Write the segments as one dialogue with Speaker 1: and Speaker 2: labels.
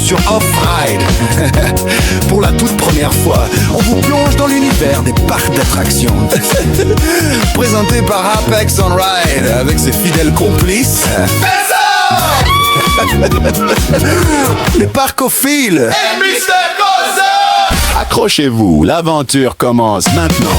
Speaker 1: sur Off-Ride. Pour la toute première fois, on vous plonge dans l'univers des parcs d'attractions. Présenté par Apex on Ride avec ses fidèles complices. Les parcophiles et Mr. Koza. Accrochez-vous, l'aventure commence maintenant.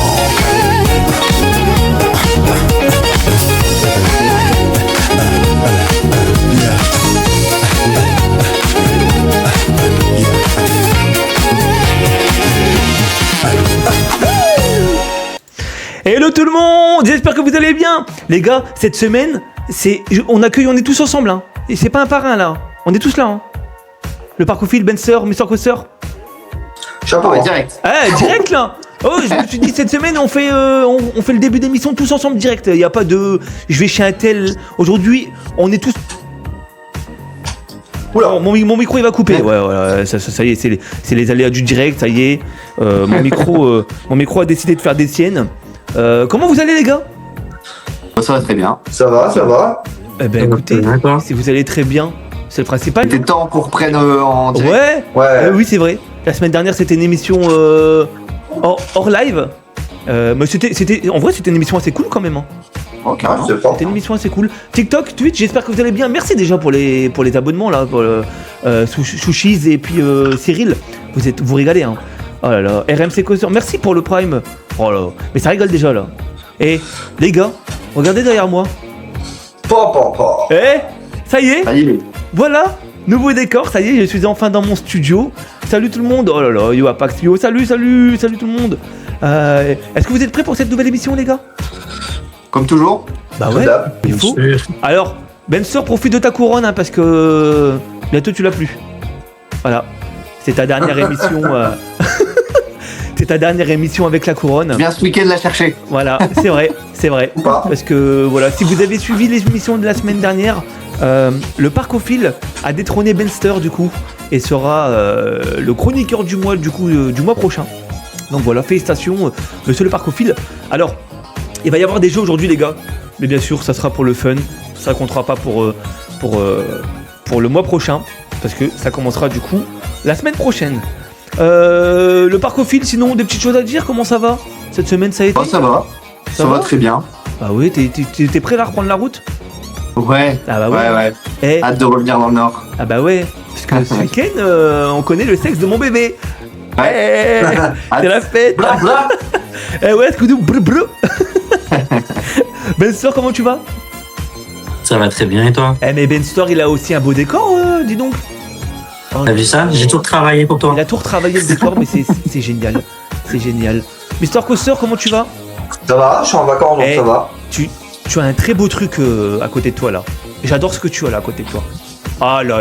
Speaker 2: Hello tout le monde, j'espère que vous allez bien. Les gars, cette semaine, on est tous ensemble, hein. Et c'est pas un par un là, on est tous là, hein. Le parcophile, Benster, Mr. Coaster.
Speaker 3: Chapeau, direct.
Speaker 2: Ah, direct là. Oh, je me suis dit cette semaine on fait le début d'émission tous ensemble direct. Il y a pas de, je vais chez un tel. Aujourd'hui, on est tous. Oula, mon micro il va couper. Ouais, voilà, ça y est, c'est les aléas du direct, ça y est. Mon micro a décidé de faire des siennes. Comment vous allez les gars?
Speaker 3: Ça va très bien.
Speaker 4: Ça va.
Speaker 2: Eh ben écoutez, si vous allez très bien, c'est le principal.
Speaker 3: C'était temps qu'on reprenne en direct.
Speaker 4: Ouais.
Speaker 2: Oui c'est vrai. La semaine dernière c'était une émission hors live. Mais en vrai c'était une émission assez cool quand même, hein.
Speaker 3: Ok.
Speaker 2: C'était une émission assez cool. TikTok, Twitch, j'espère que vous allez bien. Merci déjà pour les abonnements là, pour Sushis et puis Cyril. Vous régalez, hein. Oh là là, RMC Coaster, merci pour le Prime. Oh là, mais ça rigole déjà là. Et les gars, regardez derrière moi. Ça y est. Voilà, nouveau décor, ça y est, je suis enfin dans mon studio. Salut tout le monde. Oh là là, yo Apax, yo, salut tout le monde. Est-ce que vous êtes prêts pour cette nouvelle émission les gars?
Speaker 3: Comme toujours.
Speaker 2: Bah ouais, il faut. Alors, Benster, profite de ta couronne, hein, parce que bientôt tu l'as plus. Voilà, c'est ta dernière émission. C'est ta dernière émission avec la couronne.
Speaker 3: Je viens ce week-end la chercher.
Speaker 2: Voilà, c'est vrai. Parce que voilà, si vous avez suivi les émissions de la semaine dernière, le parcophile a détrôné Benster du coup et sera le chroniqueur du mois du mois prochain. Donc voilà, félicitations, monsieur le parcophile. Alors, il va y avoir des jeux aujourd'hui les gars, mais bien sûr, ça sera pour le fun. Ça comptera pas pour le mois prochain, parce que ça commencera du coup la semaine prochaine. Le parcophile, sinon des petites choses à dire, comment ça va? Cette semaine ça a été?
Speaker 3: Oh, ça va très bien.
Speaker 2: Ah oui, t'es prêt là à reprendre la route?
Speaker 3: Ouais.
Speaker 2: Ah bah ouais.
Speaker 3: Ouais. Hâte de revenir dans le Nord.
Speaker 2: Ah bah ouais, parce que ce week-end, on connaît le sexe de mon bébé.
Speaker 3: Ouais.
Speaker 2: C'est la fête.
Speaker 3: Bla.
Speaker 2: Eh ouais, Scoudou, brr. Benster, comment tu vas?
Speaker 5: Ça va très bien et toi?
Speaker 2: Eh mais Benster, il a aussi un beau décor, dis donc.
Speaker 5: T'as vu ça? J'ai tout retravaillé pour toi.
Speaker 2: Il a tout retravaillé le décor, mais c'est génial. C'est génial. Mr. Coaster, comment tu vas?
Speaker 4: Ça va, je suis en vacances donc ça va.
Speaker 2: Tu as un très beau truc à côté de toi là. J'adore ce que tu as là à côté de toi. Ah là.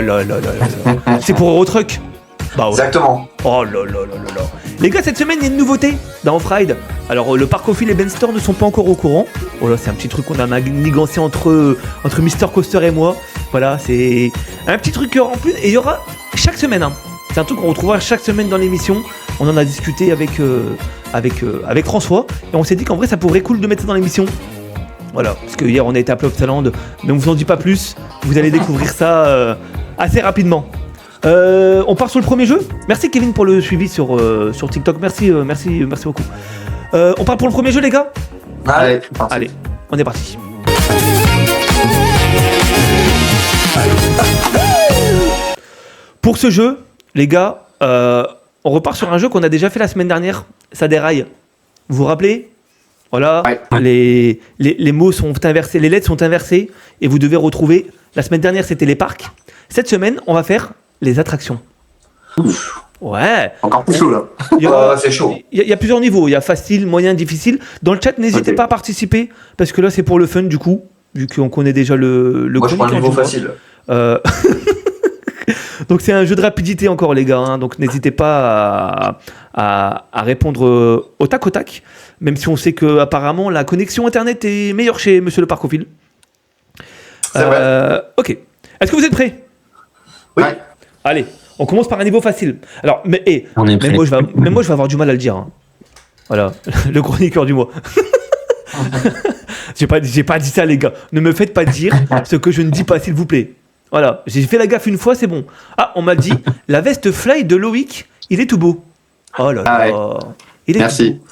Speaker 2: C'est pour Eurotruck. Bah ouais.
Speaker 4: Exactement.
Speaker 2: Oh là. Les gars, cette semaine, il y a une nouveauté dans Off-Ride. Alors, le parcophile et Benster ne sont pas encore au courant. Oh là, c'est un petit truc qu'on a manigancé entre Mr. Coaster et moi. Voilà, c'est un petit truc en plus. Et il y aura chaque semaine, hein. C'est un truc qu'on retrouvera chaque semaine dans l'émission. On en a discuté avec François. Et on s'est dit qu'en vrai, ça pourrait être cool de mettre ça dans l'émission. Voilà, parce que hier, on a été à Plopsaland. Mais on vous en dit pas plus. Vous allez découvrir ça assez rapidement. On part sur le premier jeu. Merci Kevin pour le suivi sur TikTok. Merci beaucoup. On part pour le premier jeu les gars. Allez, on est parti. Pour ce jeu, les gars, on repart sur un jeu qu'on a déjà fait la semaine dernière. Ça déraille. Vous vous rappelez? Voilà, ouais. Les mots sont inversés, les lettres sont inversées et vous devez retrouver. La semaine dernière, c'était les parcs. Cette semaine, on va faire les attractions.
Speaker 3: Ouf.
Speaker 2: Ouais.
Speaker 3: Encore plus chaud là.
Speaker 4: C'est chaud.
Speaker 2: Il y a plusieurs niveaux. Il y a facile, moyen, difficile. Dans le chat, n'hésitez pas à participer parce que là, c'est pour le fun du coup, vu qu'on connaît déjà le.
Speaker 4: Moi, je prends le niveau facile.
Speaker 2: Donc c'est un jeu de rapidité encore les gars, hein. Donc n'hésitez pas à répondre au tac, même si on sait que apparemment la connexion internet est meilleure chez Monsieur le Parcophile.
Speaker 4: C'est vrai.
Speaker 2: Ok. Est-ce que vous êtes prêts?
Speaker 4: Oui.
Speaker 2: Allez, on commence par un niveau facile. Alors, mais moi je vais avoir du mal à le dire, hein. Voilà, le chroniqueur du mois. J'ai pas dit ça les gars. Ne me faites pas dire ce que je ne dis pas s'il vous plaît. Voilà, j'ai fait la gaffe une fois, c'est bon. Ah, on m'a dit, la veste Fly de Loïc, il est tout beau. Oh là
Speaker 3: Ah
Speaker 2: là. Il est
Speaker 3: Merci.
Speaker 2: tout beau.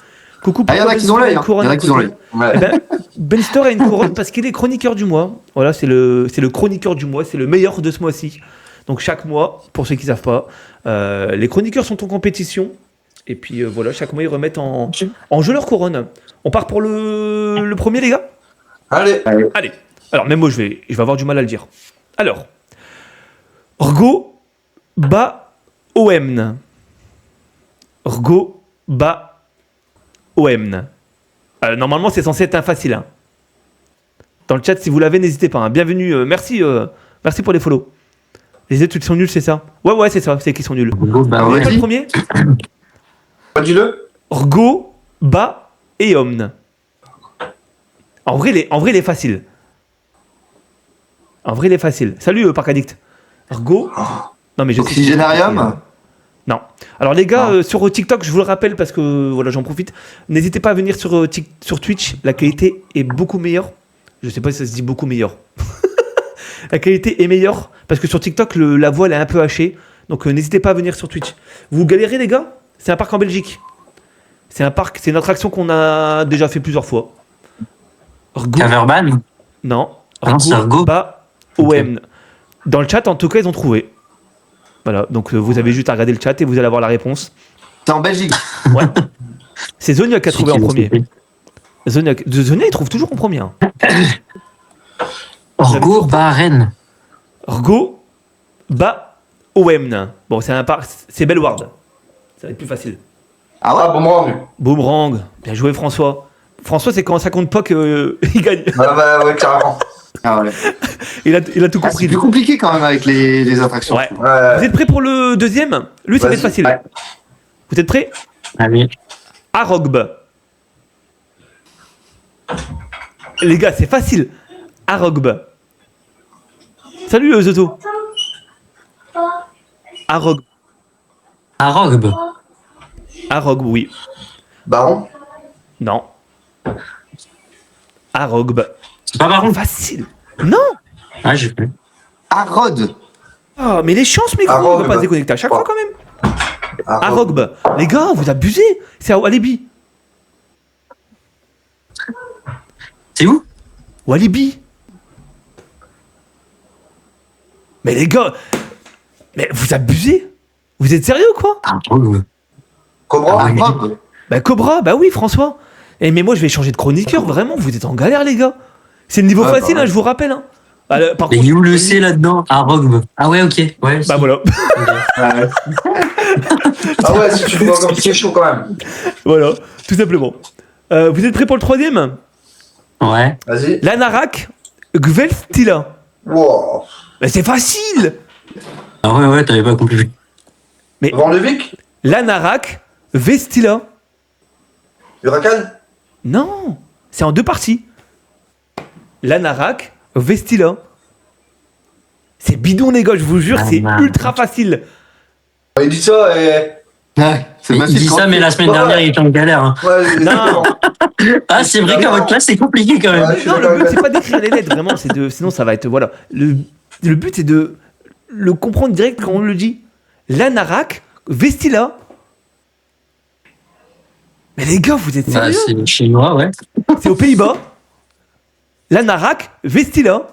Speaker 2: Coucou,
Speaker 3: Ah, il y en a
Speaker 2: Ben
Speaker 3: qui ont
Speaker 2: Store a
Speaker 3: l'œil.
Speaker 2: une
Speaker 3: Il y
Speaker 2: couronne
Speaker 3: en
Speaker 2: à
Speaker 3: a qui ont
Speaker 2: côté.
Speaker 3: l'œil. Ouais.
Speaker 2: Eh ben, Ben Store a une couronne parce qu'il est chroniqueur du mois. Voilà, c'est le chroniqueur du mois, c'est le meilleur de ce mois-ci. Donc chaque mois, pour ceux qui ne savent pas, les chroniqueurs sont en compétition. Et puis voilà, chaque mois, ils remettent en jeu leur couronne. On part pour le premier, les gars?
Speaker 4: Allez.
Speaker 2: Allez. Alors, même moi, je vais avoir du mal à le dire. Alors, Rgo Ba Oemn. Rgo Ba Oemn. Normalement, c'est censé être un facile. Hein. Dans le chat, si vous l'avez, n'hésitez pas. Hein. Bienvenue. Merci pour les follow. Les études sont nulles, c'est ça? Ouais, c'est ça. C'est qu'ils sont nuls.
Speaker 5: Bah,
Speaker 2: C'est
Speaker 5: ouais.
Speaker 2: quoi le premier?
Speaker 4: Dis-le.
Speaker 2: Rgo Ba et Omn. En vrai, il est facile. En vrai, il est facile. Salut, Parc Addict. Rgo. Non, mais je sais.
Speaker 3: Oxygénarium.
Speaker 2: Non. Alors les gars,
Speaker 3: Non.
Speaker 2: sur TikTok, je vous le rappelle parce que voilà, j'en profite. N'hésitez pas à venir sur Twitch. La qualité est beaucoup meilleure. Je sais pas si ça se dit beaucoup meilleur. La qualité est meilleure parce que sur TikTok, la voix elle est un peu hachée. Donc n'hésitez pas à venir sur Twitch. Vous galérez les gars? C'est un parc en Belgique. C'est une attraction qu'on a déjà fait plusieurs fois. Rgo.
Speaker 5: Caverban.
Speaker 2: Non.
Speaker 5: Ah non, c'est Rgo.
Speaker 2: Ba OM. Dans le chat, en tout cas, ils ont trouvé. Voilà, donc vous avez juste à regarder le chat et vous allez avoir la réponse.
Speaker 3: T'es en Belgique.
Speaker 2: Ouais. C'est Zonia qui a trouvé en premier.
Speaker 5: Rennes.
Speaker 2: Zonia, il trouve toujours en premier. Hein.
Speaker 5: Orgo Baren.
Speaker 2: Rgo Ba OM. Bon, c'est un parc, c'est Bellward. Ça va être plus facile.
Speaker 3: Ah ouais.
Speaker 4: Ah, boomerang.
Speaker 2: Boomerang. Bien joué, François. François, c'est quand ça compte pas qu'il gagne.
Speaker 4: Bah, ouais, carrément.
Speaker 3: Ah ouais.
Speaker 2: Il a tout
Speaker 3: Ah, c'est
Speaker 2: compris.
Speaker 3: plus compliqué quand même avec les attractions.
Speaker 2: Ouais.
Speaker 4: Ouais.
Speaker 2: Vous êtes prêts pour le deuxième? Lui, ça va
Speaker 4: Vas-y.
Speaker 2: être facile.
Speaker 4: Ouais.
Speaker 2: Vous êtes prêts?
Speaker 5: Allez.
Speaker 2: Arogbe. Les gars, c'est facile. Arogbe. Salut Zozo. Arogbe.
Speaker 5: Arogbe.
Speaker 2: Arogbe, oui.
Speaker 4: Baron.
Speaker 2: Non. Arogbe.
Speaker 5: C'est pas Baron.
Speaker 2: Facile. Non.
Speaker 5: Ah, j'ai plus.
Speaker 3: Arod.
Speaker 2: Ah, mais les chances, micro, on va
Speaker 4: Arogbe.
Speaker 2: pas se déconnecter à chaque fois quand même.
Speaker 4: Ah,
Speaker 2: Arogbe. Les gars, vous abusez. C'est à Walibi.
Speaker 5: C'est où?
Speaker 2: Walibi. Mais les gars, mais vous abusez? Vous êtes sérieux quoi?
Speaker 5: Arogbe.
Speaker 4: Cobra.
Speaker 5: Ah, oui.
Speaker 3: Arod.
Speaker 2: Bah Cobra, bah oui François. Mais moi je vais changer de chroniqueur, vraiment, vous êtes en galère les gars. C'est le niveau
Speaker 3: Ah,
Speaker 2: facile,
Speaker 3: bah
Speaker 2: hein,
Speaker 3: ouais.
Speaker 2: je vous rappelle. Hein. Par
Speaker 5: Mais
Speaker 2: contre,
Speaker 5: où le C là-dedans? Arogbe. Ah ouais, ok. Ouais.
Speaker 2: bah voilà.
Speaker 3: Ouais.
Speaker 4: Ah ouais, si tu le vois comme c'est chaud quand même.
Speaker 2: Voilà, tout simplement. Vous êtes prêts pour le troisième?
Speaker 5: Ouais.
Speaker 4: Vas-y.
Speaker 2: L'Anarak Gvelstila.
Speaker 4: Wow.
Speaker 2: Mais c'est facile.
Speaker 5: Ah ouais, t'avais pas compris.
Speaker 4: Van Levic.
Speaker 2: L'Anarak Vestila.
Speaker 4: Huracan.
Speaker 2: Non, c'est en deux parties. L'Anarak Vestila. C'est bidon les gars, je vous jure, c'est
Speaker 5: Anarak.
Speaker 2: ultra facile.
Speaker 4: Il dit ça et.
Speaker 3: Ouais, c'est
Speaker 5: Il
Speaker 3: facile.
Speaker 5: dit
Speaker 3: quand
Speaker 5: ça,
Speaker 3: tu-
Speaker 5: mais la semaine dernière, il était en galère. Hein.
Speaker 4: Ouais,
Speaker 2: Non.
Speaker 5: Ah, c'est vrai qu'à votre classe, c'est compliqué quand même.
Speaker 4: Ouais, je suis
Speaker 2: Non, le
Speaker 4: d'accord
Speaker 2: but
Speaker 4: avec
Speaker 2: c'est pas d'écrire les lettres, vraiment, c'est de. Sinon ça va être. Voilà. Le but c'est de le comprendre direct quand on le dit. L'Anarak Vestila. Mais les gars, vous êtes
Speaker 5: Bah,
Speaker 2: sérieux?
Speaker 5: c'est chinois, ouais.
Speaker 2: C'est aux Pays-Bas. L'Anarak Vestila.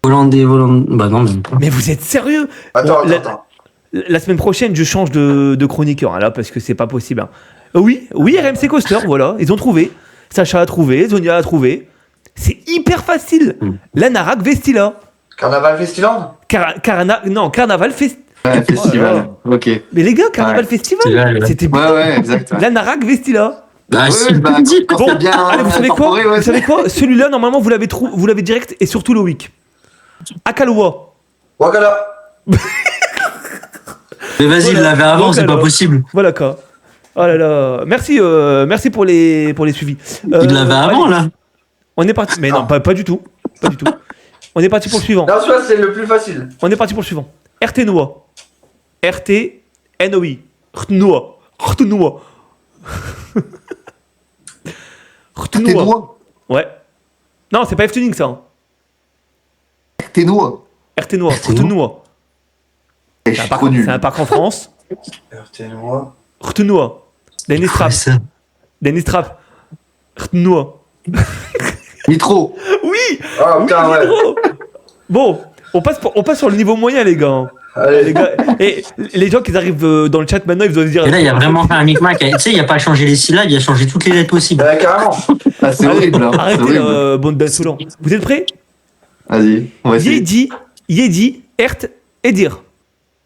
Speaker 5: Hollandais. Bah non, même pas.
Speaker 2: Mais vous êtes sérieux?
Speaker 4: Attends,
Speaker 2: Bon,
Speaker 4: attends.
Speaker 2: La semaine prochaine, je change de chroniqueur, hein, là, parce que c'est pas possible. Hein. Oui, RMC Coaster, voilà, ils ont trouvé. Sacha a trouvé, Zonia a trouvé. C'est hyper facile. L'Anarak Vestila.
Speaker 4: Carnaval Festival.
Speaker 2: Carnaval Festival.
Speaker 3: Ouais, festival. Ok.
Speaker 2: Mais les gars, Carnaval
Speaker 3: Ouais.
Speaker 2: Festival,
Speaker 5: Festival, ouais.
Speaker 2: c'était
Speaker 3: Ouais, ouais, exact. Ouais.
Speaker 2: l'Anarak Vestila.
Speaker 5: Bah,
Speaker 3: Ouais,
Speaker 5: si,
Speaker 3: bah, quand
Speaker 2: Bon,
Speaker 3: c'est bien
Speaker 2: allez, vous savez quoi?
Speaker 3: incorporé, ouais,
Speaker 2: Vous savez quoi? Celui-là, normalement, vous l'avez direct et surtout Loïc. Akaloa.
Speaker 4: Wakala.
Speaker 5: Mais vas-y, il
Speaker 2: Voilà.
Speaker 5: l'avait avant,
Speaker 2: Donc,
Speaker 5: c'est pas
Speaker 2: alors.
Speaker 5: possible.
Speaker 2: Voilà quoi. Oh là là. Merci pour les suivis.
Speaker 5: Il l'avait avant,
Speaker 2: allez,
Speaker 5: là.
Speaker 2: On est parti. Mais non, pas du tout. Pas du tout. On est parti pour le suivant.
Speaker 4: Non, celui-là, c'est le plus facile.
Speaker 2: On est parti pour le suivant. RT Noah. RT NOI. Rtnoa. Rtnoa.
Speaker 3: Tes doigts.
Speaker 2: Ouais. Non, c'est pas F-Tuning ça. Hein.
Speaker 1: Erténois.
Speaker 2: Erténois. Rtenois.
Speaker 1: Je suis trop nul.
Speaker 2: C'est un parc en France.
Speaker 4: RT-Noir.
Speaker 2: Rtenois. Dennis
Speaker 5: Ouais,
Speaker 2: Trapp.
Speaker 5: ça.
Speaker 2: Dennis Trapp. Rtenois.
Speaker 1: Nitro.
Speaker 2: Oui.
Speaker 4: Ah putain, ouais.
Speaker 2: Nitro. Bon, on passe sur le niveau moyen, les gars.
Speaker 4: Allez.
Speaker 2: Les gars, et les gens qui arrivent dans le chat maintenant, ils doivent se dire.
Speaker 5: Et là, il y a vraiment fait un micmac. Tu sais, il a pas changé les syllabes, il a changé toutes les lettres possibles.
Speaker 4: Carrément.
Speaker 1: Ah, c'est
Speaker 2: Allez,
Speaker 1: horrible. Hein. C'est
Speaker 2: arrêtez
Speaker 1: horrible.
Speaker 2: bande d'insolents. Vous êtes prêts?
Speaker 1: Vas-y, on va essayer.
Speaker 2: Yedi, Ert et Dir.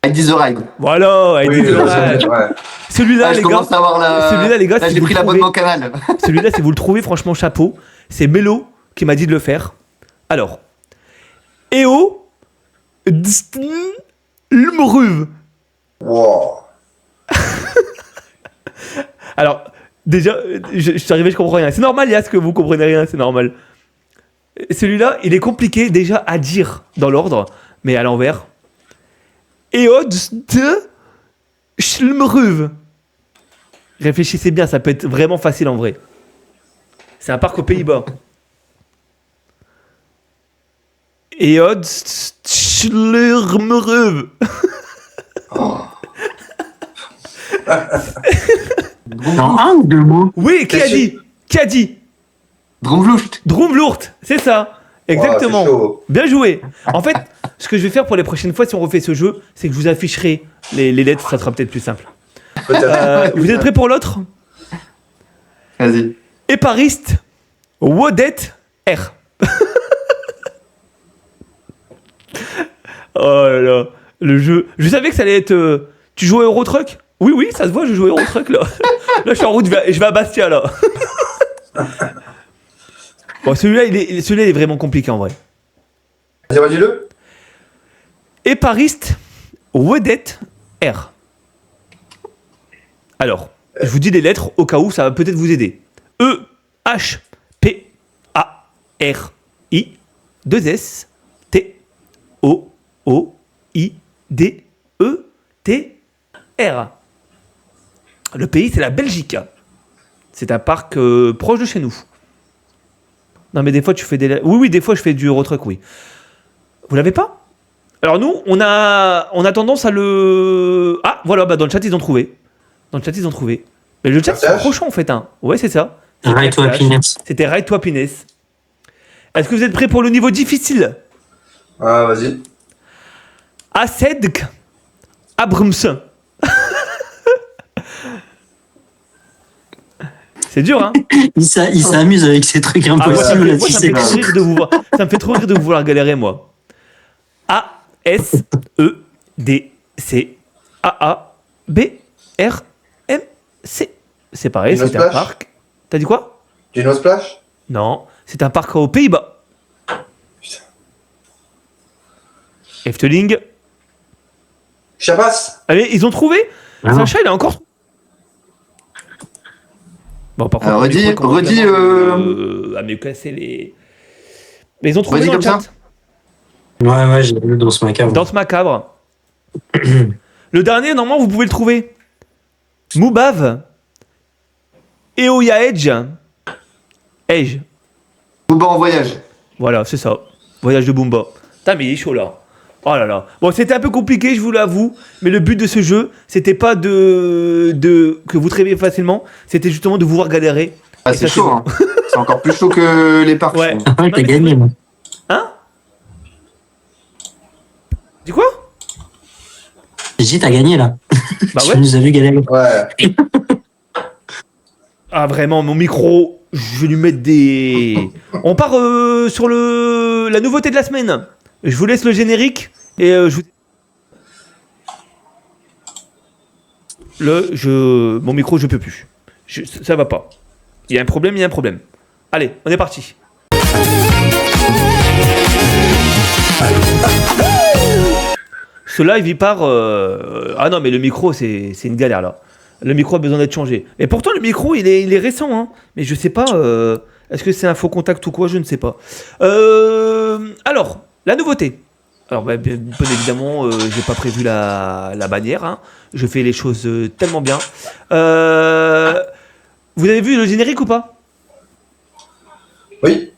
Speaker 1: I did the ride.
Speaker 2: Voilà,
Speaker 4: Oui,
Speaker 2: Eddie,
Speaker 4: ouais.
Speaker 2: ouais. Celui-là,
Speaker 1: Ah, je
Speaker 2: les gars.
Speaker 1: commence à avoir la.
Speaker 2: Celui-là, les gars,
Speaker 1: Là,
Speaker 2: si
Speaker 1: j'ai
Speaker 2: vous
Speaker 1: pris
Speaker 2: le
Speaker 1: l'abonnement canal.
Speaker 2: Celui-là, si vous le trouvez, franchement, chapeau. C'est Mélo qui m'a dit de le faire. Alors. Eo. Lmruv.
Speaker 4: Wow.
Speaker 2: Alors, déjà, je suis arrivé, je comprends rien. C'est normal, Yas, que vous comprenez rien, c'est normal. Celui-là, il est compliqué déjà à dire dans l'ordre, mais à l'envers. Eod de Schlmruv. Réfléchissez bien, ça peut être vraiment facile en vrai. C'est un parc aux Pays-Bas. Eod Schlmruv.
Speaker 5: Non, un ou deux mots.
Speaker 2: Oui, qui a dit? Qui a dit?
Speaker 1: Dromvlucht.
Speaker 2: Drumvlurt, c'est ça. Exactement.
Speaker 4: c'est chaud.
Speaker 2: Bien joué. En fait, ce que je vais faire pour les prochaines fois, si on refait ce jeu, c'est que je vous afficherai les lettres, ça sera peut-être plus simple.
Speaker 4: Peut-être.
Speaker 2: Vous êtes prêts pour l'autre?
Speaker 1: Vas-y.
Speaker 2: Épariste, Wodet, R. Oh là là, le jeu. Je savais que ça allait être. Tu joues à Euro Truck? Oui, oui, ça se voit, je joue à Euro Truck là. Là, je suis en route, je vais à Bastia là. Bon, celui-là, il est vraiment compliqué en vrai.
Speaker 4: Vas-y, redis-le.
Speaker 2: Épariste, Wodet, R. Alors, je vous dis les lettres au cas où ça va peut-être vous aider. E, H, P, A, R, I, 2 S, T, O, O, I, D, E, T, R. Le pays, c'est la Belgique. C'est un parc proche de chez nous. Non, mais des fois, tu fais des... Oui, oui, des fois, je fais du Eurotruck, oui. Vous l'avez pas? Alors nous, on a tendance à le... Ah, voilà, bah dans le chat, ils ont trouvé. Dans le chat, ils ont trouvé. Mais le chat, c'est
Speaker 4: RTH?
Speaker 2: prochain, en fait. Hein. Ouais, c'est ça.
Speaker 5: Right to happiness.
Speaker 2: C'était Right to Happiness. Est-ce que vous êtes prêts pour le niveau difficile?
Speaker 4: Ah, vas-y.
Speaker 2: Asedk Abramson. C'est dur, hein?
Speaker 5: Il s'amuse avec ces trucs
Speaker 2: Ah, moi,
Speaker 5: impossibles là,
Speaker 2: moi,
Speaker 5: tu
Speaker 2: ça me
Speaker 5: sais
Speaker 2: fait
Speaker 5: quoi.
Speaker 2: trop rire de vous voir. Ça me fait trop rire de vous voir galérer, moi. A-S-E-D-C-A-A-B-R-M-C. C'est pareil,
Speaker 4: Dino
Speaker 2: c'est un
Speaker 4: Splash?
Speaker 2: parc. T'as dit quoi?
Speaker 4: Dino Splash?
Speaker 2: Non, c'est un parc aux Pays-Bas.
Speaker 4: Putain.
Speaker 2: Efteling.
Speaker 4: Chapas?
Speaker 2: Allez, ils ont trouvé?
Speaker 5: Ah non.
Speaker 2: Sacha, il a encore. Bon, par contre,
Speaker 1: Alors,
Speaker 2: le micro, comment
Speaker 1: redis,
Speaker 2: à me casser les. Mais ils ont trouvé
Speaker 1: Redis
Speaker 2: dans le
Speaker 1: comme
Speaker 2: chat.
Speaker 5: Ouais, j'ai vu dans ce macabre.
Speaker 2: Danse macabre. Le dernier, normalement, vous pouvez le trouver. Moubav. Eoya Edge. Edge.
Speaker 1: Booba en voyage.
Speaker 2: Voilà, c'est ça. Voyage de Boomba. Putain, mais il est chaud là. Oh là là. Bon, c'était un peu compliqué, je vous l'avoue. Mais le but de ce jeu, c'était pas que vous tréviez facilement. C'était justement de vous voir galérer.
Speaker 1: Ah,
Speaker 2: Et
Speaker 1: c'est
Speaker 2: ça,
Speaker 1: chaud,
Speaker 2: bon.
Speaker 1: hein. C'est encore plus chaud que les parcs.
Speaker 2: Ouais.
Speaker 1: je trouve.
Speaker 5: Ouais, t'as gagné, moi.
Speaker 2: Hein? Dis quoi?
Speaker 5: J'ai dit, t'as gagné là.
Speaker 2: Bah
Speaker 5: Tu
Speaker 2: ouais.
Speaker 5: nous as vu galérer.
Speaker 4: Ouais.
Speaker 2: Ah vraiment, mon micro, je vais lui mettre des... On part sur la nouveauté de la semaine. Je vous laisse le générique et je vous... Mon micro, je peux plus. Ça va pas. Il y a un problème, Allez, on est parti. Ce live, il part... Ah non, mais le micro, c'est une galère, là. Le micro a besoin d'être changé. Et pourtant, le micro, il est récent, hein. Mais je sais pas... Est-ce que c'est un faux contact ou quoi? Je ne sais pas. Alors, la nouveauté. Alors, bah, bien évidemment, j'ai pas prévu la bannière, hein. Je fais les choses tellement bien. Vous avez vu le générique ou pas?
Speaker 4: Oui.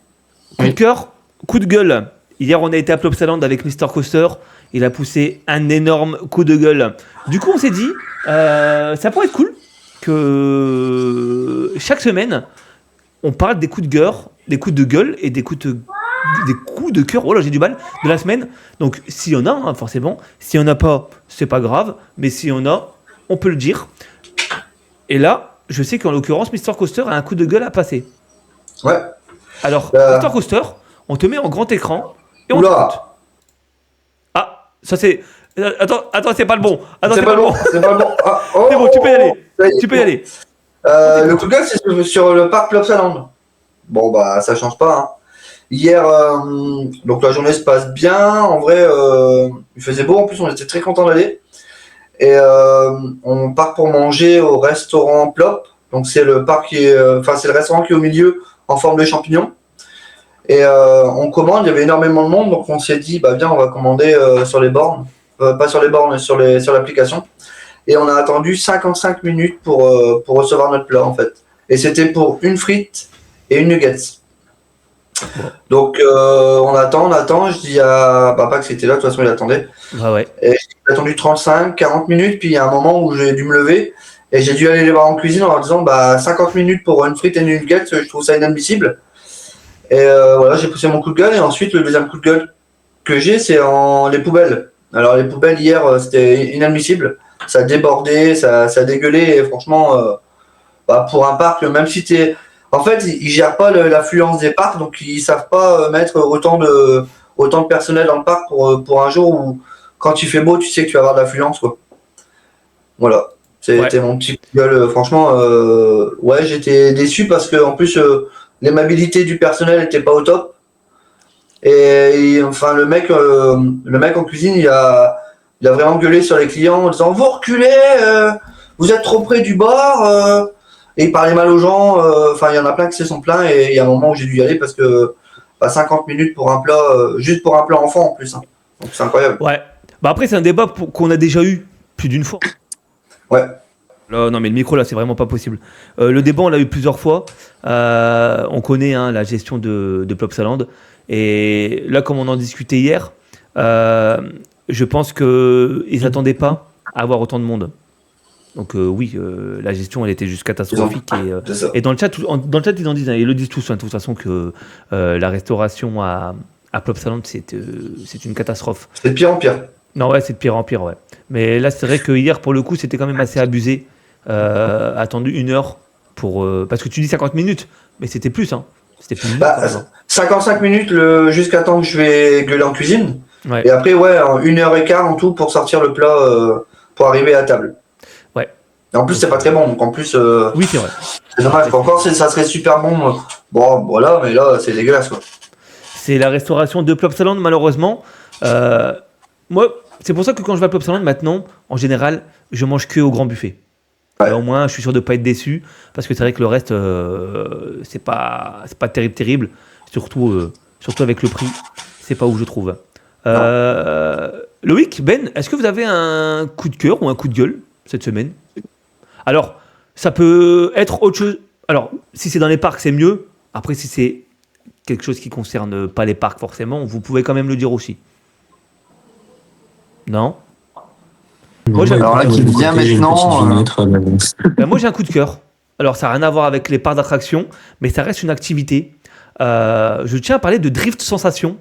Speaker 2: Coup de cœur, coup de gueule. Hier, on a été à Plopsaland avec Mr. Coaster. Il a poussé un énorme coup de gueule. Du coup, on s'est dit, ça pourrait être cool que chaque semaine, on parle des coups de gueule et des coups de cœur. Oh là, j'ai du mal de la semaine. Donc, s'il y en a, hein, forcément. S'il y en a pas, c'est pas grave. Mais s'il y en a, on peut le dire. Et là, je sais qu'en l'occurrence, Mr. Coaster a un coup de gueule à passer.
Speaker 4: Ouais.
Speaker 2: Alors, Mr. Coaster, on te met en grand écran et on t'écoute. Ah, ça c'est. Attends, c'est pas le bon. Attends,
Speaker 4: c'est pas le bon. C'est pas le bon. Ah, oh,
Speaker 2: c'est bon, tu peux y aller.
Speaker 4: Le coup de gueule, c'est sur le parc Plopsaland. Bon, bah, ça change pas. Hein. Hier, donc la journée se passe bien. En vrai, il faisait beau. En plus, on était très contents d'aller. Et on part pour manger au restaurant Plop. Donc, c'est le parc c'est le restaurant qui est au milieu en forme de champignon. Et on commande. Il y avait énormément de monde. Donc, on s'est dit, bah, viens, on va commander sur les bornes. Pas sur les bornes, sur l'application. Et on a attendu 55 minutes pour recevoir notre plat, en fait. Et c'était pour une frite et une nuggets. Donc, on attend. Je dis à papa que c'était là, de toute façon, il attendait.
Speaker 2: Ah ouais.
Speaker 4: Et j'ai attendu 35, 40 minutes, puis il y a un moment où j'ai dû me lever. Et j'ai dû aller les voir en cuisine en leur disant, 50 minutes pour une frite et une nuggets, je trouve ça inadmissible. Et voilà, j'ai poussé mon coup de gueule. Et ensuite, le deuxième coup de gueule que j'ai, c'est les poubelles. Alors, les poubelles, hier, c'était inadmissible. Ça débordait, ça dégueulait. Et franchement, pour un parc, même si t'es... En fait, ils gèrent pas l'affluence des parcs, donc ils savent pas mettre autant de personnel dans le parc pour un jour où, quand il fait beau, tu sais que tu vas avoir de l'affluence, quoi. Voilà. C'était mon petit coup de gueule. Franchement, j'étais déçu parce que, en plus, l'aimabilité du personnel était pas au top. Et enfin, le mec en cuisine, il a vraiment gueulé sur les clients en disant vous reculez, vous êtes trop près du bord. Et il parlait mal aux gens. Enfin, il y en a plein qui se sont plaints. Et il y a un moment où j'ai dû y aller parce que 50 minutes pour un plat, juste pour un plat enfant en plus. Hein. Donc c'est incroyable.
Speaker 2: Ouais. Bah après, c'est un débat qu'on a déjà eu plus d'une fois.
Speaker 4: Ouais.
Speaker 2: Là, non, mais le micro là, c'est vraiment pas possible. Le débat, on l'a eu plusieurs fois. On connaît la gestion de Plopsaland. Et là, comme on en discutait hier, je pense qu'ils n'attendaient pas à avoir autant de monde. Donc oui, la gestion, elle était juste catastrophique. Et dans le chat, ils en disent, ils le disent tous, de toute façon, que la restauration à Plopsaland, c'est une catastrophe.
Speaker 4: C'est de pire en pire.
Speaker 2: Non, ouais, c'est de pire en pire, ouais. Mais là, c'est vrai que hier, pour le coup, c'était quand même assez abusé. Attendu 1 heure pour... parce que tu dis 50 minutes, mais c'était plus, hein. C'était plus
Speaker 4: 55 minutes jusqu'à temps que je vais gueuler en cuisine.
Speaker 2: Ouais.
Speaker 4: Et après, 1h15 en tout pour sortir le plat, pour arriver à table.
Speaker 2: Ouais.
Speaker 4: Et en plus, c'est pas très bon. Donc en plus,
Speaker 2: oui, c'est vrai.
Speaker 4: C'est dommage. Encore, ça serait super bon. Bon, voilà, mais là, c'est dégueulasse, quoi.
Speaker 2: C'est la restauration de Plopsaland, malheureusement. Moi, c'est pour ça que quand je vais à Plopsaland, maintenant, en général, je mange que au grand buffet.
Speaker 4: Ouais.
Speaker 2: Au moins, je suis sûr de ne pas être déçu, parce que c'est vrai que le reste, c'est pas terrible. Surtout avec le prix, c'est pas où je trouve. Loïc, Ben, est-ce que vous avez un coup de cœur ou un coup de gueule cette semaine? Alors, ça peut être autre chose. Alors, si c'est dans les parcs, c'est mieux. Après, si c'est quelque chose qui concerne pas les parcs forcément, vous pouvez quand même le dire aussi. Non?
Speaker 3: Moi, alors là, qui vient maintenant.
Speaker 2: Moi, j'ai un coup de cœur. Alors, ça n'a rien à voir avec les parcs d'attractions, mais ça reste une activité. Je tiens à parler de Drift Sensation,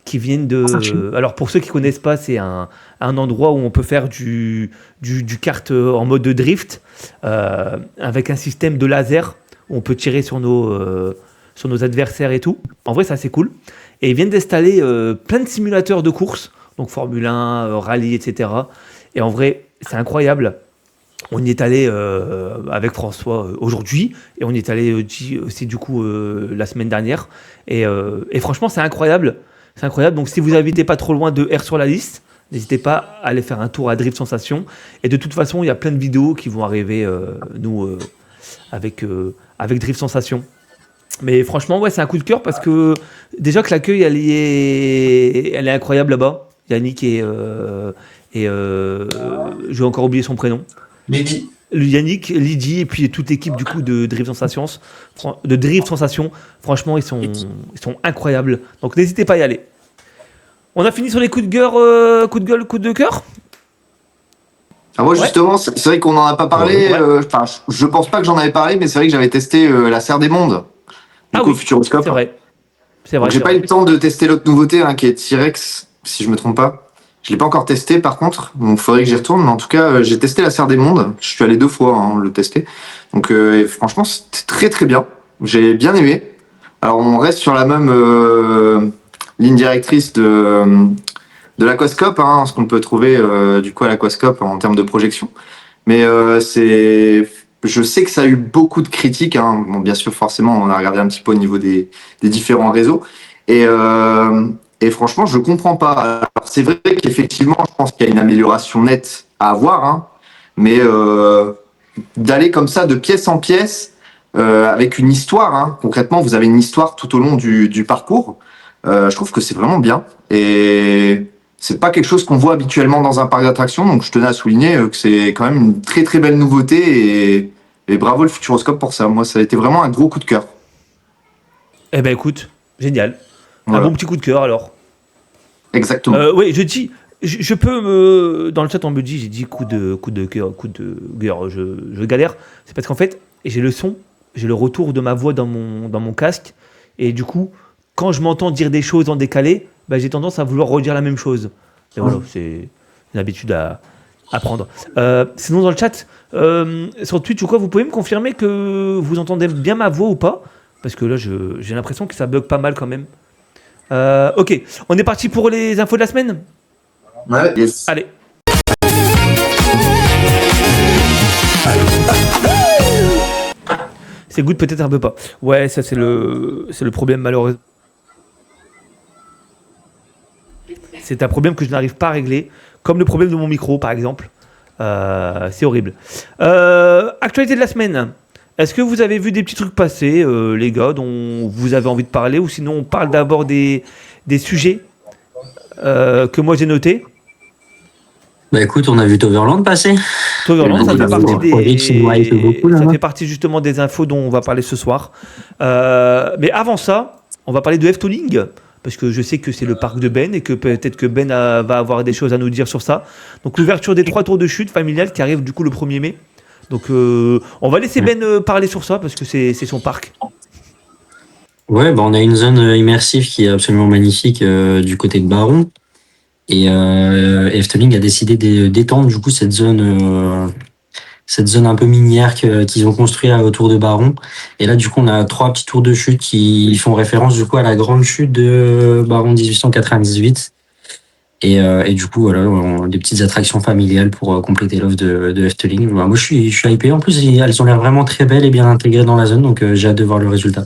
Speaker 2: qui viennent de... Alors, pour ceux qui ne connaissent pas, c'est un endroit où on peut faire du kart en mode de drift, avec un système de laser, où on peut tirer sur nos adversaires et tout. En vrai, c'est assez cool. Et ils viennent d'installer plein de simulateurs de course, donc Formule 1, rallye, etc. Et en vrai, c'est incroyable. On y est allé avec François aujourd'hui, et on y est allé aussi du coup la semaine dernière. Et franchement, c'est incroyable. C'est incroyable. Donc, si vous n'habitez pas trop loin de R sur la liste, n'hésitez pas à aller faire un tour à Drift Sensation. Et de toute façon, il y a plein de vidéos qui vont arriver, avec Drift Sensation. Mais franchement, ouais, c'est un coup de cœur parce que déjà que l'accueil, elle est incroyable là-bas. Yannick et j'ai encore oublié son prénom.
Speaker 4: Lydie.
Speaker 2: Yannick, Lydie et puis toute l'équipe du coup de Drift Sensation. Franchement, ils sont incroyables. Donc n'hésitez pas à y aller. On a fini sur les coups de gueule, coup de cœur.
Speaker 3: Ah, moi, justement, c'est vrai qu'on n'en a pas parlé. Je pense pas que j'en avais parlé, mais c'est vrai que j'avais testé la Serre des Mondes. Au Futuroscope.
Speaker 2: C'est vrai.
Speaker 3: Donc, j'ai pas eu le temps de tester l'autre nouveauté, qui est T-Rex, si je me trompe pas. Je l'ai pas encore testé, par contre. Donc, faudrait que j'y retourne. Mais en tout cas, j'ai testé la Serre des Mondes. Je suis allé 2 fois le tester. Donc, et franchement, c'était très très bien. J'ai bien aimé. Alors, on reste sur la même ligne directrice de l'aquascope, ce qu'on peut trouver du coup à l'aquascope en termes de projection. Mais je sais que ça a eu beaucoup de critiques. Bon, bien sûr, forcément, on a regardé un petit peu au niveau des différents réseaux. Et franchement, je comprends pas. Alors, c'est vrai qu'effectivement, je pense qu'il y a une amélioration nette à avoir, mais d'aller comme ça de pièce en pièce avec une histoire. Concrètement, vous avez une histoire tout au long du parcours. Je trouve que c'est vraiment bien. Et c'est pas quelque chose qu'on voit habituellement dans un parc d'attractions, donc je tenais à souligner que c'est quand même une très très belle nouveauté et bravo le Futuroscope pour ça. Moi, ça a été vraiment un gros coup de cœur.
Speaker 2: Eh ben écoute, génial.
Speaker 3: Voilà.
Speaker 2: Un bon petit coup de cœur alors.
Speaker 3: Exactement.
Speaker 2: Oui, je dis, je peux dans le chat on me dit, j'ai dit coup de cœur, je galère. C'est parce qu'en fait, j'ai le son, j'ai le retour de ma voix dans mon casque, et du coup, quand je m'entends dire des choses en décalé, j'ai tendance à vouloir redire la même chose. Et voilà, c'est une habitude à prendre. Sinon, dans le chat, sur Twitch ou quoi, vous pouvez me confirmer que vous entendez bien ma voix ou pas? Parce que là, j'ai l'impression que ça bug pas mal quand même. Ok, on est parti pour les infos de la semaine?
Speaker 4: Ouais.
Speaker 3: Yes.
Speaker 2: Allez. C'est good, peut-être un peu pas. Ouais, ça c'est le problème malheureux. C'est un problème que je n'arrive pas à régler, comme le problème de mon micro par exemple. C'est horrible. Actualité de la semaine. Est-ce que vous avez vu des petits trucs passer, les gars, dont vous avez envie de parler, ou sinon on parle d'abord des sujets que moi j'ai notés?
Speaker 5: Bah écoute, on a vu Toverland passer.
Speaker 2: Toverland, ça
Speaker 5: ça
Speaker 2: fait partie justement des infos dont on va parler ce soir. Mais avant ça, on va parler de Efteling, parce que je sais que c'est le parc de Ben et que peut-être que Ben va avoir des choses à nous dire sur ça. Donc l'ouverture des 3 tours de chute familiales qui arrive du coup le 1er mai. Donc on va laisser Ben parler sur ça parce que c'est son parc.
Speaker 5: Ouais, on a une zone immersive qui est absolument magnifique du côté de Baron. Et Efteling a décidé d'étendre du coup cette zone un peu minière qu'ils ont construit autour de Baron. Et là, du coup, on a 3 petits tours de chute qui font référence du coup à la grande chute de Baron 1898. Et du coup, voilà, des petites attractions familiales pour compléter l'offre de Efteling. Moi, je suis hypé. En plus, elles ont l'air vraiment très belles et bien intégrées dans la zone, donc j'ai hâte de voir le résultat.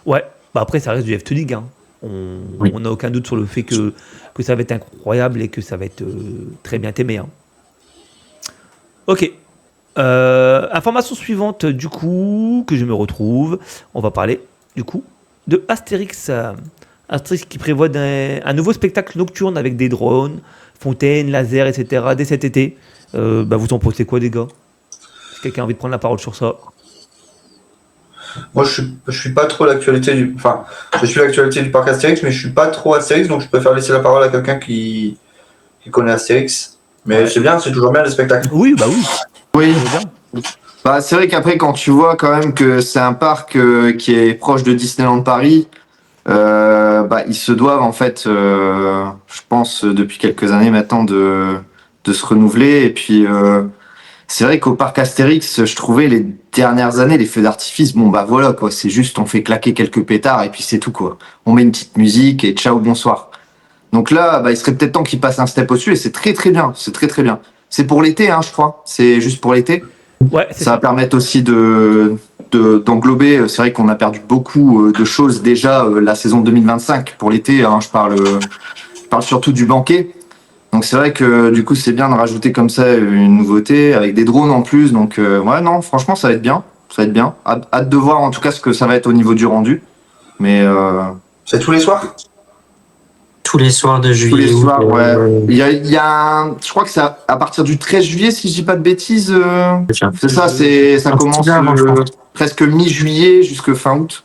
Speaker 2: Ouais, après, ça reste du Efteling. On n'a aucun doute sur le fait que ça va être incroyable et que ça va être très bien aimé. Ok. Information suivante, du coup, que je me retrouve. On va parler, du coup, de Astérix. Astérix qui prévoit un nouveau spectacle nocturne avec des drones, fontaines, lasers, etc. dès cet été. Vous en pensez quoi, les gars? Est-ce que quelqu'un a envie de prendre la parole sur ça?
Speaker 4: Moi, je suis pas trop l'actualité du. Enfin, je suis l'actualité du parc Astérix, mais je suis pas trop Astérix, donc je préfère laisser la parole à quelqu'un qui connaît Astérix. Mais c'est bien, c'est toujours bien les spectacles.
Speaker 2: Oui,
Speaker 3: Oui. C'est vrai qu'après, quand tu vois quand même que c'est un parc qui est proche de Disneyland Paris, ils se doivent en fait, je pense depuis quelques années maintenant, de se renouveler. Et puis c'est vrai qu'au parc Astérix, je trouvais les dernières années les feux d'artifice, voilà quoi, c'est juste on fait claquer quelques pétards et puis c'est tout quoi. On met une petite musique et ciao bonsoir. Donc là, il serait peut-être temps qu'ils passent un step au-dessus et c'est très très bien, c'est très très bien. C'est pour l'été, je crois. C'est juste pour l'été.
Speaker 2: Ouais,
Speaker 3: ça va permettre aussi d'englober. C'est vrai qu'on a perdu beaucoup de choses déjà la saison 2025 pour l'été. Je parle surtout du banquet. Donc c'est vrai que du coup c'est bien de rajouter comme ça une nouveauté avec des drones en plus. Donc non, franchement ça va être bien. Ça va être bien. Hâte de voir en tout cas ce que ça va être au niveau du rendu. Mais
Speaker 4: c'est tous les soirs.
Speaker 5: Tous les soirs de juillet.
Speaker 3: Tous les soirs, ouais. Il y a je crois que c'est à partir du 13 juillet, si je dis pas de bêtises. C'est ça, ça commence presque mi-juillet jusqu'à fin août.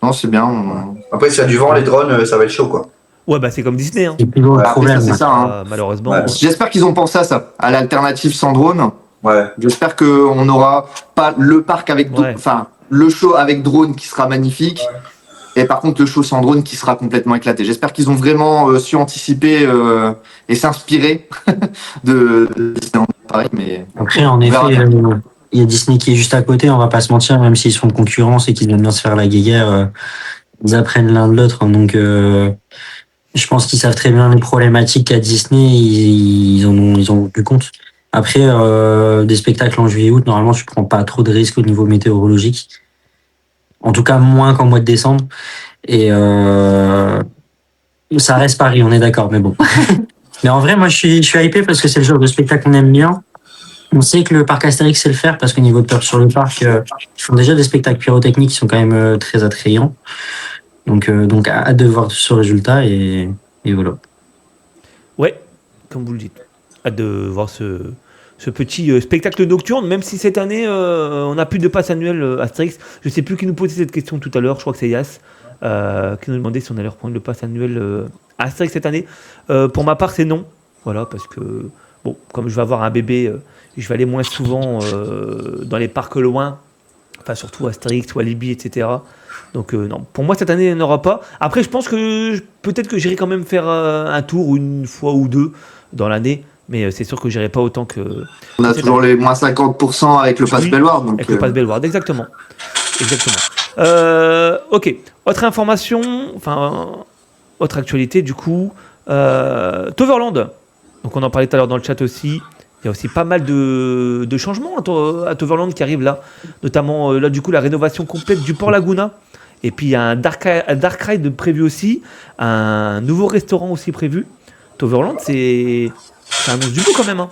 Speaker 3: Non, c'est bien.
Speaker 4: Après, s'il y a du vent, les drones, ça va être chaud, quoi.
Speaker 2: Ouais, bah c'est comme Disney, hein.
Speaker 5: C'est plus gros le
Speaker 3: Après,
Speaker 5: problème.
Speaker 3: ça, c'est ça. Hein.
Speaker 2: Malheureusement.
Speaker 4: Ouais.
Speaker 3: J'espère qu'ils ont pensé à ça, à l'alternative sans drone.
Speaker 4: Ouais.
Speaker 3: J'espère qu'on n'aura pas le parc avec,
Speaker 2: Ouais.
Speaker 3: enfin, le show avec drone qui sera magnifique. Et par contre, le show sans drone qui sera complètement éclaté. J'espère qu'ils ont vraiment su anticiper et s'inspirer de Disneyland Paris. Mais
Speaker 5: Après, en
Speaker 3: on verra
Speaker 5: effet,
Speaker 3: bien.
Speaker 5: il y a Disney qui est juste à côté, on va pas se mentir, même s'ils sont de concurrence et qu'ils aiment bien se faire la guéguerre, ils apprennent l'un de l'autre. Donc, je pense qu'ils savent très bien les problématiques qu'a Disney, ils en ont rendu compte. Après, des spectacles en juillet-août, normalement, tu prends pas trop de risques au niveau météorologique. En tout cas, moins qu'en mois de décembre. Et ça reste Paris, on est d'accord, mais bon. Mais en vrai, moi, je suis hypé parce que c'est le genre de spectacle qu'on aime bien. On sait que le parc Astérix sait le faire parce qu'au niveau de Peur sur le parc, ils font déjà des spectacles pyrotechniques qui sont quand même très attrayants. Donc, hâte de voir ce résultat et voilà.
Speaker 2: Ouais, comme vous le dites. Hâte de voir ce petit spectacle nocturne, même si cette année, on n'a plus de passe annuel Astérix. Je sais plus qui nous posait cette question tout à l'heure, je crois que c'est Yas, qui nous demandait si on allait reprendre le pass annuel Astérix cette année. Pour ma part, c'est non. Voilà, parce que, bon, comme je vais avoir un bébé, je vais aller moins souvent dans les parcs loin, enfin surtout Astérix, Walibi, etc. Donc non, pour moi cette année il n'y en aura pas. Après je pense que peut-être que j'irai quand même faire un tour une fois ou deux dans l'année, mais c'est sûr que j'irai pas autant que
Speaker 3: On a toujours les moins 50% avec le pass
Speaker 2: Oui,
Speaker 3: Belloir. Donc,
Speaker 2: avec le pass Bellewaerde, exactement. Ok, autre information, enfin autre actualité du coup, Toverland. Donc on en parlait tout à l'heure dans le chat aussi. Il y a aussi pas mal de changements à Toverland qui arrivent là, notamment là du coup la rénovation complète du Port Laguna. Et puis il y a un Dark Ride prévu aussi, un nouveau restaurant aussi prévu. Toverland, ça annonce du beau quand même. Hein.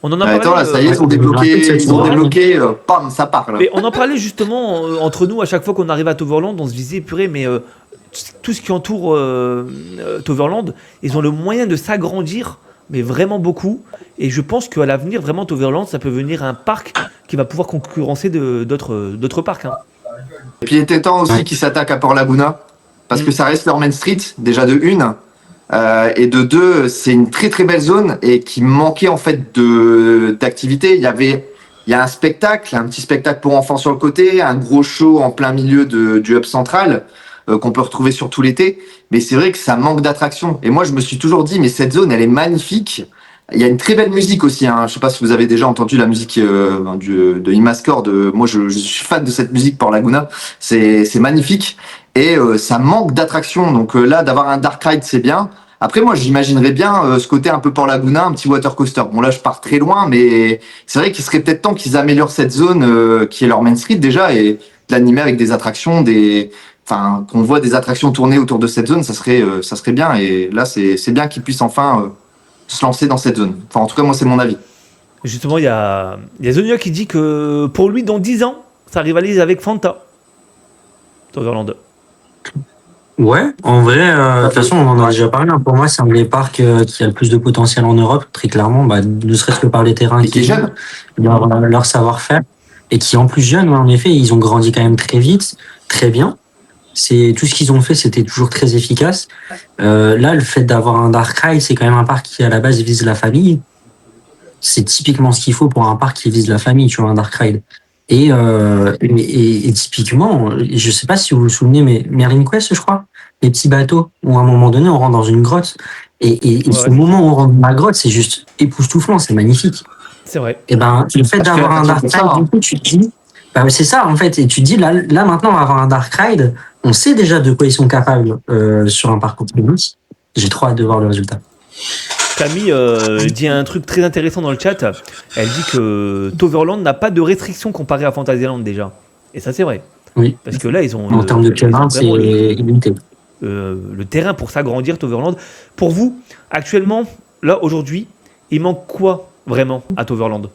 Speaker 2: On en a parlé.
Speaker 3: Attends, là, ça y est, ils ont débloqué, pam, ça part. Là.
Speaker 2: Mais on en parlait justement entre nous à chaque fois qu'on arrivait à Toverland, on se disait purée, mais tout ce qui entoure Toverland, ils ont le moyen de s'agrandir, mais vraiment beaucoup. Et je pense qu'à l'avenir, vraiment, Toverland, ça peut venir un parc qui va pouvoir concurrencer d'autres parcs. Hein.
Speaker 3: Et puis il était temps aussi qu'ils s'attaquent à Port Laguna, parce que ça reste leur Main Street, déjà de une. Et de deux, c'est une très très belle zone et qui manquait en fait d'activité. Il y a un petit spectacle pour enfants sur le côté, un gros show en plein milieu du hub central qu'on peut retrouver sur tout l'été. Mais c'est vrai que ça manque d'attraction. Et moi, je me suis toujours dit, mais cette zone, elle est magnifique. Il y a une très belle musique aussi. Hein. Je sais pas si vous avez déjà entendu la musique de Imascore. Moi, je suis fan de cette musique Port Laguna. C'est magnifique. Et ça manque d'attraction. Donc là, d'avoir un Dark Ride, c'est bien. Après, moi, j'imaginerais bien ce côté un peu Port Laguna, un petit water coaster. Bon, là, je pars très loin, mais c'est vrai qu'il serait peut-être temps qu'ils améliorent cette zone qui est leur Main Street déjà et de l'animer avec des attractions, qu'on voit des attractions tourner autour de cette zone, ça serait bien. Et là, c'est bien qu'ils puissent enfin se lancer dans cette zone. Enfin, en tout cas, moi, c'est mon avis.
Speaker 2: Justement, il y a Zonia qui dit que pour lui, dans 10 ans, ça rivalise avec Fanta. Toverland.
Speaker 5: Ouais, en vrai, de toute façon, on en a déjà parlé. Hein. Pour moi, c'est un des parcs qui a le plus de potentiel en Europe, très clairement, ne serait-ce que par les terrains
Speaker 3: Et qui est jeune.
Speaker 5: leur savoir-faire. Et qui, en plus jeune, ouais, en effet, ils ont grandi quand même très vite, très bien. Tout ce qu'ils ont fait, c'était toujours très efficace. Là, le fait d'avoir un Dark Ride, c'est quand même un parc qui, à la base, vise la famille. C'est typiquement ce qu'il faut pour un parc qui vise la famille, tu vois, un Dark Ride. Et typiquement, je sais pas si vous vous souvenez, mais Merlin Quest, je crois, les petits bateaux, où à un moment donné, on rentre dans une grotte. Et ce moment où on rentre dans la grotte, c'est juste époustouflant, c'est magnifique.
Speaker 2: C'est vrai.
Speaker 5: Et ben, le fait d'avoir un Dark Ride, du coup, tu te dis, c'est ça, en fait. Et tu te dis, là, maintenant, on va avoir un Dark Ride. On sait déjà de quoi ils sont capables sur un parcours public. J'ai trop hâte de voir le résultat.
Speaker 2: Camille dit un truc très intéressant dans le chat. Elle dit que Toverland n'a pas de restrictions comparé à Fantasyland déjà. Et ça, c'est vrai.
Speaker 5: Oui.
Speaker 2: Parce que là, ils ont.
Speaker 5: En termes de terrain, c'est illimité.
Speaker 2: Le terrain pour s'agrandir, Toverland. Pour vous, actuellement, là, aujourd'hui, il manque quoi vraiment à Toverland ?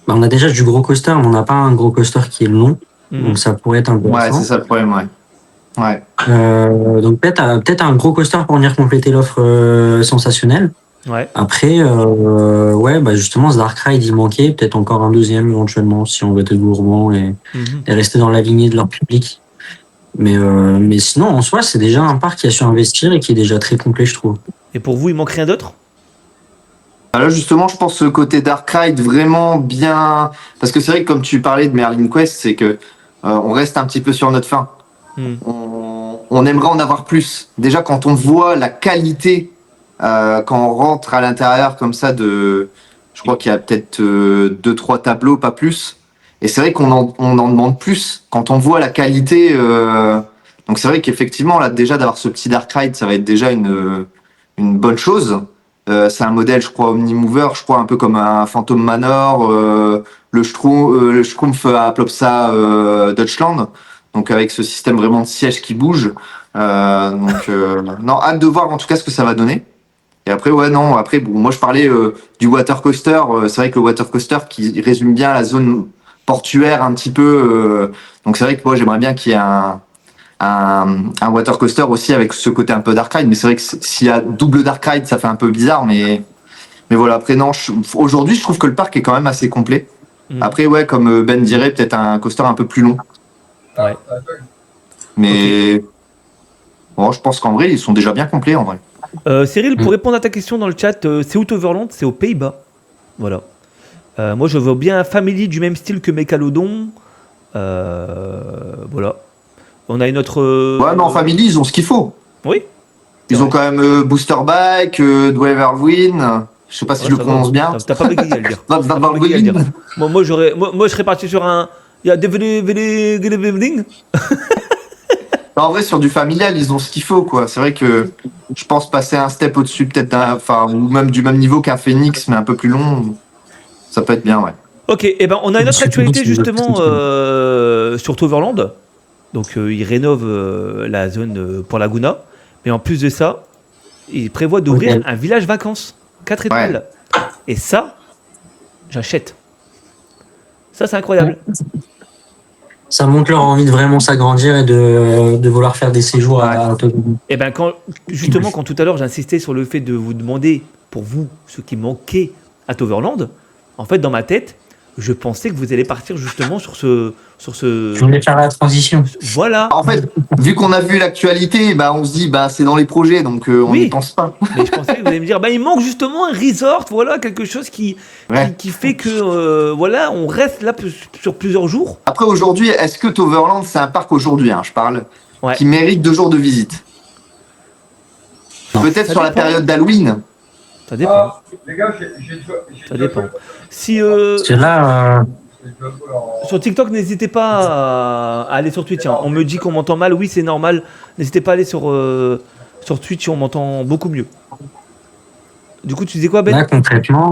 Speaker 5: On a déjà du gros coaster, mais on n'a pas un gros coaster qui est long. Donc ça pourrait être intéressant.
Speaker 3: Ouais, c'est ça le problème, ouais.
Speaker 5: Donc peut-être un gros coaster pour venir compléter l'offre sensationnelle.
Speaker 2: Ouais.
Speaker 5: Après, justement, ce Dark Ride, il manquait. Peut-être encore un deuxième éventuellement, si on veut être gourmand et rester dans la lignée de leur public. Mais sinon, en soi, c'est déjà un parc qui a su investir et qui est déjà très complet, je trouve.
Speaker 2: Et pour vous, il manque rien d'autre?
Speaker 3: Là, justement, je pense ce côté Dark Ride vraiment bien. Parce que c'est vrai que comme tu parlais de Merlin Quest, c'est que on reste un petit peu sur notre faim.
Speaker 2: Hmm.
Speaker 3: On aimerait en avoir plus. Déjà, quand on voit la qualité, quand on rentre à l'intérieur comme ça je crois qu'il y a peut-être 2-3 tableaux, pas plus. Et c'est vrai on en demande plus quand on voit la qualité. Donc c'est vrai qu'effectivement, là, déjà d'avoir ce petit Dark Ride, ça va être déjà une bonne chose. C'est un modèle, je crois, Omnimover, je crois un peu comme un Phantom Manor, le Schtroumpf à Plopsa Deutschland. Donc avec ce système vraiment de siège qui bouge. Non, hâte de voir en tout cas ce que ça va donner. Et après, bon, moi je parlais du water coaster. C'est vrai que le water coaster qui résume bien la zone portuaire un petit peu. Donc c'est vrai que moi j'aimerais bien qu'il y ait un water coaster aussi avec ce côté un peu dark ride. Mais c'est vrai que s'il y a double dark ride, ça fait un peu bizarre. Mais voilà, après non, aujourd'hui je trouve que le parc est quand même assez complet. Après, ouais, comme Ben dirait, peut-être un coaster un peu plus long.
Speaker 2: Ouais.
Speaker 3: Mais bon, je pense qu'en vrai, ils sont déjà bien complets en vrai.
Speaker 2: Cyril, pour répondre à ta question dans le chat, c'est où Toverland? C'est aux Pays-Bas. Voilà. Moi, je veux bien un Family du même style que Mécalodon. Voilà. On a une autre.
Speaker 3: Ouais, mais en Family, ils ont ce qu'il faut.
Speaker 2: Oui.
Speaker 3: Ils ont quand même Booster Bike, Dweverwin. Je sais pas si je le prononce bien.
Speaker 2: T'as pas bégayé à le dire. T'as pas bégayé à le dire. Moi, je serais parti sur un. Il y a des.
Speaker 3: En vrai, sur du familial, ils ont ce qu'il faut, quoi. C'est vrai que je pense passer un step au-dessus, peut-être ou même du même niveau qu'un Phoenix, mais un peu plus long, ça peut être bien, ouais.
Speaker 2: Ok, et ben on a une autre actualité justement sur Toverland. Donc ils rénovent la zone pour Laguna, mais en plus de ça, ils prévoient d'ouvrir un village vacances 4 étoiles. Ouais. Et ça, j'achète. Ça, c'est incroyable.
Speaker 5: Ça montre leur envie de vraiment s'agrandir et de vouloir faire des séjours à Toverland.
Speaker 2: Et ben quand tout à l'heure j'insistais sur le fait de vous demander pour vous ce qui manquait à Toverland, en fait dans ma tête, je pensais que vous allez partir justement sur ce.
Speaker 5: Je voulais faire la transition.
Speaker 2: Voilà.
Speaker 3: En fait, vu qu'on a vu l'actualité, on se dit c'est dans les projets, donc on n'y pense pas.
Speaker 2: Mais je pensais que vous allez me dire il manque justement un resort, voilà, quelque chose qui fait que voilà, on reste là sur plusieurs jours.
Speaker 3: Après aujourd'hui, est-ce que Toverland c'est un parc aujourd'hui, je parle, qui mérite 2 jours de visite? Peut-être sur la période d'Halloween.
Speaker 2: Ça dépend.
Speaker 6: Les gars,
Speaker 2: ça dépend. Si
Speaker 5: c'est là.
Speaker 2: Sur TikTok, n'hésitez pas à aller sur Twitch. On me dit qu'on m'entend mal. Oui, c'est normal. N'hésitez pas à aller sur Twitch. On m'entend beaucoup mieux. Du coup, tu disais quoi, Ben?
Speaker 5: Là, concrètement,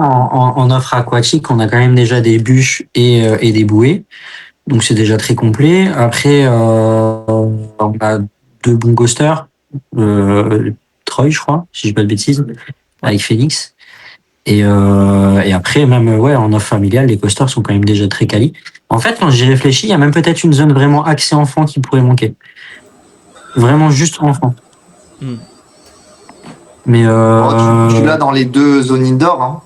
Speaker 5: en offre aquatique, on a quand même déjà des bûches et des bouées. Donc, c'est déjà très complet. Après, on a 2 bons coasters. Troy, je crois, si je dis pas de bêtises, avec Phoenix. Et après, même en offre familiale, les coasters sont quand même déjà très quali. En fait, quand j'y réfléchis, il y a même peut-être une zone vraiment axée enfant qui pourrait manquer. Vraiment juste enfant. Mais
Speaker 3: tu l'as dans les 2 zones indoor. Hein.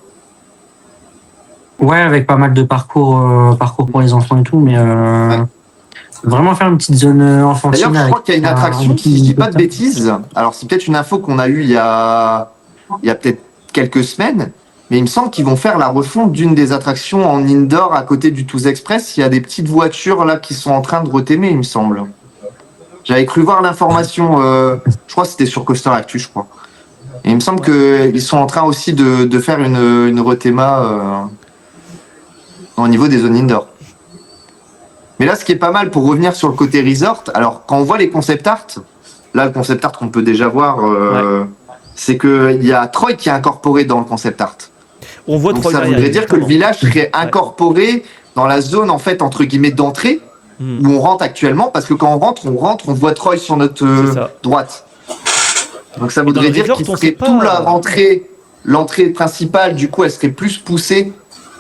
Speaker 5: Ouais, avec pas mal de parcours pour les enfants et tout, mais vraiment faire une petite zone enfantine.
Speaker 3: D'ailleurs, je crois qu'il y a une attraction, si je dis pas de bêtises. Alors, c'est peut-être une info qu'on a eue il y a peut-être quelques semaines. Mais il me semble qu'ils vont faire la refonte d'une des attractions en indoor à côté du Toulouse Express. Il y a des petites voitures là qui sont en train de retémer, il me semble. J'avais cru voir l'information, je crois que c'était sur Coaster Actu, je crois. Et il me semble qu'ils sont en train aussi de faire une rethéma au niveau des zones indoor. Mais là, ce qui est pas mal pour revenir sur le côté resort, alors quand on voit les concept art, là le concept art qu'on peut déjà voir, c'est qu'il y a Troy qui est incorporé dans le concept art.
Speaker 2: On voit
Speaker 3: donc ça voudrait dire que le village serait incorporé dans la zone en fait entre guillemets d'entrée où on rentre actuellement, parce que quand on rentre, on voit Troy sur notre droite. Donc ça voudrait dire qu'il ferait tout l'entrée principale, du coup elle serait plus poussée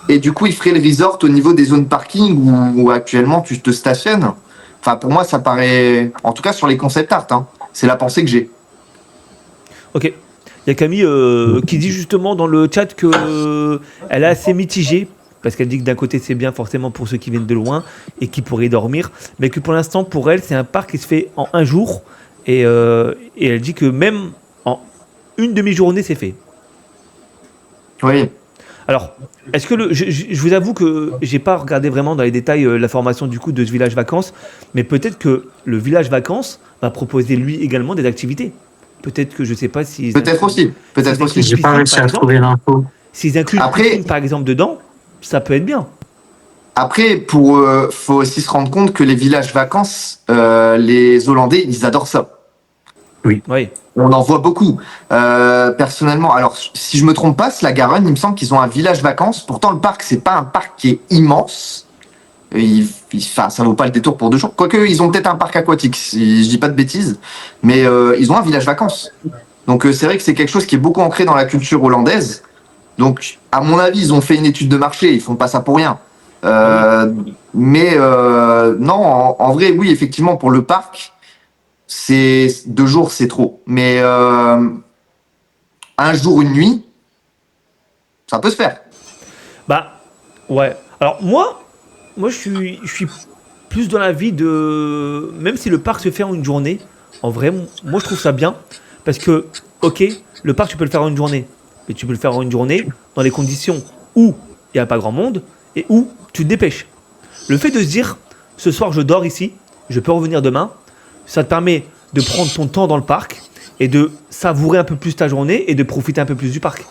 Speaker 3: et du coup il ferait le resort au niveau des zones parking où actuellement tu te stationnes. Enfin pour moi ça paraît, en tout cas sur les concept art, c'est la pensée que j'ai.
Speaker 2: Ok. Il y a Camille qui dit justement dans le chat que elle est assez mitigée parce qu'elle dit que d'un côté c'est bien forcément pour ceux qui viennent de loin et qui pourraient y dormir, mais que pour l'instant pour elle c'est un parc qui se fait en un jour et elle dit que même en une demi-journée c'est fait.
Speaker 3: Oui.
Speaker 2: Alors, est-ce que je vous avoue que j'ai pas regardé vraiment dans les détails la formation du coup de ce village vacances, mais peut-être que le village vacances va proposer lui également des activités. Peut-être que je sais pas si
Speaker 3: Peut-être aussi. Peut-être
Speaker 2: S'ils
Speaker 3: aussi.
Speaker 2: incluent
Speaker 5: J'ai pas
Speaker 2: piscine,
Speaker 5: réussi
Speaker 2: par
Speaker 5: à
Speaker 2: exemple.
Speaker 5: trouver l'info.
Speaker 2: S'ils incluent une
Speaker 3: Après-
Speaker 2: piscine, par exemple dedans, ça peut être bien.
Speaker 3: Après, faut aussi se rendre compte que les villages vacances, les Hollandais, ils adorent ça.
Speaker 2: Oui.
Speaker 3: On en voit beaucoup. Personnellement, alors si je me trompe pas, la Garonne, il me semble qu'ils ont un village vacances. Pourtant, le parc, c'est pas un parc qui est immense. Enfin, ça vaut pas le détour pour 2 jours. Quoique, ils ont peut-être un parc aquatique, si je dis pas de bêtises. Mais ils ont un village vacances. Donc c'est vrai que c'est quelque chose qui est beaucoup ancré dans la culture hollandaise. Donc, à mon avis, ils ont fait une étude de marché. Ils font pas ça pour rien. Mais non, en vrai, oui, effectivement, pour le parc, c'est 2 jours, c'est trop. Mais un jour, une nuit, ça peut se faire.
Speaker 2: Bah, ouais. Alors moi je suis plus dans la vie de... Même si le parc se fait en une journée, en vrai, moi je trouve ça bien. Parce que, ok, le parc tu peux le faire en une journée. Mais tu peux le faire en une journée dans les conditions où il n'y a pas grand monde et où tu te dépêches. Le fait de se dire, ce soir je dors ici, je peux revenir demain, ça te permet de prendre ton temps dans le parc et de savourer un peu plus ta journée et de profiter un peu plus du parc.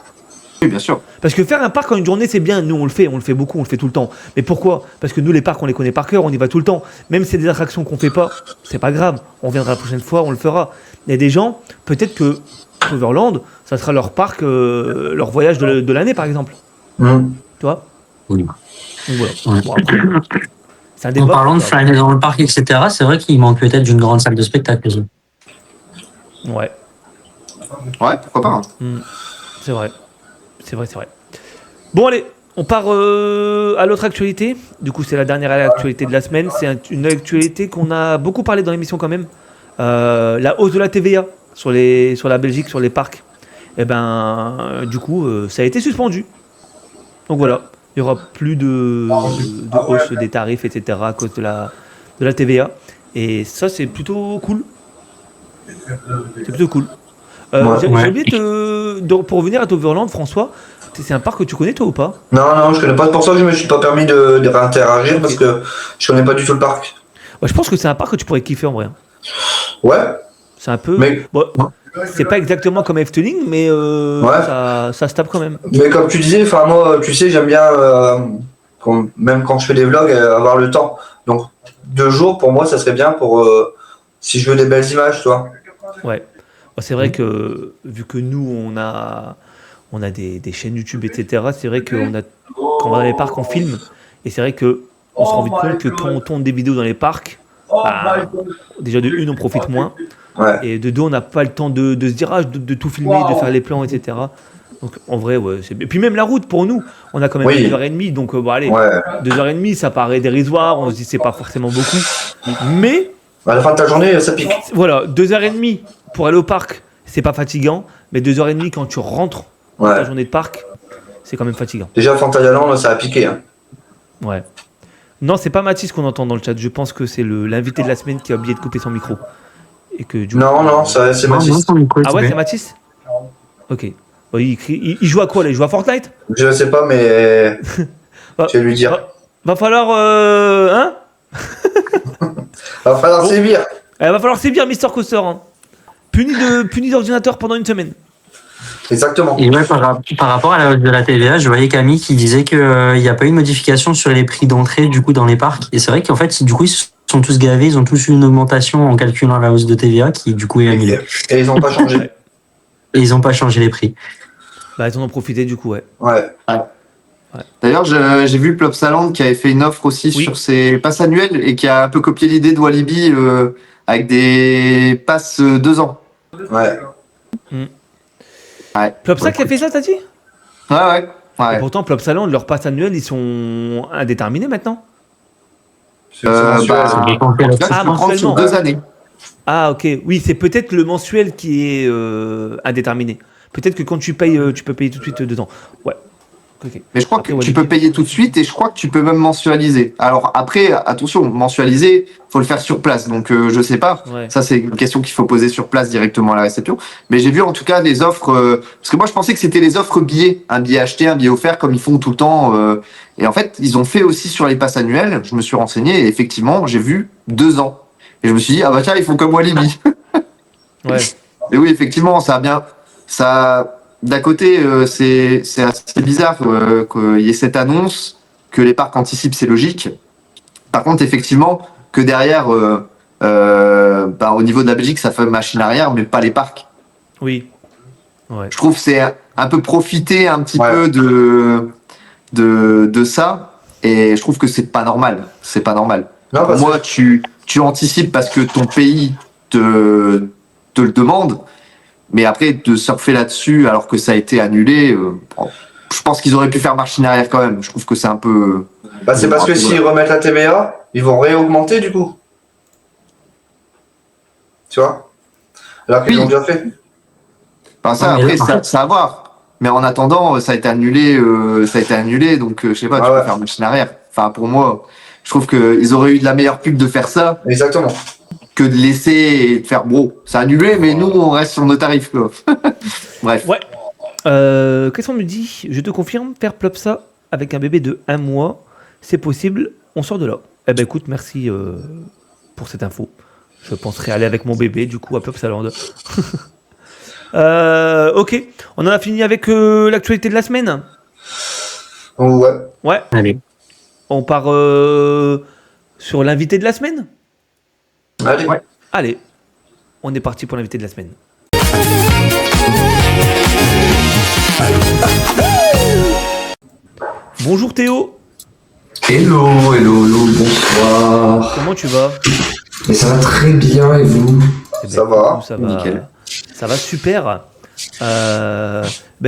Speaker 3: Oui, bien sûr.
Speaker 2: Parce que faire un parc en une journée, c'est bien. Nous, on le fait beaucoup, on le fait tout le temps. Mais pourquoi? Parce que nous, les parcs, on les connaît par cœur, on y va tout le temps. Même si c'est des attractions qu'on fait pas, c'est pas grave. On viendra la prochaine fois, on le fera. Il y a des gens, peut-être que Overland, ça sera leur parc, leur voyage de l'année, par exemple. Tu vois?
Speaker 5: Oui.
Speaker 2: Donc voilà.
Speaker 5: Ouais.
Speaker 2: Bon, après, c'est un
Speaker 5: En
Speaker 2: débat.
Speaker 5: parlant de flâner dans le parc, etc., c'est vrai qu'il manque peut-être d'une grande salle de spectacle.
Speaker 2: Ouais,
Speaker 3: Ouais, pourquoi pas. Hein.
Speaker 2: c'est vrai. C'est vrai. Bon, allez, on part à l'autre actualité. Du coup, c'est la dernière actualité de la semaine. C'est une actualité qu'on a beaucoup parlé dans l'émission quand même. La hausse de la TVA sur la Belgique, sur les parcs. Et ben, du coup, ça a été suspendu. Donc voilà, il n'y aura plus de hausse des tarifs, etc. à cause de la TVA. Et ça, c'est plutôt cool. C'est plutôt cool. J'ai oublié pour revenir à Toverland, François, c'est un parc que tu connais toi ou pas?
Speaker 4: Non, je connais pas. C'est pour ça que je me suis pas permis de réinteragir parce que je connais pas du tout le parc.
Speaker 2: Ouais, je pense que c'est un parc que tu pourrais kiffer en vrai.
Speaker 4: Ouais,
Speaker 2: C'est un peu.
Speaker 4: Mais-
Speaker 2: Bon, c'est pas exactement comme Efteling, mais ça se tape quand même.
Speaker 4: mais comme tu disais, enfin moi, tu sais, j'aime bien, même quand je fais des vlogs, avoir le temps. Donc 2 jours pour moi, ça serait bien pour si je veux des belles images, tu vois.
Speaker 2: Ouais. Bon, c'est vrai que vu que nous on a des chaînes YouTube, etc. C'est vrai que quand on va dans les parcs, on filme. Et c'est vrai que on se rend vite compte que quand on tourne des vidéos dans les parcs, bah, déjà de une on profite moins.
Speaker 4: Ouais.
Speaker 2: Et de deux, on n'a pas le temps de se dire de tout filmer, de faire les plans, etc. Donc en vrai, ouais. Et puis même la route, pour nous, on a quand même
Speaker 4: Oui.
Speaker 2: 2h30. Donc bon, allez,
Speaker 4: Ouais.
Speaker 2: 2h30, ça paraît dérisoire. On se dit c'est pas forcément beaucoup. Mais
Speaker 4: À la fin de ta journée, ça pique.
Speaker 2: voilà, 2h30 pour aller au parc, c'est pas fatigant. Mais 2h30 quand tu rentres dans ta
Speaker 4: Ouais.
Speaker 2: journée de parc, c'est quand même fatigant.
Speaker 4: Déjà, Fantasyland, ça a piqué. Hein.
Speaker 2: Ouais. Non, c'est pas Mathis qu'on entend dans le chat. Je pense que c'est l'invité de la semaine qui a oublié de couper son micro. Et que, du coup-
Speaker 4: Non, c'est Mathis.
Speaker 2: Ah ouais, c'est Mathis. Ok. Bon, il joue à quoi là? Il joue à Fortnite?
Speaker 4: Je sais pas, mais je vais lui dire.
Speaker 2: Va falloir. Hein?
Speaker 4: Va falloir sévir.
Speaker 2: Va falloir sévir Mister Coaster. Hein. Puni d'ordinateur pendant une semaine.
Speaker 4: Exactement.
Speaker 5: Et ouais, par rapport à la hausse de la TVA, je voyais Camille qui disait qu'il n'y a pas eu de modification sur les prix d'entrée du coup dans les parcs. Et c'est vrai qu'en fait, du coup, ils se sont tous gavés, ils ont tous eu une augmentation en calculant la hausse de TVA qui du coup est annulée.
Speaker 4: Et ils ont pas changé.
Speaker 5: Et ils n'ont pas changé les prix.
Speaker 2: Bah, ils en ont profité du coup, ouais.
Speaker 4: Ouais.
Speaker 3: D'ailleurs, j'ai vu Plopsaland qui avait fait une offre aussi
Speaker 2: Oui.
Speaker 3: sur ses passes annuelles et qui a un peu copié l'idée de Walibi avec des passes 2 ans.
Speaker 4: Ouais.
Speaker 3: Ouais.
Speaker 2: Plopsa qui a fait ça, t'as dit?
Speaker 3: Ouais.
Speaker 2: Et pourtant, Plopsaland, leurs passes annuelles, ils sont indéterminés maintenant.
Speaker 4: C'est mensuel.
Speaker 3: bah,
Speaker 5: dépend quelle
Speaker 3: en tout cas,
Speaker 2: Ah,
Speaker 3: tu peux prendre sur
Speaker 2: mensuellement.
Speaker 3: 2 années.
Speaker 2: Ah, ok. Oui, c'est peut-être le mensuel qui est indéterminé. Peut-être que quand tu payes, tu peux payer tout de suite 2 ans. Ouais. Ok.
Speaker 3: Mais je crois
Speaker 2: Après,
Speaker 3: que tu
Speaker 2: Walid.
Speaker 3: peux payer tout de suite et je crois que tu peux même mensualiser. Alors après, attention, mensualiser, faut le faire sur place. Donc je sais pas.
Speaker 2: Ouais.
Speaker 3: Ça c'est une question qu'il faut poser sur place directement à la réception. Mais j'ai vu en tout cas des offres parce que moi je pensais que c'était les offres billets, un billet acheté, un billet offert comme ils font tout le temps. Et en fait, ils ont fait aussi sur les passes annuelles. Je me suis renseigné et effectivement, j'ai vu 2 ans. Et je me suis dit ah bah tiens, ils font comme Walibi.
Speaker 2: Ouais.
Speaker 3: Et oui, effectivement, ça a bien. Ça, d'un côté, c'est assez bizarre qu'il y ait cette annonce, que les parcs anticipent, c'est logique. Par contre, effectivement, que derrière, au niveau de la Belgique, ça fait machine arrière, mais pas les parcs.
Speaker 2: Oui. Ouais.
Speaker 3: Je trouve que c'est un peu profiter un petit
Speaker 4: Ouais.
Speaker 3: peu de ça, et je trouve que c'est pas normal. C'est pas normal.
Speaker 4: Non,
Speaker 3: Pour
Speaker 4: parce
Speaker 3: moi,
Speaker 4: que
Speaker 3: tu anticipes parce que ton pays te le demande. Mais après, de surfer là-dessus alors que ça a été annulé, je pense qu'ils auraient pu faire machine arrière quand même. Je trouve que c'est un peu.
Speaker 4: c'est parce que s'ils remettent la TVA, ils vont réaugmenter du coup. Tu vois? Alors qu'ils
Speaker 3: Oui.
Speaker 4: l'ont bien fait.
Speaker 3: Enfin, ça,
Speaker 5: Ouais, mais
Speaker 3: après,
Speaker 5: là, en fait-
Speaker 3: ça à voir. Mais en attendant, ça a été annulé, donc je sais pas, tu
Speaker 4: Ouais.
Speaker 3: peux faire machine arrière. Enfin, pour moi, je trouve qu'ils auraient eu de la meilleure pub de faire ça
Speaker 4: Exactement.
Speaker 3: que de laisser et de faire c'est annulé, mais nous, on reste sur nos tarifs, quoi. Bref.
Speaker 2: Ouais. Qu'est-ce qu'on me dit? Je te confirme, faire Plopsa avec un bébé de 1 mois, c'est possible, on sort de là. Eh ben écoute, merci pour cette info. Je penserai aller avec mon bébé, du coup, à Plopsaland. Ok, on en a fini avec l'actualité de la semaine.
Speaker 4: Ouais.
Speaker 2: Ouais,
Speaker 5: Allez.
Speaker 2: on part sur l'invité de la semaine.
Speaker 4: Allez.
Speaker 3: Ouais.
Speaker 2: Allez, on est parti pour l'invité de la semaine. Bonjour Théo,
Speaker 6: Hello, hello, hello, bonsoir.
Speaker 2: comment tu vas?
Speaker 6: Mais ça va très bien et vous?
Speaker 2: Eh ben,
Speaker 4: Ça va,
Speaker 2: écoute, ça va,
Speaker 3: nickel.
Speaker 2: ça va super.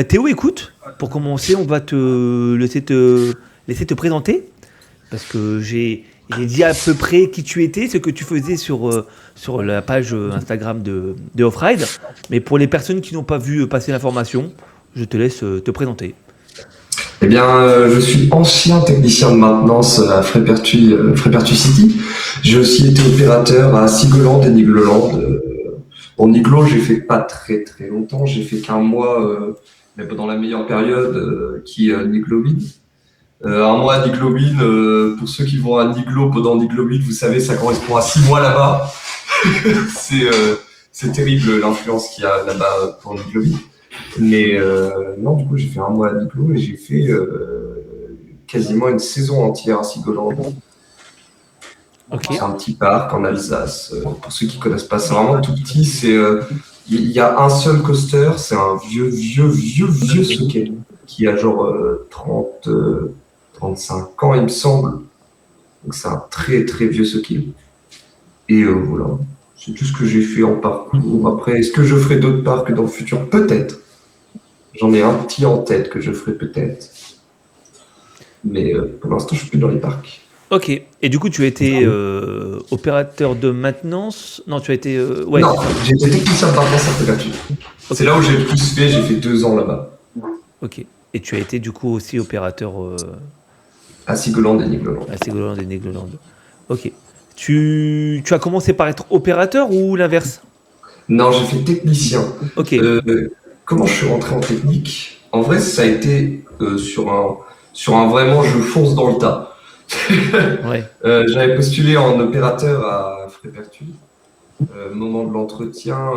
Speaker 2: Théo, écoute, pour commencer, on va te laisser te présenter parce que j'ai dit à peu près qui tu étais, ce que tu faisais sur la page Instagram de Offride. Mais pour les personnes qui n'ont pas vu passer l'information, je te laisse te présenter.
Speaker 6: Eh bien, je suis ancien technicien de maintenance à Frépertuis City. J'ai aussi été opérateur à Sigoland et Nigloland. Pour Niglo, j'ai fait pas très très longtemps, j'ai fait qu'un mois, mais pendant la meilleure période, qui est Niglobin. Un mois à Niglobin, pour ceux qui vont à Niglo pendant Niglobin, vous savez, ça correspond à 6 mois là-bas. C'est terrible l'influence qu'il y a là-bas pour Niglobin. Mais non, du coup, j'ai fait un mois à Niglo et j'ai fait quasiment une saison entière à Sigoland.
Speaker 2: Ok.
Speaker 6: C'est un petit parc en Alsace. Pour ceux qui connaissent pas, c'est vraiment tout petit. Il y a un seul coaster, c'est un vieux socket qui a genre 35 ans, il me semble. Donc c'est un très très vieux socket. Et voilà, c'est tout ce que j'ai fait en parcours. Après, est-ce que je ferai d'autres parcs dans le futur? Peut-être. J'en ai un petit en tête que je ferai peut-être. Mais pour l'instant, je suis plus dans les parcs.
Speaker 2: Ok. Et du coup, tu as été opérateur de maintenance. Non, tu as été. Ouais.
Speaker 6: Non, j'ai été technicien de maintenance à Frépertuis.
Speaker 2: Ok.
Speaker 6: C'est là où j'ai le plus fait, j'ai fait 2 ans là-bas.
Speaker 2: Ok. Et tu as été du coup aussi opérateur
Speaker 6: À Sigoland et Nigloland.
Speaker 2: à Ségolande et Négloland. Ok. Tu as commencé par être opérateur ou l'inverse?
Speaker 6: Non, j'ai fait technicien.
Speaker 2: Ok.
Speaker 6: Comment je suis rentré en technique? En vrai, ça a été sur un vraiment je fonce dans le tas.
Speaker 2: Ouais.
Speaker 6: J'avais postulé en opérateur à Frépertuis. Moment de l'entretien,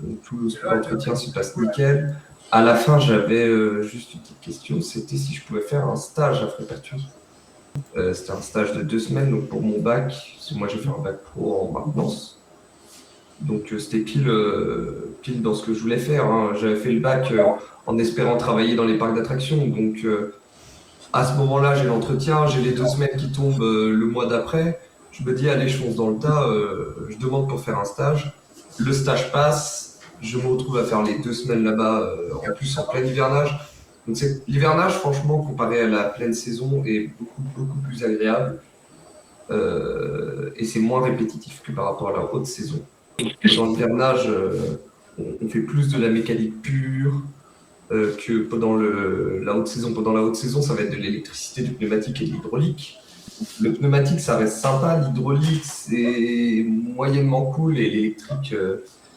Speaker 6: donc tout l'entretien se passe nickel. À la fin, j'avais juste une petite question, c'était si je pouvais faire un stage à Frépertuis. C'était un stage de 2 semaines donc pour mon bac, parce que moi j'ai fait un bac pro en maintenance. Donc c'était pile dans ce que je voulais faire, hein. J'avais fait le bac en espérant travailler dans les parcs d'attractions. Donc à ce moment-là, j'ai l'entretien, j'ai les 2 semaines qui tombent le mois d'après. Je me dis, allez, je fonce dans le tas, je demande pour faire un stage. Le stage passe, je me retrouve à faire les 2 semaines là-bas, en plus en plein hivernage. Donc l'hivernage, franchement, comparé à la pleine saison, est beaucoup plus agréable. Et c'est moins répétitif que par rapport à la haute saison. Dans l'hivernage, on fait plus de la mécanique pure. que pendant la haute saison. Pendant la haute saison, ça va être de l'électricité, du pneumatique et de l'hydraulique. Le pneumatique, ça reste sympa. L'hydraulique, c'est moyennement cool. Et l'électrique,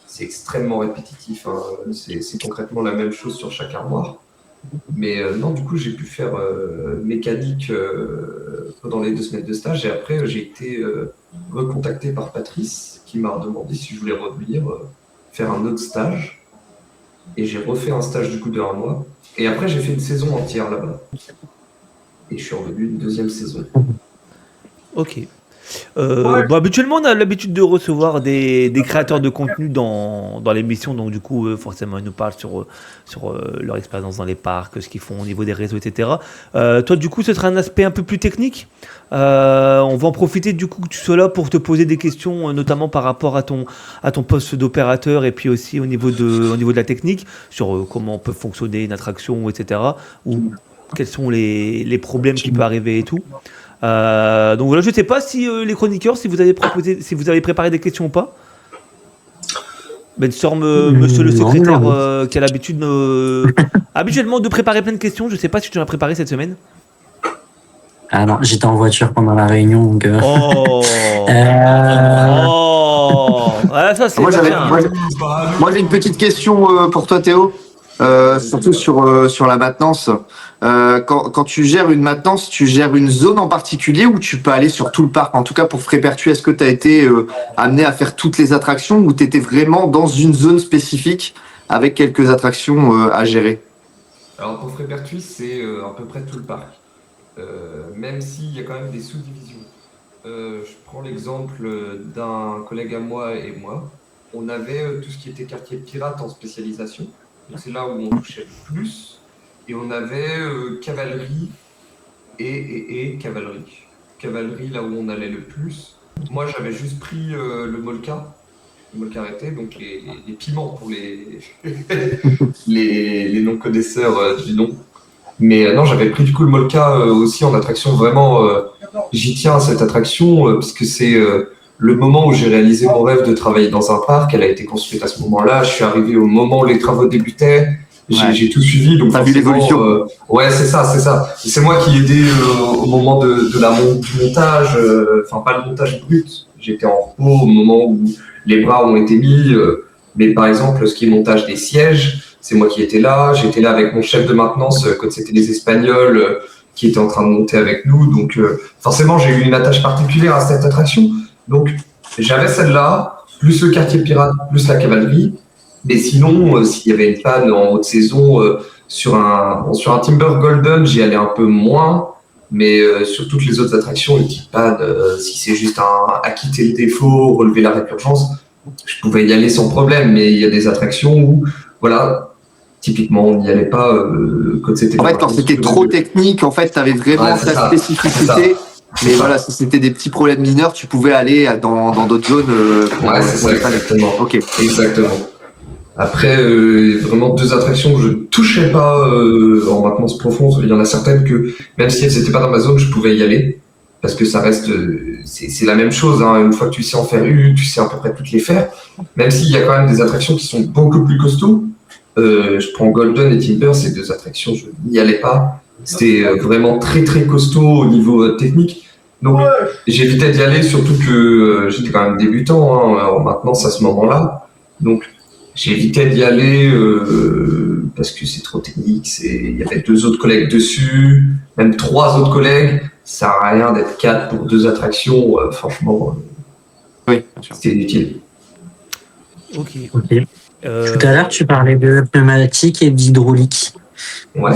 Speaker 6: c'est extrêmement répétitif. Hein. C'est concrètement la même chose sur chaque armoire. Mais non, du coup, j'ai pu faire mécanique pendant les 2 semaines de stage. Et après, j'ai été recontacté par Patrice, qui m'a demandé si je voulais revenir faire un autre stage. Et j'ai refait un stage du coup de 1 mois. Et après, j'ai fait une saison entière là-bas. Et je suis revenu une 2e saison.
Speaker 2: Ok. Bon, habituellement, on a l'habitude de recevoir des créateurs de contenu dans l'émission, donc du coup, forcément, ils nous parlent sur leur expérience dans les parcs, ce qu'ils font au niveau des réseaux, etc. Toi, du coup, ce sera un aspect un peu plus technique. On va en profiter du coup que tu sois là pour te poser des questions, notamment par rapport à ton poste d'opérateur et puis aussi au niveau de la technique, sur comment peut fonctionner une attraction, etc. Ou quels sont les problèmes qui peuvent arriver et tout. Donc voilà, je ne sais pas si les chroniqueurs, si vous avez préparé des questions ou pas. Storm, monsieur le secrétaire, qui a l'habitude habituellement de préparer plein de questions. Je ne sais pas si tu en as préparé cette semaine.
Speaker 5: Ah non, j'étais en voiture pendant la réunion, donc.
Speaker 2: Oh. Ça, c'est
Speaker 3: Moi, j'ai une petite question pour toi, Théo. Surtout sur la maintenance. Quand tu gères une maintenance, tu gères une zone en particulier ou tu peux aller sur tout le parc? En tout cas, pour Frépertuis, est-ce que tu as été amené à faire toutes les attractions ou tu étais vraiment dans une zone spécifique avec quelques attractions à gérer?
Speaker 6: Alors pour Frépertuis, c'est à peu près tout le parc. Même s'il y a quand même des sous-divisions. Je prends l'exemple d'un collègue à moi et moi. On avait tout ce qui était quartier pirate en spécialisation. Donc c'est là où on touchait le plus. Et on avait cavalerie et cavalerie. Cavalerie, là où on allait le plus. Moi, j'avais juste pris le molka arrêté, donc les piments pour les non-connaisseurs du nom. Mais non, j'avais pris du coup le molka aussi en attraction. Vraiment, j'y tiens à cette attraction parce que c'est le moment où j'ai réalisé mon rêve de travailler dans un parc. Elle a été construite à ce moment-là. Je suis arrivé au moment où les travaux débutaient. J'ai tout suivi. Donc,
Speaker 3: t'as vu l'évolution.
Speaker 6: Ouais, c'est ça. C'est moi qui ai aidé au moment du montage. Enfin, pas le montage brut. J'étais en repos au moment où les bras ont été mis. Mais par exemple, ce qui est montage des sièges, c'est moi qui étais là. J'étais là avec mon chef de maintenance quand c'était les Espagnols qui étaient en train de monter avec nous. Donc, forcément, j'ai eu une attache particulière à cette attraction. Donc, j'avais celle-là, plus le quartier pirate, plus la cavalerie. Mais sinon, s'il y avait une panne en haute saison, sur un Timber Golden, j'y allais un peu moins. Mais sur toutes les autres attractions, les petites pannes, si c'est juste acquitter le défaut, relever l'arrêt d'urgence, je pouvais y aller sans problème. Mais il y a des attractions où, voilà, typiquement, on n'y allait pas quand c'était...
Speaker 3: En fait, quand c'était trop technique, en fait, tu avais vraiment ta spécificité. Mais voilà, si c'était des petits problèmes mineurs, tu pouvais aller dans d'autres zones.
Speaker 6: Ouais, c'est ça, exactement.
Speaker 3: Ok.
Speaker 6: Exactement. Après, vraiment 2 attractions que je ne touchais pas en maintenance profonde. Il y en a certaines que, même si elles n'étaient pas dans ma zone, je pouvais y aller. Parce que ça reste... c'est la même chose. Hein. Une fois que tu sais en faire une, tu sais à peu près toutes les faire. Même s'il y a quand même des attractions qui sont beaucoup plus costauds. Je prends Golden et Timber, ces 2 attractions, je n'y allais pas. C'était vraiment très très costaud au niveau technique. Donc j'évitais d'y aller, surtout que j'étais quand même débutant en maintenance à ce moment-là. Donc j'évitais d'y aller parce que c'est trop technique. Il y avait 2 autres collègues dessus, même 3 autres collègues. Ça sert à rien d'être 4 pour 2 attractions. Franchement,
Speaker 3: oui, bien sûr.
Speaker 6: C'était inutile.
Speaker 2: Ok.
Speaker 5: Tout à l'heure, tu parlais de pneumatique et d'hydraulique.
Speaker 6: Ouais.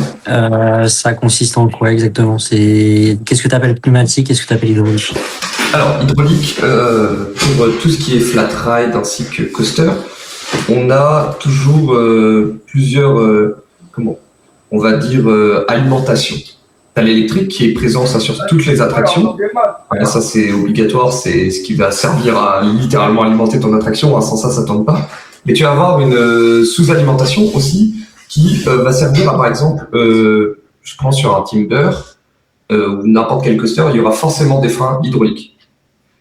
Speaker 5: Ça consiste en quoi exactement? Qu'est-ce que tu appelles pneumatique? Qu'est-ce que tu appelles hydraulique?
Speaker 6: Alors, hydraulique, pour tout ce qui est flat ride ainsi que coaster, on a toujours plusieurs, on va dire, alimentations. Tu as l'électrique qui est présent ça, sur toutes les attractions. Ouais, ça, c'est obligatoire, c'est ce qui va servir à littéralement alimenter ton attraction. Hein, sans ça, ça ne tourne pas. Mais tu vas avoir une sous-alimentation aussi qui va servir à, par exemple, je prends sur un Timber ou n'importe quel coaster, il y aura forcément des freins hydrauliques.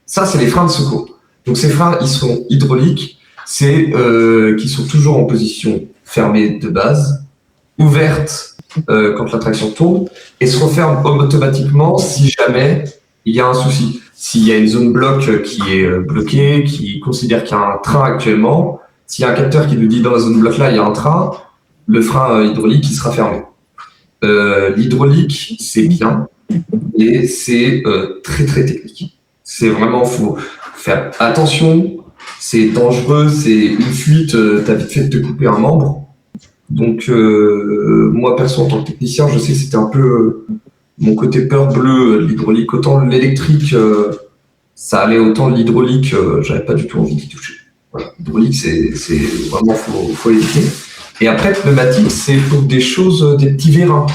Speaker 6: Ça, c'est les freins de secours. Donc, ces freins, ils sont hydrauliques, c'est qui sont toujours en position fermée de base. ouverte quand l'attraction tourne et se referme automatiquement si jamais il y a un souci. S'il y a une zone bloc qui est bloquée, qui considère qu'il y a un train actuellement, s'il y a un capteur qui nous dit dans la zone bloc là il y a un train, le frein hydraulique il sera fermé. L'hydraulique c'est bien et c'est très très technique. C'est vraiment faut faire attention. C'est dangereux, c'est une fuite, t'as vite fait de te couper un membre. Donc moi perso en tant que technicien, je sais que c'était un peu mon côté peur bleue, l'hydraulique. Autant l'électrique, ça allait, autant l'hydraulique, j'avais pas du tout envie d'y toucher. Voilà. L'hydraulique, c'est vraiment faut éviter. Et après, pneumatique, c'est pour des choses, des petits vérins.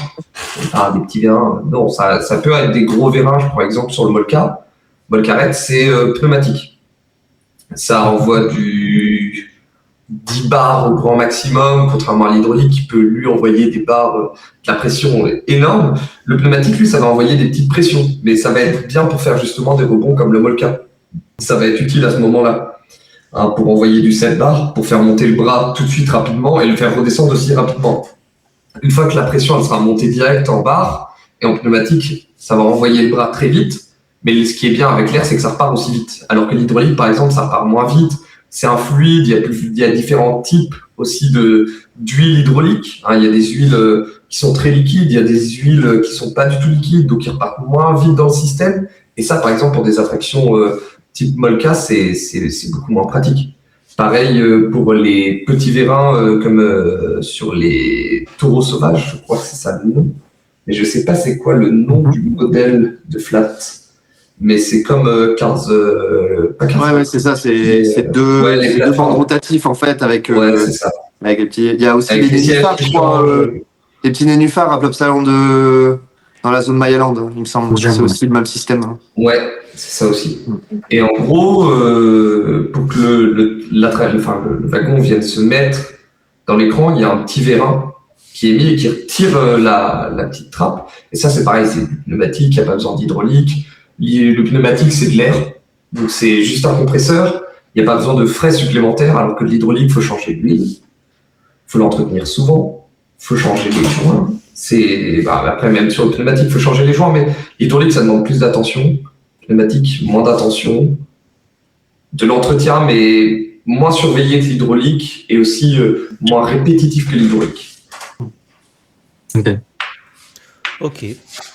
Speaker 6: Ah, des petits vérins, non, ça peut être des gros vérins, par exemple sur le Molka. Molkaret, c'est pneumatique. Ça envoie du 10 bars au grand maximum, contrairement à l'hydraulique qui peut lui envoyer des bars, de la pression énorme. Le pneumatique, lui, ça va envoyer des petites pressions, mais ça va être bien pour faire justement des rebonds comme le Molka. Ça va être utile à ce moment-là, hein, pour envoyer du 7 bars, pour faire monter le bras tout de suite rapidement et le faire redescendre aussi rapidement. Une fois que la pression elle sera montée direct en barre et en pneumatique, ça va envoyer le bras très vite. Mais ce qui est bien avec l'air, c'est que ça repart aussi vite. Alors que l'hydraulique, par exemple, ça repart moins vite. C'est un fluide, il y a différents types aussi d'huiles hydrauliques. Hein, il y a des huiles qui sont très liquides, il y a des huiles qui sont pas du tout liquides, donc qui repartent moins vite dans le système. Et ça, par exemple, pour des attractions type Molka, c'est beaucoup moins pratique. Pareil pour les petits vérins comme sur les taureaux sauvages, je crois que c'est ça le nom. Mais je sais pas c'est quoi le nom du modèle de flat. Mais c'est comme Cars, pas Cars.
Speaker 3: Ouais, c'est ça, c'est deux bandes rotatifs en fait avec
Speaker 6: c'est ça.
Speaker 3: Avec les petits. Il y a aussi
Speaker 6: Avec
Speaker 3: les nénuphars, je crois, les petits nénuphars à Plopsaland dans la zone Mayaland, il me semble. C'est aussi le même système. Hein.
Speaker 6: Ouais, c'est ça aussi. Et en gros, pour que le wagon vienne se mettre dans l'écran, il y a un petit vérin qui est mis et qui retire la petite trappe. Et ça, c'est pareil, c'est du pneumatique, il n'y a pas besoin d'hydraulique. Le pneumatique, c'est de l'air, donc c'est juste un compresseur. Il n'y a pas besoin de frais supplémentaires, alors que l'hydraulique, il faut changer l'huile, il faut l'entretenir souvent, il faut changer les joints. Après, même sur le pneumatique, il faut changer les joints, mais l'hydraulique, ça demande plus d'attention. Pneumatique, moins d'attention. De l'entretien, mais moins surveillé que l'hydraulique et aussi moins répétitif que l'hydraulique.
Speaker 2: Ok.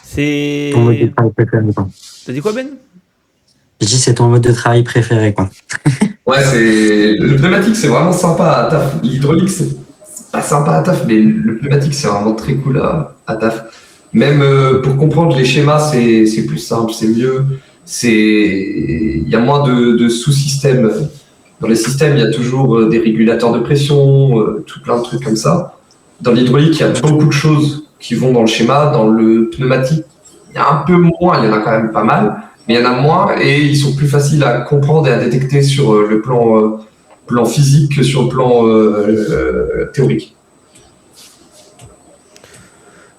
Speaker 2: C'est.
Speaker 5: Ton mode de travail préféré, quoi.
Speaker 2: T'as dit quoi, Ben?
Speaker 5: Je dis c'est ton mode de travail préféré, quoi.
Speaker 6: Ouais, le pneumatique, c'est vraiment sympa à taf. L'hydraulique, c'est pas sympa à taf, mais le pneumatique, c'est vraiment très cool à taf. Même pour comprendre les schémas, c'est plus simple, c'est mieux. Il y a moins de sous-systèmes. Dans les systèmes, il y a toujours des régulateurs de pression, tout plein de trucs comme ça. Dans l'hydraulique, il y a beaucoup de choses qui vont dans le schéma. Dans le pneumatique, il y a un peu moins, il y en a quand même pas mal, mais il y en a moins et ils sont plus faciles à comprendre et à détecter sur le plan physique que sur le plan théorique.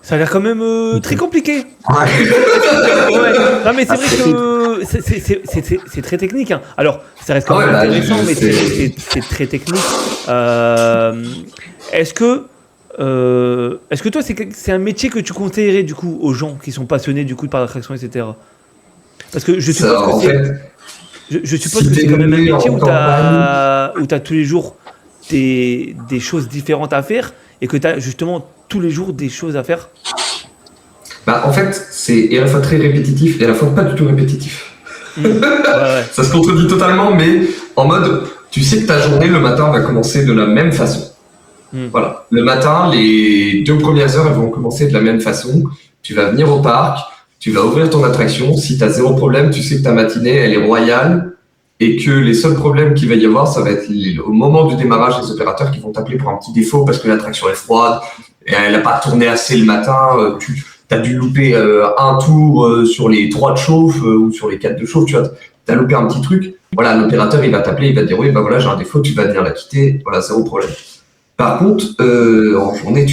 Speaker 2: Ça a l'air quand même très compliqué.
Speaker 3: Ouais.
Speaker 2: Non mais c'est vrai que c'est très technique. Hein. Alors, ça reste quand même intéressant, mais c'est très technique. Est-ce que toi, c'est un métier que tu conseillerais du coup aux gens qui sont passionnés du coup par l'attraction, etc. Parce que je suppose que c'est quand même un métier où tu as tous les jours des choses différentes à faire et que tu as justement tous les jours des choses à faire.
Speaker 6: En fait, c'est à la fois très répétitif et à la fois pas du tout répétitif.
Speaker 2: Ouais.
Speaker 6: Ça se contredit totalement, mais en mode, tu sais que ta journée, le matin, va commencer de la même façon. Voilà. Le matin, les 2 premières heures, elles vont commencer de la même façon. Tu vas venir au parc, tu vas ouvrir ton attraction. Si tu as 0 problème, tu sais que ta matinée, elle est royale et que les seuls problèmes qu'il va y avoir, ça va être au moment du démarrage des opérateurs qui vont t'appeler pour un petit défaut parce que l'attraction est froide et elle n'a pas tourné assez le matin. Tu as dû louper un tour sur les 3 de chauffe ou sur les 4 de chauffe. Tu as loupé un petit truc. Voilà, l'opérateur, il va t'appeler, il va te dire oui, voilà, j'ai un défaut, tu vas venir la quitter. Voilà, 0 problème. Par contre, en journée,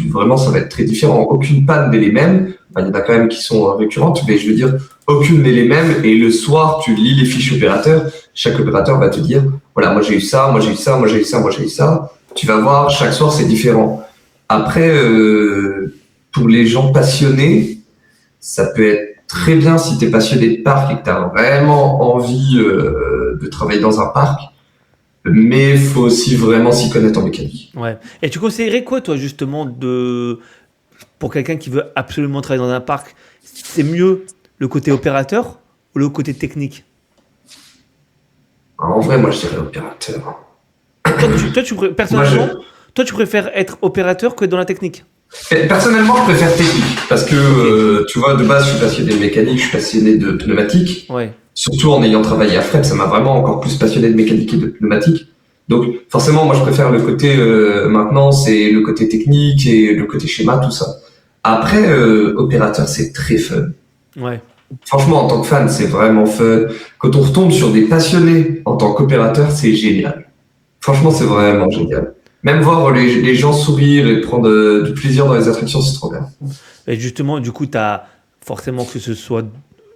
Speaker 6: vraiment, ça va être très différent. Aucune panne n'est les mêmes. Il y en a quand même qui sont récurrentes, mais je veux dire, aucune n'est les mêmes. Et le soir, tu lis les fiches opérateurs. Chaque opérateur va te dire, voilà, moi j'ai eu ça, moi j'ai eu ça, moi j'ai eu ça, moi j'ai eu ça. Tu vas voir, chaque soir, c'est différent. Après, pour les gens passionnés, ça peut être très bien si tu es passionné de parc et que tu as vraiment envie de travailler dans un parc, mais il faut aussi vraiment s'y connaître en mécanique.
Speaker 2: Ouais. Et tu conseillerais quoi, toi, justement, pour quelqu'un qui veut absolument travailler dans un parc, c'est mieux le côté opérateur ou le côté technique?
Speaker 6: En vrai, moi, je dirais opérateur.
Speaker 2: Personnellement,
Speaker 6: Moi,
Speaker 2: toi, tu préfères être opérateur que dans la technique?
Speaker 6: Personnellement, je préfère technique parce que, tu vois, de base, je suis passionné de mécanique, je suis passionné de pneumatique.
Speaker 2: Ouais.
Speaker 6: Surtout en ayant travaillé à Fred, ça m'a vraiment encore plus passionné de mécanique et de pneumatique. Donc, forcément, moi, je préfère le côté maintenance et le côté technique et le côté schéma, tout ça. Après, opérateur, c'est très fun.
Speaker 2: Ouais.
Speaker 6: Franchement, en tant que fan, c'est vraiment fun. Quand on retombe sur des passionnés en tant qu'opérateur, c'est génial. Franchement, c'est vraiment génial. Même voir les gens sourire et prendre du plaisir dans les attractions, c'est trop bien.
Speaker 2: Et justement, du coup, tu as forcément, que ce soit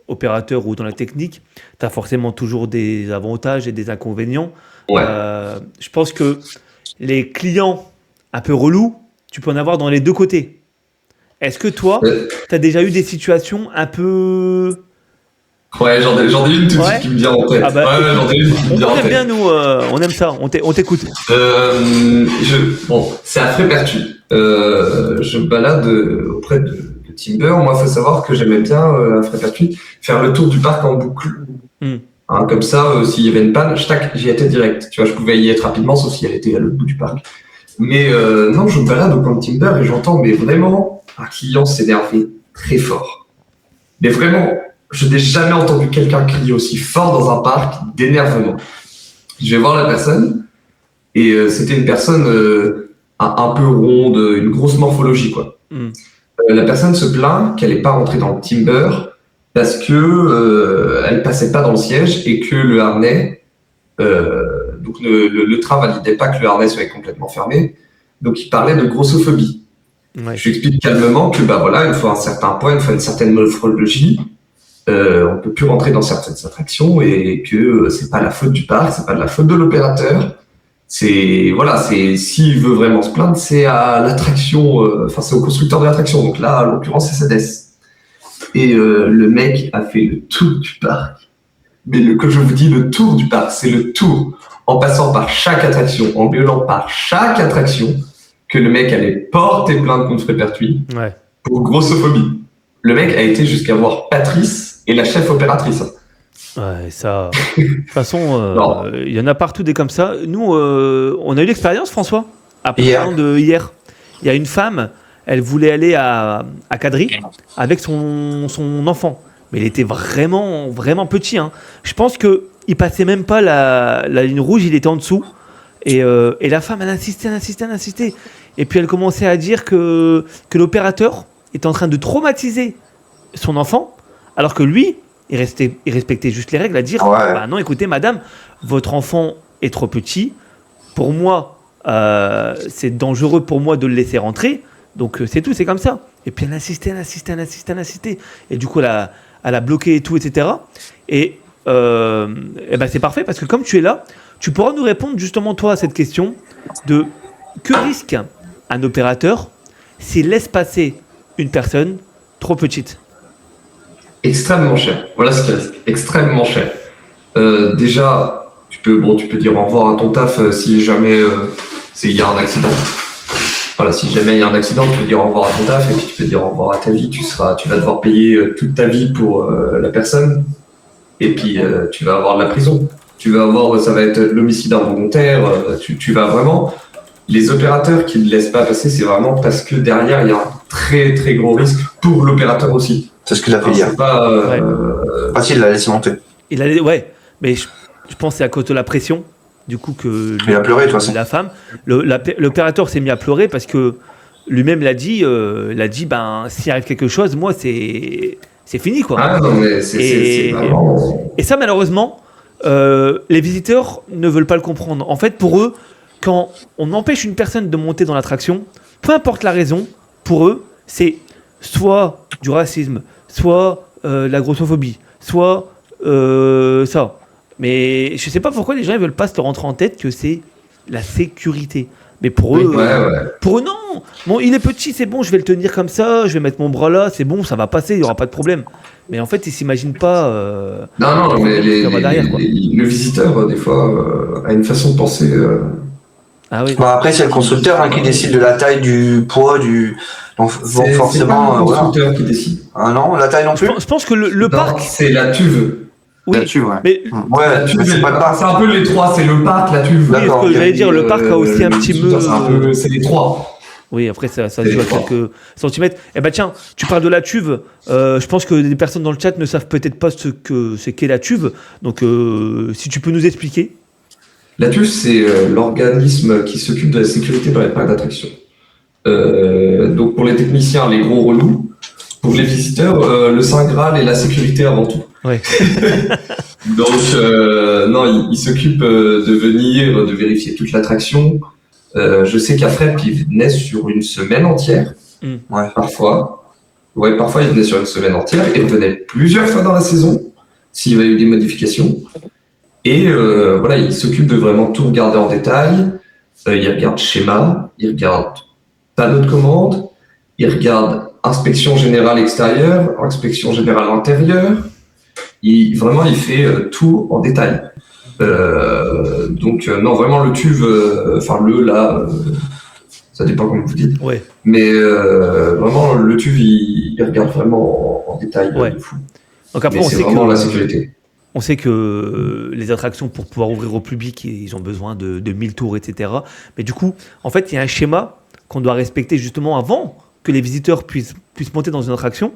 Speaker 2: opérateur ou dans la technique, tu as forcément toujours des avantages et des inconvénients.
Speaker 6: Ouais.
Speaker 2: Je pense que les clients un peu relous, tu peux en avoir dans les deux côtés. Est-ce que toi, tu as déjà eu des situations un peu...
Speaker 6: Ouais, j'en ai une tout de
Speaker 2: Ouais.
Speaker 6: suite qui me vient en tête.
Speaker 2: Ah bah,
Speaker 6: Ouais, j'en ai une qui me vient en
Speaker 2: On aime
Speaker 6: tête.
Speaker 2: bien, nous, on aime ça, on t'écoute.
Speaker 6: Bon, c'est à Frépertuis. Je me balade auprès de Timber. Moi, faut savoir que j'aimais bien à Frépertuis faire le tour du parc en boucle.
Speaker 2: Hmm.
Speaker 6: Hein, comme ça, s'il y avait une panne, j'y étais direct. Tu vois, je pouvais y être rapidement, sauf si elle était à l'autre bout du parc. Mais non, je me balade au camp de Timber et j'entends mais vraiment un client s'énerver très fort. Mais vraiment, je n'ai jamais entendu quelqu'un crier aussi fort dans un parc d'énervement. Je vais voir la personne et c'était une personne un peu ronde, une grosse morphologie, quoi. La personne se plaint qu'elle n'est pas rentrée dans le Timber parce que elle passait pas dans le siège et que le harnais, donc le train validait pas que le harnais soit complètement fermé. Donc il parlait de grossophobie.
Speaker 2: Ouais.
Speaker 6: Je lui explique calmement que bah voilà, il faut un certain point, il faut une certaine morphologie. On peut plus rentrer dans certaines attractions et que c'est pas la faute du parc, c'est pas de la faute de l'opérateur. C'est s'il veut vraiment se plaindre, c'est à l'attraction, c'est au constructeur de l'attraction. Donc là, en l'occurrence, c'est CEDES. Et le mec a fait le tour du parc. Mais que je vous dis, le tour du parc, c'est le tour en passant par chaque attraction, en gueulant par chaque attraction, que le mec allait porter plainte contre Frépertuis pour grossophobie. Le mec a été jusqu'à voir Patrice et la chef opératrice.
Speaker 2: Ouais, ça. De toute façon, il y en a partout des comme ça. Nous, on a eu l'expérience, François, après hier. Il y a une femme, elle voulait aller à Cadry avec son enfant. Mais il était vraiment, vraiment petit. Hein. Je pense qu'il passait même pas la ligne rouge, il était en dessous. Et la femme, elle insistait. Et puis elle commençait à dire que l'opérateur était en train de traumatiser son enfant, alors que lui, il respectait juste les règles, à dire bah non, écoutez, madame, votre enfant est trop petit. Pour moi, c'est dangereux pour moi de le laisser rentrer. Donc c'est tout, c'est comme ça. Et puis elle insistait. Et du coup, elle a bloqué et tout, etc. Et ben c'est parfait parce que comme tu es là, tu pourras nous répondre justement toi à cette question de que risque un opérateur s'il laisse passer une personne trop petite.
Speaker 6: Extrêmement cher. Voilà ce qu'il reste. Extrêmement cher. Déjà, tu peux dire au revoir à ton taf si jamais il y a un accident. Voilà, si jamais il y a un accident, tu peux dire au revoir à ton taf et puis tu peux dire au revoir à ta vie. Tu vas devoir payer toute ta vie pour la personne. Et puis tu vas avoir de la prison. Ça va être l'homicide involontaire. Tu vas vraiment. Les opérateurs qui ne laissent pas passer, c'est vraiment parce que derrière il y a un très très gros risque pour l'opérateur aussi.
Speaker 4: C'est ce qu'il a fait hier.
Speaker 6: C'est pas
Speaker 4: facile, il l'a laissé monter.
Speaker 2: Mais je pense que c'est à cause de la pression. Du coup que
Speaker 4: il a pleuré de toute façon.
Speaker 2: La femme, l'opérateur s'est mis à pleurer parce que lui-même l'a dit, ben s'il arrive quelque chose, moi c'est fini quoi.
Speaker 6: Ah non mais c'est vraiment...
Speaker 2: Et ça malheureusement, les visiteurs ne veulent pas le comprendre. En fait pour eux, quand on empêche une personne de monter dans l'attraction, peu importe la raison, pour eux c'est soit du racisme, soit la grossophobie, soit ça. Mais je sais pas pourquoi les gens ne veulent pas se rentrer en tête que c'est la sécurité. Mais pour eux,
Speaker 6: Ouais.
Speaker 2: pour eux, non. Bon, il est petit, c'est bon, je vais le tenir comme ça, je vais mettre mon bras là, c'est bon, ça va passer, il n'y aura pas de problème. Mais en fait, ils s'imaginent pas.
Speaker 6: Non, mais
Speaker 2: qu'il y aura derrière, quoi.
Speaker 6: le visiteur, des fois, a une façon de penser.
Speaker 2: Ah oui.
Speaker 4: Bon, après, c'est le constructeur qui décide de la taille, du poids, donc
Speaker 6: C'est
Speaker 4: forcément.
Speaker 6: pas le constructeur qui décide.
Speaker 4: Ah non, la taille non plus.
Speaker 2: Je pense que le
Speaker 6: Non,
Speaker 2: parc.
Speaker 6: c'est la tuve.
Speaker 2: Oui,
Speaker 3: Là-dessus, ouais.
Speaker 2: mais
Speaker 4: Ouais,
Speaker 6: La tuve,
Speaker 4: mais c'est pas le parc.
Speaker 6: c'est un peu les trois, c'est le parc, la tuve.
Speaker 2: oui,
Speaker 4: D'accord,
Speaker 2: ce que
Speaker 4: ok.
Speaker 2: j'allais dire, le parc a aussi un
Speaker 6: Le
Speaker 2: petit
Speaker 6: constructeur,
Speaker 2: peu.
Speaker 6: c'est les trois.
Speaker 2: Oui, après, ça se
Speaker 6: C'est
Speaker 2: joue à
Speaker 6: fort.
Speaker 2: quelques centimètres. Eh ben tiens, tu parles de la tuve. Je pense que des personnes dans le chat ne savent peut-être pas ce qu'est la tuve. Donc, si tu peux nous expliquer.
Speaker 6: La tuve, c'est l'organisme qui s'occupe de la sécurité dans les parcs d'attractions. Donc pour les techniciens, les gros relous. Pour les visiteurs, le Saint Graal et la sécurité avant tout.
Speaker 2: Ouais.
Speaker 6: Donc non, il s'occupe de venir, de vérifier toute l'attraction. Je sais qu'à Fred, il venait sur une semaine entière.
Speaker 4: Ouais.
Speaker 6: Parfois. Ouais, parfois il venait sur une semaine entière. Il revenait plusieurs fois dans la saison s'il y avait eu des modifications. Et voilà, il s'occupe de vraiment tout regarder en détail. Il regarde schéma, il regarde panneau de commande, il regarde inspection générale extérieure, inspection générale intérieure. Vraiment, il fait tout en détail. Donc, non, vraiment, le TUV, ça dépend comme vous dites.
Speaker 2: Ouais.
Speaker 6: Mais vraiment, le TUV, il regarde vraiment en détail.
Speaker 2: Ouais.
Speaker 6: De fou.
Speaker 2: Donc après,
Speaker 6: Mais
Speaker 2: on
Speaker 6: c'est
Speaker 2: sait
Speaker 6: vraiment
Speaker 2: que
Speaker 6: la sécurité.
Speaker 2: On sait que les attractions, pour pouvoir ouvrir au public, ils ont besoin de 1000 tours, etc. Mais du coup, en fait, il y a un schéma qu'on doit respecter justement avant que les visiteurs puissent monter dans une attraction.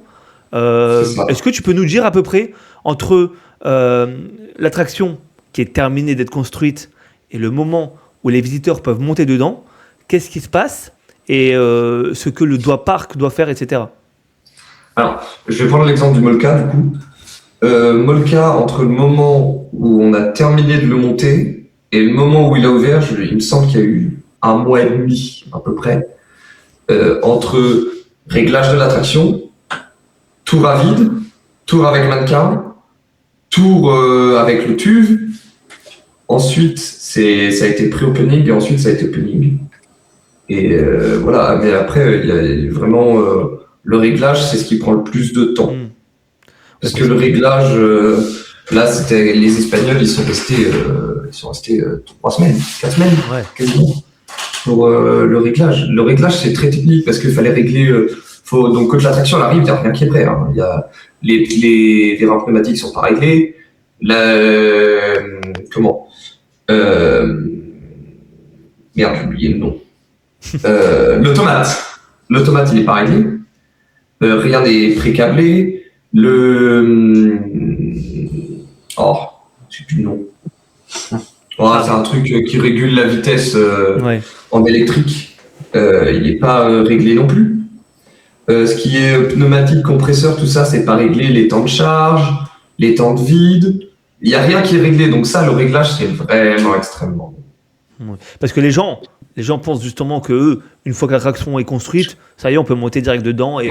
Speaker 2: Est-ce que tu peux nous dire à peu près entre l'attraction qui est terminée d'être construite et le moment où les visiteurs peuvent monter dedans, qu'est-ce qui se passe et ce que le parc doit faire, etc.
Speaker 6: Alors, je vais prendre l'exemple du Molka, du coup. Molka, entre le moment où on a terminé de le monter et le moment où il a ouvert, il me semble qu'il y a eu 1 mois et demi à peu près, entre réglage de l'attraction, tour à vide, tour avec mannequin, tour avec le TUV. Ensuite, ça a été pré-opening et ensuite ça a été opening. Et voilà, mais après, il y a vraiment le réglage, c'est ce qui prend le plus de temps. Parce que le réglage, là, c'était les Espagnols, ils sont restés 3 semaines, 4 semaines,
Speaker 2: Ouais.
Speaker 6: quasiment, pour le réglage. Le réglage, c'est très technique parce qu'il fallait régler. Donc, quand l'attraction arrive, il n'y a rien qui est prêt. Hein. Il y a les rampes pneumatiques sont pas réglées. Merde, j'ai oublié le nom. L'automate, il n'est pas réglé. Rien n'est pré-câblé. J'ai plus le nom. C'est un truc qui régule la vitesse
Speaker 2: Ouais.
Speaker 6: en électrique. Il n'est pas réglé non plus. Ce qui est pneumatique, compresseur, tout ça, c'est pas réglé. Les temps de charge, les temps de vide. Il n'y a rien qui est réglé. Donc ça, le réglage, c'est vraiment extrêmement bon.
Speaker 2: Ouais. Parce que les gens pensent justement que eux, une fois que l'attraction est construite, ça y est, on peut monter direct dedans et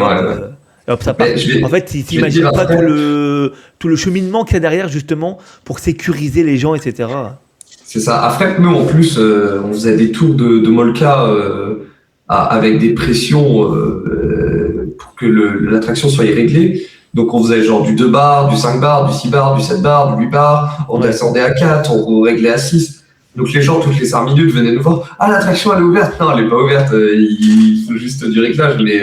Speaker 2: hop, ça part. En fait, ils n'imaginent pas tout le cheminement qu'il y a derrière, justement, pour sécuriser les gens, etc.
Speaker 6: C'est ça. Après, nous, en plus, on faisait des tours de Molka avec des pressions pour que l'attraction soit réglée. Donc, on faisait genre du 2 bars, du 5 bars, du 6 bars, du 7 bars, du 8 bars. On descendait à 4, on réglait à 6. Donc, les gens, toutes les 5 minutes, venaient nous voir. Ah, l'attraction, elle est ouverte. Non, elle n'est pas ouverte. Il faut juste du réglage. Mais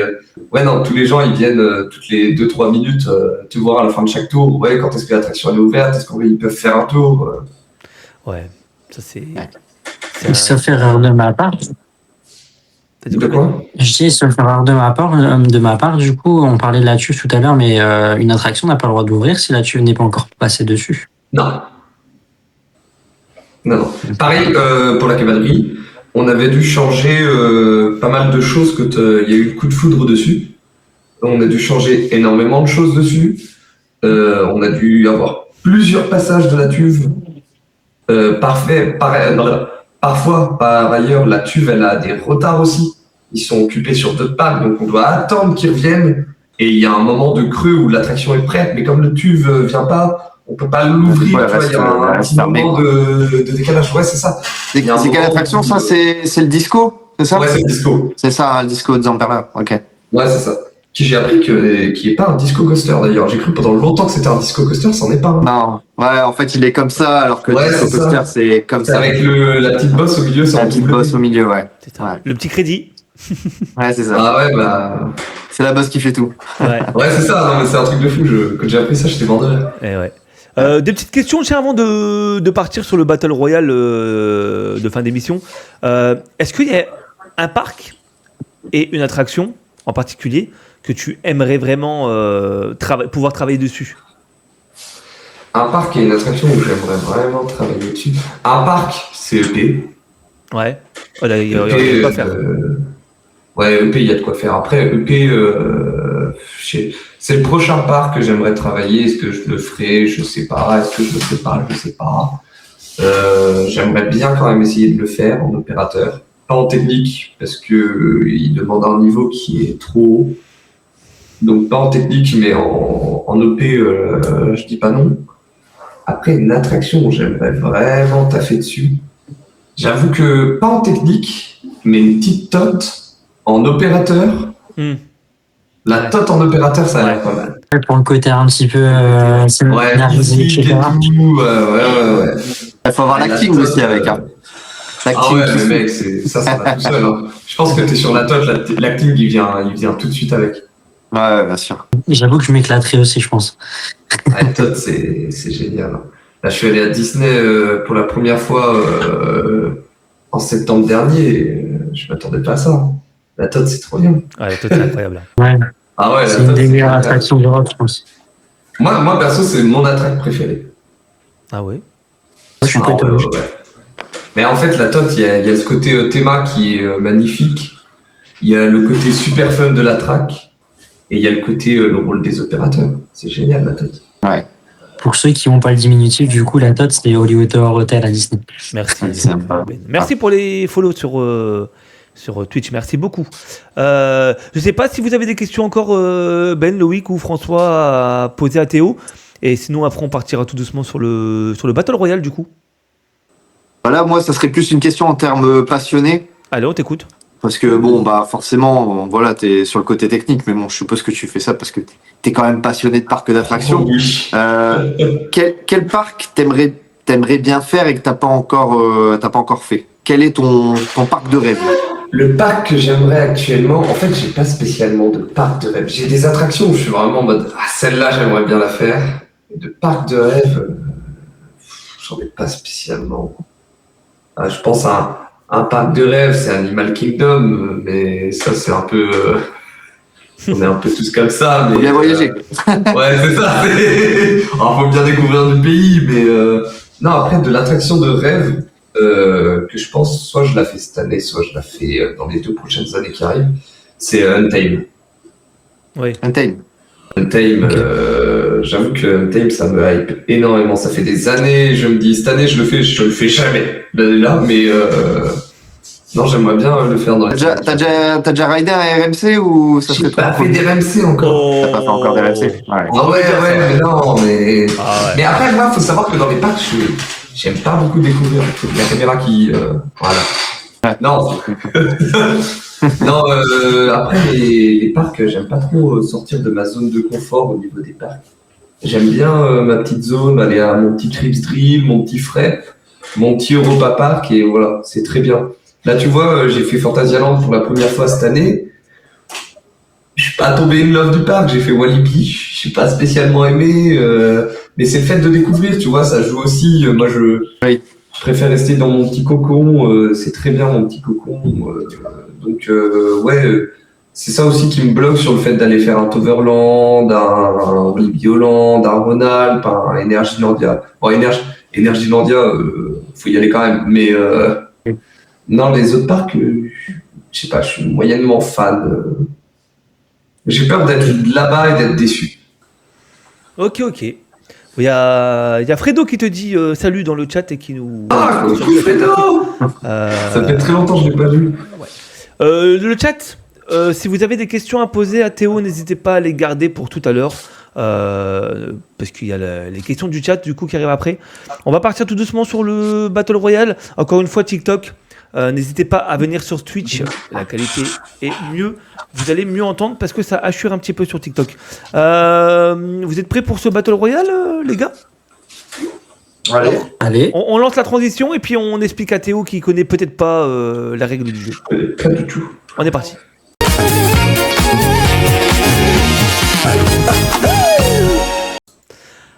Speaker 6: ouais, non, tous les gens, ils viennent toutes les 2-3 minutes te voir à la fin de chaque tour. Ouais, quand est-ce que l'attraction elle est ouverte? Est-ce qu'ils peuvent faire un tour?
Speaker 2: Ouais, ça c'est.
Speaker 5: Sauf erreur de ma part.
Speaker 6: De quoi?
Speaker 5: Je dis sauf erreur de ma part, du coup, on parlait de la tuve tout à l'heure, mais une attraction n'a pas le droit d'ouvrir si la tuve n'est pas encore passée dessus.
Speaker 6: Non. Pareil pour la cavalerie, on avait dû changer pas mal de choses quand il y a eu le coup de foudre dessus. On a dû changer énormément de choses dessus. On a dû avoir plusieurs passages de la tuve. Parfois, par ailleurs, la tuve, elle a des retards aussi. Ils sont occupés sur d'autres parcs, donc on doit attendre qu'ils reviennent. Et il y a un moment de creux où l'attraction est prête, mais comme le tuve vient pas, on peut pas l'ouvrir.
Speaker 3: Ouais,
Speaker 6: Il y a un petit moment de décalage. Ouais, c'est ça.
Speaker 3: C'est quelle attraction, ça? C'est le disco? c'est ça?
Speaker 6: Ouais, c'est Disco.
Speaker 3: C'est ça, un Disco de Zamperla, ok.
Speaker 6: Ouais, c'est ça. Qui j'ai appris qui est pas un disco coaster d'ailleurs. J'ai cru pendant longtemps que c'était un disco coaster, c'en est pas un.
Speaker 3: Non, ouais, en fait, il est comme ça, alors que
Speaker 6: Ouais,
Speaker 3: Disco
Speaker 6: c'est
Speaker 3: Coaster,
Speaker 6: ça.
Speaker 3: c'est comme
Speaker 6: C'est
Speaker 3: ça.
Speaker 6: avec la petite bosse au milieu, c'est
Speaker 3: La
Speaker 6: en
Speaker 3: petite
Speaker 6: double.
Speaker 3: bosse au milieu, ouais.
Speaker 2: C'est ça.
Speaker 3: Ouais.
Speaker 2: Le petit crédit.
Speaker 3: Ouais, c'est ça.
Speaker 6: Ah ouais, bah.
Speaker 3: C'est la bosse qui fait tout.
Speaker 2: Ouais.
Speaker 6: Ouais, c'est ça, non, mais c'est un truc de fou. Quand j'ai appris ça, j'étais mort de rire.
Speaker 2: Eh ouais. Des petites questions, tiens, avant de partir sur le Battle Royale de fin d'émission. Est-ce qu'il y a un parc et une attraction en particulier que tu aimerais vraiment pouvoir travailler dessus?
Speaker 6: Un parc et une attraction où j'aimerais vraiment travailler dessus. Un parc, c'est EP.
Speaker 2: Ouais. Oh, là, il y a
Speaker 6: EP,
Speaker 2: quoi faire.
Speaker 6: Ouais, EP, il y a de quoi faire. Après, EP, c'est le prochain parc que j'aimerais travailler. Est-ce que je le ferai? Je sais pas. Est-ce que je le ferai pas? Je sais pas. J'aimerais bien quand même essayer de le faire en opérateur. Pas en technique, parce que il demande un niveau qui est trop haut. Donc pas en technique, mais en EP, je dis pas non. Après, une attraction, j'aimerais vraiment taffer dessus. J'avoue que pas en technique, mais une petite tote en opérateur. La tote en opérateur, ça a l'air pas mal.
Speaker 5: Pour le côté un petit peu
Speaker 6: Ouais,
Speaker 5: énergie,
Speaker 6: physique et
Speaker 5: etc.
Speaker 6: tout. Ouais.
Speaker 3: Il faut avoir
Speaker 6: La
Speaker 3: l'acting
Speaker 6: tote,
Speaker 3: aussi avec. Hein.
Speaker 6: Ah
Speaker 3: L'acting
Speaker 6: ouais,
Speaker 3: qui
Speaker 6: mais
Speaker 3: fait.
Speaker 6: mec, ça va tout seul. Hein. Je pense que t'es sur la tote, l'acting, il vient tout de suite avec.
Speaker 3: Ouais, bien sûr.
Speaker 5: J'avoue que je m'éclaterais aussi, je pense.
Speaker 6: La tote, c'est génial. Là, je suis allé à Disney pour la première fois en septembre dernier. Et, je m'attendais pas à ça. Hein. La tote, c'est trop bien.
Speaker 2: Ouais, la tote, c'est incroyable.
Speaker 5: Ouais.
Speaker 6: Ah ouais, la
Speaker 5: C'est une
Speaker 6: tote,
Speaker 5: des meilleures
Speaker 6: incroyable.
Speaker 5: attractions d'Europe, je pense.
Speaker 6: Moi, perso, c'est mon attract préférée.
Speaker 2: Ah ouais.
Speaker 5: Je suis
Speaker 6: Ah
Speaker 5: plutôt
Speaker 6: ouais. Mais en fait, la tote, il y a ce côté théma qui est magnifique. Il y a le côté super fun de la track. Et il y a le côté, le rôle des opérateurs. C'est génial, la tote.
Speaker 3: Ouais.
Speaker 5: Pour ceux qui n'ont pas le diminutif, du coup, la TOT, c'est Hollywood Tower Hotel à Disney.
Speaker 2: Merci.
Speaker 3: C'est sympa.
Speaker 2: Ben. Merci pour les follow sur Twitch. Merci beaucoup. Je ne sais pas si vous avez des questions encore, Ben, Loïc ou François, à poser à Théo. Et sinon, après, on partira tout doucement sur le Battle Royale, du coup.
Speaker 3: Voilà, moi, ça serait plus une question en termes passionnés.
Speaker 2: Allez, on t'écoute.
Speaker 3: Parce que bon, bah forcément, voilà, t'es sur le côté technique, mais bon, je suppose que tu fais ça parce que t'es quand même passionné de parcs d'attractions.
Speaker 6: Oui.
Speaker 3: Quel parc t'aimerais bien faire et que t'as pas encore fait? Quel est ton parc de rêve?
Speaker 6: Le parc que j'aimerais actuellement, en fait, j'ai pas spécialement de parc de rêve. J'ai des attractions où je suis vraiment en mode, ah, celle-là, j'aimerais bien la faire. Et de parc de rêve, j'en ai pas spécialement. Ah, je pense à un parc de rêve, c'est Animal Kingdom, mais ça, c'est un peu. On est un peu tous comme ça. Mais,
Speaker 3: Faut bien voyager.
Speaker 6: Ouais, c'est ça. Alors, faut bien découvrir du pays, mais non, après, de l'attraction de rêve, que je pense, soit je la fais cette année, soit je la fais dans les 2 prochaines années qui arrivent, c'est Untamed.
Speaker 2: Oui.
Speaker 3: Untamed.
Speaker 6: Untamed, j'avoue que Untamed, ça me hype énormément. Ça fait des années, je me dis, cette année, je le fais jamais. Là, mais non, j'aimerais bien le faire dans les.
Speaker 3: T'as déjà ridé un RMC ou ça
Speaker 6: J'ai
Speaker 3: serait trop
Speaker 6: pas fait
Speaker 3: cool?
Speaker 6: des RMC encore.
Speaker 3: T'as pas fait encore des RMC? Ouais.
Speaker 6: Ah ouais, mais non, mais.
Speaker 2: Ah ouais.
Speaker 6: Mais après, moi, faut savoir que dans les parcs, j'aime pas beaucoup découvrir. La caméra qui. Voilà.
Speaker 3: Ouais.
Speaker 6: Non. Non, après, les parcs, j'aime pas trop sortir de ma zone de confort au niveau des parcs. J'aime bien ma petite zone, aller à mon petit Trips Drill, mon petit Frep, mon petit Europa Park, et voilà, c'est très bien. Là, tu vois, j'ai fait Phantasialand pour la première fois cette année. Je suis pas tombé in love du parc, j'ai fait Walibi, je suis pas spécialement aimé, mais c'est le fait de découvrir, tu vois, ça joue aussi. Moi, je préfère rester dans mon petit cocon, c'est très bien mon petit cocon. Donc, ouais, c'est ça aussi qui me bloque sur le fait d'aller faire un Toverland, un Walibi-Holland, un Ronald, un Energylandia. Bon, Energylandia, faut y aller quand même, mais non, les autres parcs, je sais pas, je suis moyennement fan. J'ai peur d'être là-bas et d'être déçu.
Speaker 2: Ok. Il y a Fredo qui te dit salut dans le chat et qui nous.
Speaker 6: Ah, coucou Fredo. Ça fait très longtemps que je l'ai pas vu.
Speaker 2: Le chat, si vous avez des questions à poser à Théo, n'hésitez pas à les garder pour tout à l'heure. Parce qu'il y a les questions du chat du coup qui arrivent après. On va partir tout doucement sur le Battle Royale. Encore une fois, TikTok. N'hésitez pas à venir sur Twitch, la qualité est mieux. Vous allez mieux entendre parce que ça assure un petit peu sur TikTok. Vous êtes prêts pour ce Battle Royale, les gars?
Speaker 4: Allez.
Speaker 5: Allez.
Speaker 2: On lance la transition et puis on explique à Théo qui connaît peut-être pas la règle du jeu.
Speaker 6: Pas du tout.
Speaker 2: On est parti.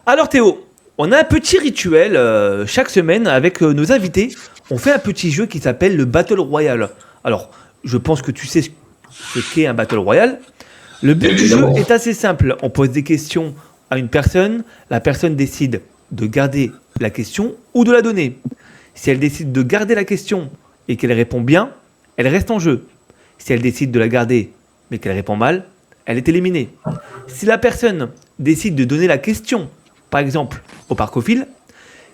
Speaker 2: Alors Théo, on a un petit rituel chaque semaine avec nos invités. On fait un petit jeu qui s'appelle le Battle Royale. Alors, je pense que tu sais ce qu'est un Battle Royale. Le but du jeu est assez simple. On pose des questions à une personne. La personne décide de garder la question ou de la donner. Si elle décide de garder la question et qu'elle répond bien, elle reste en jeu. Si elle décide de la garder mais qu'elle répond mal, elle est éliminée. Si la personne décide de donner la question, par exemple au parcophile,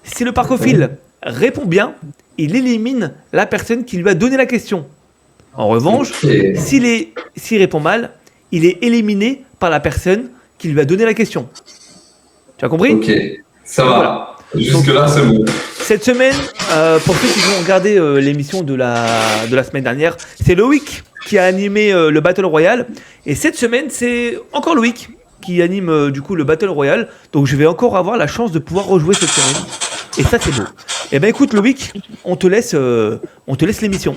Speaker 2: si le parcophile répond bien, il élimine la personne qui lui a donné la question. En revanche, s'il répond mal, il est éliminé par la personne qui lui a donné la question. Tu as compris?
Speaker 6: Ok, ça va.
Speaker 2: Voilà.
Speaker 6: Jusque-là, c'est bon.
Speaker 2: Cette semaine, pour ceux qui vont regarder l'émission de la semaine dernière, c'est Loïc qui a animé le Battle Royale. Et cette semaine, c'est encore Loïc qui anime du coup le Battle Royale. Donc je vais encore avoir la chance de pouvoir rejouer cette semaine. Et ça, c'est beau. Eh ben écoute Loïc, on te laisse l'émission.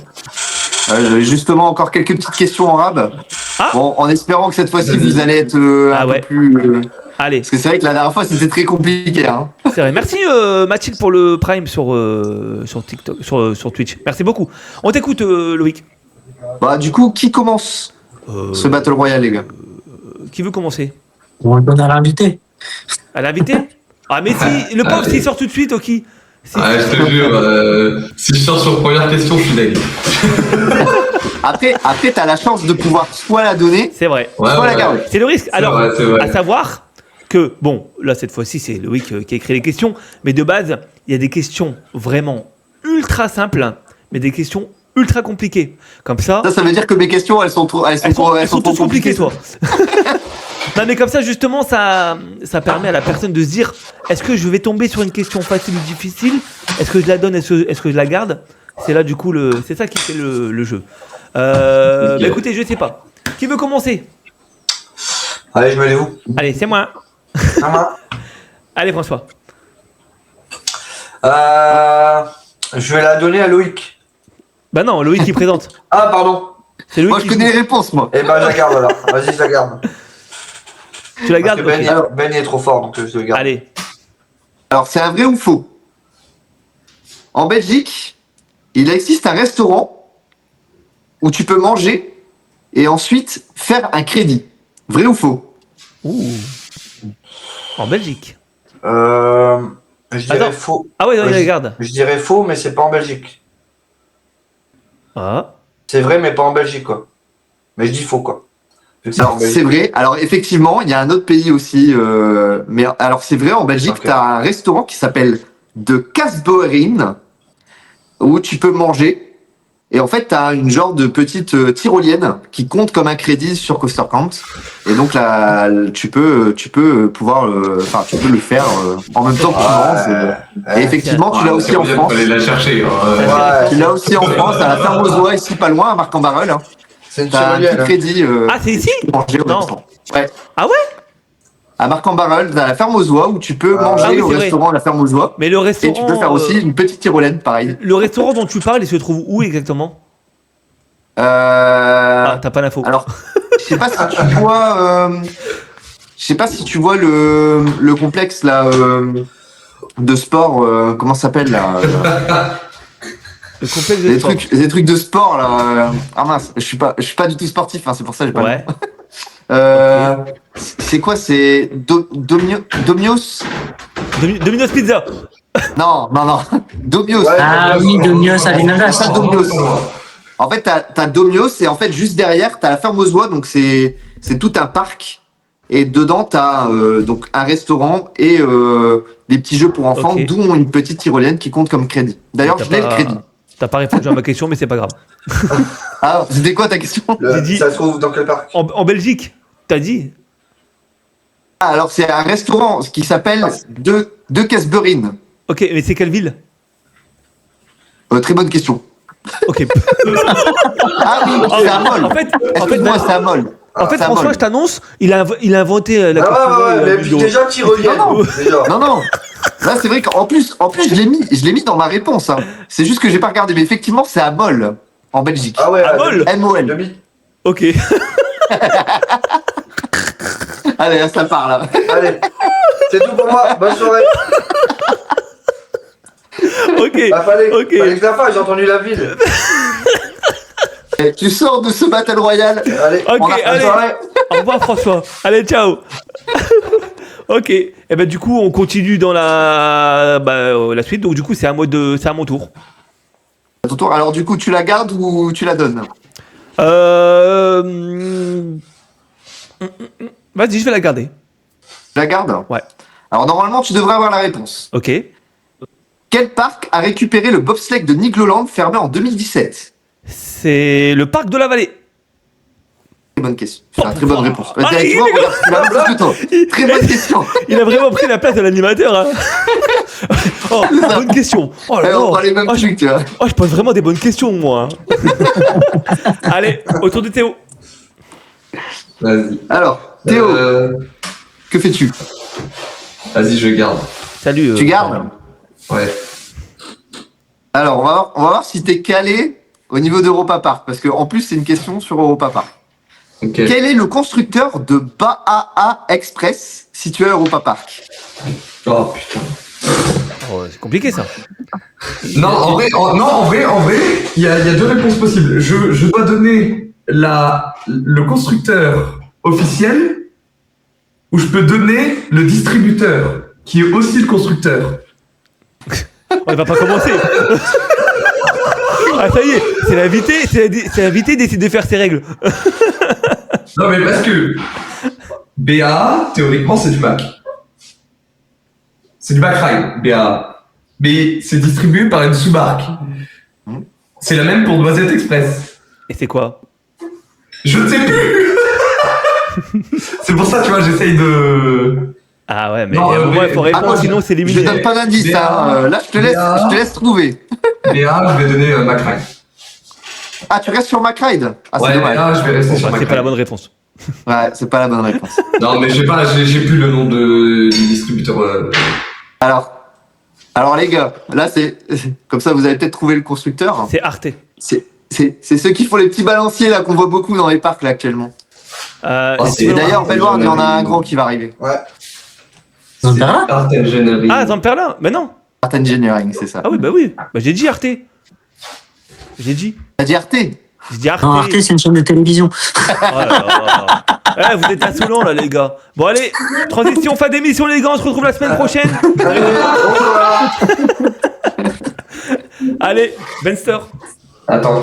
Speaker 3: J'avais justement encore quelques petites questions en rab.
Speaker 2: Ah.
Speaker 3: Bon, en espérant que cette fois-ci vous allez être un peu plus.
Speaker 2: Allez.
Speaker 3: Parce que c'est vrai que la dernière fois c'était très compliqué. Hein.
Speaker 2: C'est vrai. Merci Mathilde pour le Prime sur TikTok, sur Twitch. Merci beaucoup. On t'écoute Loïc.
Speaker 3: Bah du coup, qui commence ce Battle Royale, les gars?
Speaker 2: Qui veut commencer?
Speaker 5: On le donne à l'invité.
Speaker 2: À l'invité? Ah mais si, le pauvre s'il sort tout de suite, ok. Si.
Speaker 6: Ah, je te jure, si je sors sur première question, je suis dingue.
Speaker 3: Après, t'as la chance de pouvoir soit la donner,
Speaker 2: C'est vrai.
Speaker 3: soit la garder.
Speaker 2: C'est le risque. Alors,
Speaker 6: c'est vrai.
Speaker 2: à savoir que, bon, là cette fois-ci c'est Loïc qui a écrit les questions, mais de base, il y a des questions vraiment ultra simples, mais des questions ultra compliquées. Comme ça,
Speaker 3: Ça veut dire que mes questions, elles sont trop
Speaker 2: toutes compliquées, toi. Non mais comme ça justement ça permet à la personne de se dire est-ce que je vais tomber sur une question facile ou difficile, est-ce que je la donne, est-ce que je la garde. C'est là du coup c'est ça qui fait le jeu. Bah écoutez, je sais pas qui veut commencer.
Speaker 4: Allez, je me lève où?
Speaker 2: Allez, c'est moi.
Speaker 4: Ah, moi.
Speaker 2: Allez François.
Speaker 4: Je vais la donner à Loïc.
Speaker 2: Bah non, Loïc qui présente.
Speaker 4: Ah, pardon.
Speaker 2: C'est Loïc
Speaker 3: Moi, je
Speaker 2: qui
Speaker 3: connais
Speaker 2: joue.
Speaker 3: les réponses, moi.
Speaker 4: Eh ben, je la garde alors. Vas-y, je la garde.
Speaker 2: Tu la gardes.
Speaker 4: Parce que
Speaker 2: Ok.
Speaker 4: Ben est trop fort, donc je le garde.
Speaker 2: Allez.
Speaker 3: Alors, c'est un vrai ou faux? En Belgique, il existe un restaurant où tu peux manger et ensuite faire un crédit. Vrai ou faux?
Speaker 2: Ouh. En Belgique.
Speaker 4: Je dirais
Speaker 2: Attends.
Speaker 4: faux.
Speaker 2: Ah ouais, non,
Speaker 4: Ouais,
Speaker 2: il regarde.
Speaker 4: Je dirais faux, mais c'est pas en Belgique.
Speaker 2: Ah.
Speaker 4: C'est vrai, mais pas en Belgique, quoi. Mais je dis faux, quoi. Vu que c'est en
Speaker 3: Alors,
Speaker 4: Belgique.
Speaker 3: c'est vrai. Alors, effectivement, il y a un autre pays aussi. Mais alors, c'est vrai, en Belgique,
Speaker 4: Ok.
Speaker 3: tu as un restaurant qui s'appelle De Kasboerin où tu peux manger. Et en fait, tu as une genre de petite tyrolienne qui compte comme un crédit sur Coaster Camp. Et donc, là, tu peux pouvoir, enfin, tu peux le faire en même temps que tu manges. Et effectivement, tu l'as aussi en France.
Speaker 6: Fallait la chercher.
Speaker 4: Ouais,
Speaker 3: Tu l'as aussi en France, à la ferme aux oies, ici pas loin, à Marc-en-Barœul. Hein.
Speaker 4: c'est une
Speaker 3: T'as un petit
Speaker 4: tyrolienne.
Speaker 3: crédit
Speaker 2: Ah, c'est ici?
Speaker 3: pour manger au
Speaker 2: Non.
Speaker 3: restaurant. Ouais.
Speaker 2: Ah ouais?
Speaker 3: À Marc-en-Barœul, t'as la ferme aux oies où tu peux
Speaker 4: Ah
Speaker 3: manger
Speaker 2: oui,
Speaker 3: au
Speaker 2: c'est vrai.
Speaker 3: restaurant à la ferme aux oies.
Speaker 2: Mais le
Speaker 3: Et
Speaker 2: restaurant.
Speaker 3: tu peux faire aussi une petite tyrolienne, pareil.
Speaker 2: Le restaurant dont tu parles, il se trouve où exactement?
Speaker 3: Euh...
Speaker 2: Ah, t'as pas l'info.
Speaker 3: Alors, je sais pas si tu vois, je sais pas si tu vois le complexe là de sport, comment ça s'appelle là
Speaker 2: Le complexe de
Speaker 3: des
Speaker 2: sport.
Speaker 3: trucs de sport là. Ah mince, je suis pas du tout sportif, hein, c'est pour ça que j'ai pas.
Speaker 2: Ouais.
Speaker 3: C'est quoi, c'est Domios?
Speaker 2: Domino's Pizza.
Speaker 3: Non. Domios.
Speaker 4: Ouais.
Speaker 5: Ah oui, Domino's à Vénagas.
Speaker 3: Ça, Domios. En fait, t'as Domios et en fait, juste derrière, t'as la ferme aux oies, donc c'est tout un parc. Et dedans, t'as donc un restaurant et des petits jeux pour enfants,
Speaker 2: Ok.
Speaker 3: d'où une petite tyrolienne qui compte comme crédit. D'ailleurs, je l'ai le crédit.
Speaker 2: T'as pas répondu à ma question, mais c'est pas grave.
Speaker 3: Ah, c'était quoi ta question?
Speaker 2: J'ai dit-
Speaker 4: Ça se trouve dans quel parc?
Speaker 2: En Belgique, t'as dit?
Speaker 3: Ah, alors, c'est un restaurant qui s'appelle De Kasberin.
Speaker 2: Ok, mais c'est quelle ville?
Speaker 3: Très bonne question.
Speaker 2: Ok.
Speaker 3: Ah oui, c'est à Moll.
Speaker 2: En fait,
Speaker 3: Excuse-moi, c'est à Moll.
Speaker 2: En fait,
Speaker 3: C'est à
Speaker 2: François,
Speaker 3: Moll.
Speaker 2: je t'annonce, il a inventé la
Speaker 4: Ah
Speaker 2: question
Speaker 4: ouais, mais puis
Speaker 2: vidéo.
Speaker 4: déjà, petit relief.
Speaker 3: Non, non.
Speaker 4: Déjà.
Speaker 3: Non, non. Là, c'est vrai qu'en plus, je l'ai mis dans ma réponse. Hein. C'est juste que j'ai pas regardé, mais effectivement, c'est à Moll, en Belgique.
Speaker 4: Ah ouais,
Speaker 2: À Moll.
Speaker 3: MOL.
Speaker 4: Demi.
Speaker 2: Ok.
Speaker 3: Allez, là, ça part là.
Speaker 4: Allez, c'est tout pour moi. Bonne soirée.
Speaker 2: Ok.
Speaker 4: Ah, fallait
Speaker 2: Ok.
Speaker 4: que je la fasse, j'ai entendu la ville.
Speaker 3: Et tu sors de ce Battle Royale.
Speaker 4: Allez,
Speaker 2: Ok,
Speaker 3: On a fait
Speaker 2: allez.
Speaker 3: une soirée.
Speaker 2: Au revoir, François. Allez, ciao. Ok. Et ben du coup, on continue dans la suite. Donc du coup, c'est à mon tour.
Speaker 3: À ton tour. Alors, du coup, tu la gardes ou tu la donnes?
Speaker 2: Vas-y, je vais la garder.
Speaker 3: Tu la gardes?
Speaker 2: Ouais.
Speaker 3: Alors, normalement, tu devrais avoir la réponse.
Speaker 2: Ok.
Speaker 3: Quel parc a récupéré le bobsleigh de Nigloland fermé en 2017?
Speaker 2: C'est le parc de la Vallée.
Speaker 3: Très bonne question. C'est une très bonne réponse.
Speaker 2: Ah,
Speaker 3: Tu
Speaker 2: il
Speaker 3: vois,
Speaker 2: est
Speaker 3: regarde, c'est la même chose que toi. Très bonne question.
Speaker 2: Il a vraiment pris la place de l'animateur. Hein. Oh, bonne question. Oh là
Speaker 3: Eh, on
Speaker 2: là.
Speaker 3: prend les mêmes
Speaker 2: Oh,
Speaker 3: trucs, tu vois.
Speaker 2: Oh, je pose vraiment des bonnes questions, moi. Hein. Allez, autour de Théo.
Speaker 6: Vas-y.
Speaker 3: Alors, Théo, que fais-tu?
Speaker 6: Vas-y, je garde.
Speaker 2: Salut.
Speaker 3: Tu gardes?
Speaker 6: Ouais.
Speaker 3: Alors, on va voir si t'es calé au niveau d'Europa Park, parce qu'en plus, c'est une question sur Europa Park.
Speaker 6: Ok.
Speaker 3: Quel est le constructeur de Bahaa Express situé à Europa Park?
Speaker 6: Oh putain.
Speaker 2: Oh, c'est compliqué, ça.
Speaker 6: Non, en vrai, il y a deux réponses possibles. Je dois donner le constructeur officiel ou je peux donner le distributeur qui est aussi le constructeur.
Speaker 2: On va pas commencer. Ah, ça y est, c'est l'invité décide de faire ses règles.
Speaker 6: Non, mais parce que BA, théoriquement, c'est du Mac. C'est du Mac Ride, BA. Mais c'est distribué par une sous-marque. C'est la même pour Noisette Express.
Speaker 2: Et c'est quoi?
Speaker 6: Je ne sais plus. C'est pour ça, tu vois, j'essaye de...
Speaker 2: Ah ouais, mais
Speaker 6: Non,
Speaker 2: au moins,
Speaker 6: mais-
Speaker 2: il faut répondre,
Speaker 3: moi,
Speaker 2: sinon c'est
Speaker 3: Je te
Speaker 2: limité.
Speaker 3: donne pas d'indice,
Speaker 6: Béa,
Speaker 3: hein. Là, je te laisse trouver.
Speaker 6: BA, je vais donner Mac Ride.
Speaker 3: Ah, tu restes sur MacRide? Ah, c'est
Speaker 6: Ouais,
Speaker 3: dommage.
Speaker 6: BA, je vais rester sur
Speaker 2: Bah,
Speaker 6: Mac
Speaker 2: c'est pas la
Speaker 6: Ride.
Speaker 2: bonne réponse.
Speaker 3: Ouais, c'est pas la bonne réponse.
Speaker 6: Non, mais j'ai plus le nom du distributeur.
Speaker 3: Alors les gars, là, c'est comme ça, vous allez peut-être trouver le constructeur.
Speaker 2: C'est Arte.
Speaker 3: C'est ceux qui font les petits balanciers là qu'on voit beaucoup dans les parcs là actuellement.
Speaker 6: Oh,
Speaker 2: est-ce
Speaker 6: c'est-
Speaker 2: que-
Speaker 3: Et d'ailleurs, Belvoir, il y en a un gros qui va arriver.
Speaker 4: Ouais.
Speaker 6: C'est
Speaker 5: Zamperla
Speaker 6: Art Engineering.
Speaker 2: Ah, Zamperla? Mais non.
Speaker 3: Art Engineering, c'est ça.
Speaker 2: Ah oui, bah oui. Bah j'ai dit Arte. J'ai dit.
Speaker 3: T'as dit Arte?
Speaker 2: J'ai dit Arte.
Speaker 5: Non, Arte, c'est une chaîne de télévision.
Speaker 2: Oh là là. Eh, vous êtes insolents là, les gars. Bon, allez, transition, fin d'émission, les gars. On se retrouve la semaine prochaine.
Speaker 4: Allez, bonsoir.
Speaker 2: Allez, Benster.
Speaker 6: Attends.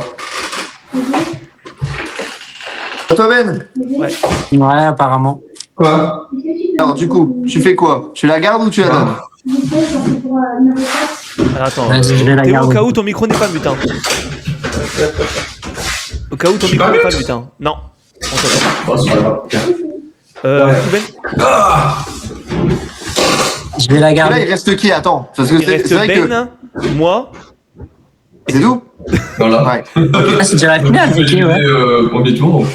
Speaker 3: À toi, Ben.
Speaker 5: Ouais, apparemment.
Speaker 6: Quoi?
Speaker 3: Alors, du coup, tu fais quoi? Tu la gardes ou tu la donnes?
Speaker 2: Alors, attends.
Speaker 5: Vas-y, je vais la
Speaker 2: Théo, au
Speaker 5: garder.
Speaker 2: cas où ton micro n'est pas mutin. Au cas où ton micro n'est pas mutin. Non. On t'entend.
Speaker 6: Oh, c'est pas grave.
Speaker 2: Ben,
Speaker 5: Je vais la
Speaker 3: Et là,
Speaker 5: garder.
Speaker 3: il reste qui? Attends. Parce que
Speaker 2: il
Speaker 3: c'est
Speaker 2: reste
Speaker 3: vrai que.
Speaker 2: Ben, moi.
Speaker 3: C'est tout?
Speaker 6: Voilà.
Speaker 3: Ouais.
Speaker 5: Ah, c'est déjà la finale,
Speaker 6: Je vais
Speaker 5: ok,
Speaker 6: gagner,
Speaker 5: ouais.
Speaker 6: premier tour, donc...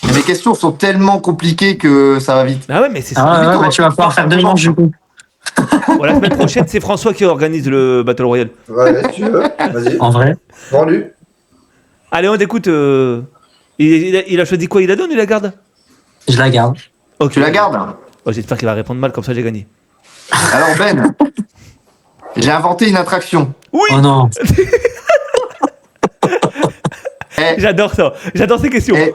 Speaker 3: Mais les questions sont tellement compliquées que ça va vite.
Speaker 2: Ah ouais, mais c'est
Speaker 5: Ah
Speaker 2: ça.
Speaker 5: ouais, ouais, bah, tu vas pouvoir faire 2 manches du coup.
Speaker 2: Bon, la semaine prochaine, c'est François qui organise le Battle Royale.
Speaker 4: Ouais, si tu veux. Vas-y.
Speaker 5: En vrai.
Speaker 4: Vendu.
Speaker 2: Allez, on écoute. Il a choisi quoi? Il la donne ou il la garde?
Speaker 5: Je la garde.
Speaker 2: Ok.
Speaker 3: Tu la gardes?
Speaker 2: Oh, j'espère qu'il va répondre mal, comme ça j'ai gagné.
Speaker 3: Alors, Ben. J'ai inventé une attraction.
Speaker 2: Oui,
Speaker 5: Oh non.
Speaker 3: Eh,
Speaker 2: j'adore ça. J'adore ces questions.
Speaker 3: eh,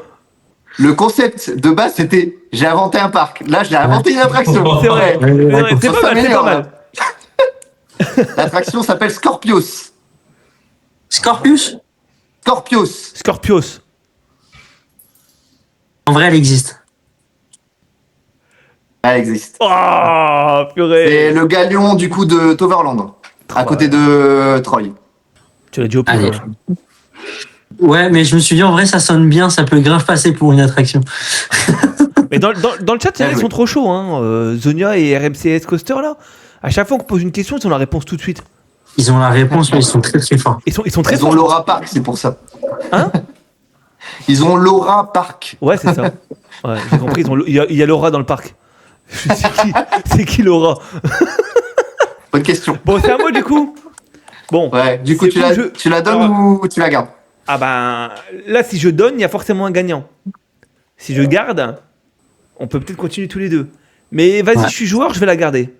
Speaker 3: le concept de base, c'était j'ai inventé un parc. Là, j'ai inventé une attraction.
Speaker 2: C'est vrai.
Speaker 5: Ouais, ouais,
Speaker 2: C'est
Speaker 5: ouais,
Speaker 2: vrai, c'est
Speaker 3: Ça
Speaker 2: pas mal, c'est pas
Speaker 3: s'améliore,
Speaker 2: mal.
Speaker 3: L'attraction s'appelle Scorpios.
Speaker 5: Scorpius.
Speaker 3: Scorpios.
Speaker 2: Scorpios.
Speaker 5: En vrai, elle existe.
Speaker 3: Elle existe.
Speaker 2: Oh,
Speaker 3: C'est
Speaker 2: purée.
Speaker 3: le galion du coup de Toverland, à côté de Troy.
Speaker 2: Tu l'as dit au plus.
Speaker 5: Allez.
Speaker 2: hein.
Speaker 5: Ouais, mais je me suis dit, en vrai, ça sonne bien, ça peut grave passer pour une attraction.
Speaker 2: Mais dans le chat, ils sont trop chauds. Hein. Zonia et RMCS Coaster, là. À chaque fois qu'on pose une question, ils ont la réponse tout de suite.
Speaker 5: Ils ont la réponse, mais ils sont très très forts.
Speaker 2: Ils sont très
Speaker 3: Ils ont
Speaker 2: forts.
Speaker 3: Laura Park, c'est pour ça.
Speaker 2: Hein?
Speaker 3: Ils ont Laura Park.
Speaker 2: Ouais, c'est ça. Ouais, j'ai compris. Il y a Laura dans le parc. C'est qui Laura?
Speaker 3: Bonne question.
Speaker 2: Bon, c'est à moi du coup. Bon.
Speaker 3: Ouais, du coup,
Speaker 2: C'est bon,
Speaker 3: tu la donnes
Speaker 2: Alors,
Speaker 3: ou tu la gardes?
Speaker 2: Ah ben, là, si je donne, il y a forcément un gagnant. Si je garde, on peut peut-être continuer tous les deux. Mais vas-y,
Speaker 5: Ouais.
Speaker 2: je suis joueur, je vais la garder.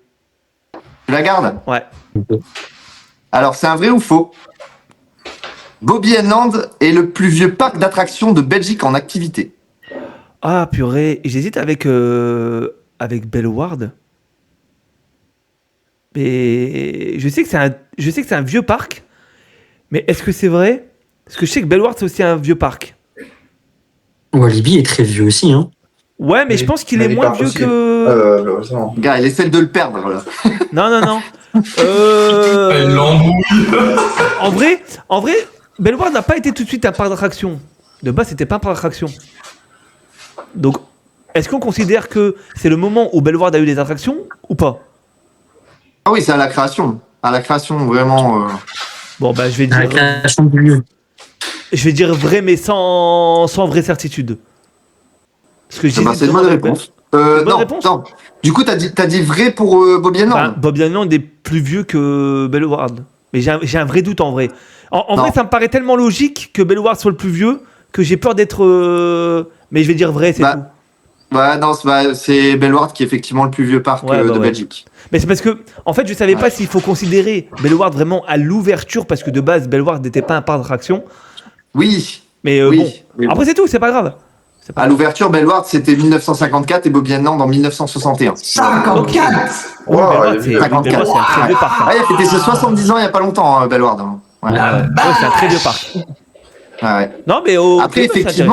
Speaker 3: Tu la gardes?
Speaker 2: Ouais.
Speaker 3: Alors, c'est un vrai ou faux? Bobby Land est le plus vieux parc d'attractions de Belgique en activité.
Speaker 2: Ah, purée. J'hésite avec Bellward. Mais je sais que c'est un vieux parc. Mais est-ce que c'est vrai? Parce que je sais que Bellward, c'est aussi un vieux parc.
Speaker 5: Walibi est très vieux aussi, hein.
Speaker 2: Ouais, mais je pense qu'il est
Speaker 4: il
Speaker 2: moins
Speaker 4: part
Speaker 2: vieux
Speaker 4: aussi.
Speaker 2: que...
Speaker 4: C'est bon.
Speaker 3: Gars, il essaie de le perdre, là.
Speaker 2: Non.
Speaker 6: Elle l'embrouille.
Speaker 2: En vrai, Bellward n'a pas été tout de suite un parc d'attraction. De base, c'était pas un parc d'attraction. Donc, est-ce qu'on considère que c'est le moment où Bellward a eu des attractions ou pas?
Speaker 3: Ah oui, c'est à la création. À la création, vraiment.
Speaker 2: Bon, bah, je vais
Speaker 5: Avec
Speaker 2: dire,
Speaker 5: la chambre du lieu.
Speaker 2: vrai, mais sans vraie certitude. Parce que
Speaker 3: Ah bah,
Speaker 2: j'hésite
Speaker 3: c'est une bonne
Speaker 2: vraiment avec
Speaker 3: réponse.
Speaker 2: bonne
Speaker 3: Non,
Speaker 2: réponse
Speaker 3: non. Du coup, t'as dit vrai pour Bobby Land.
Speaker 2: Bah, Bob Dylan est plus vieux que Bellward. Mais j'ai un vrai doute en vrai. En
Speaker 3: Non.
Speaker 2: vrai, ça me paraît tellement logique que Bellward soit le plus vieux que j'ai peur d'être. Mais je vais dire vrai, c'est
Speaker 3: Bah,
Speaker 2: tout.
Speaker 3: Ouais, non, c'est Bellward qui est effectivement le plus vieux parc
Speaker 2: Ouais, bah
Speaker 3: de
Speaker 2: ouais.
Speaker 3: Belgique.
Speaker 2: Mais c'est parce que, en fait, je savais pas s'il faut considérer Bellward vraiment à l'ouverture, parce que de base, Bellward n'était pas un parc d'attraction.
Speaker 3: Oui.
Speaker 2: Mais
Speaker 3: Oui,
Speaker 2: bon.
Speaker 3: mais bon.
Speaker 2: Après, c'est tout, c'est pas grave. C'est pas
Speaker 3: À
Speaker 2: grave.
Speaker 3: l'ouverture, Bellward, c'était 1954 et Bobby Land en 1961.
Speaker 4: 54.
Speaker 2: Oui,
Speaker 4: Wow,
Speaker 2: Bellward,
Speaker 4: elle est
Speaker 2: c'est
Speaker 4: vieux.
Speaker 2: Bellward, c'est un très vieux parc.
Speaker 3: Ah, il a fêté ses 70 ans il n'y a pas longtemps, Bellward. hein. Ouais.
Speaker 2: Ouais, c'est un très vieux parc.
Speaker 3: Ouais.
Speaker 2: Non, mais
Speaker 3: Après,
Speaker 2: ok, bah, c'est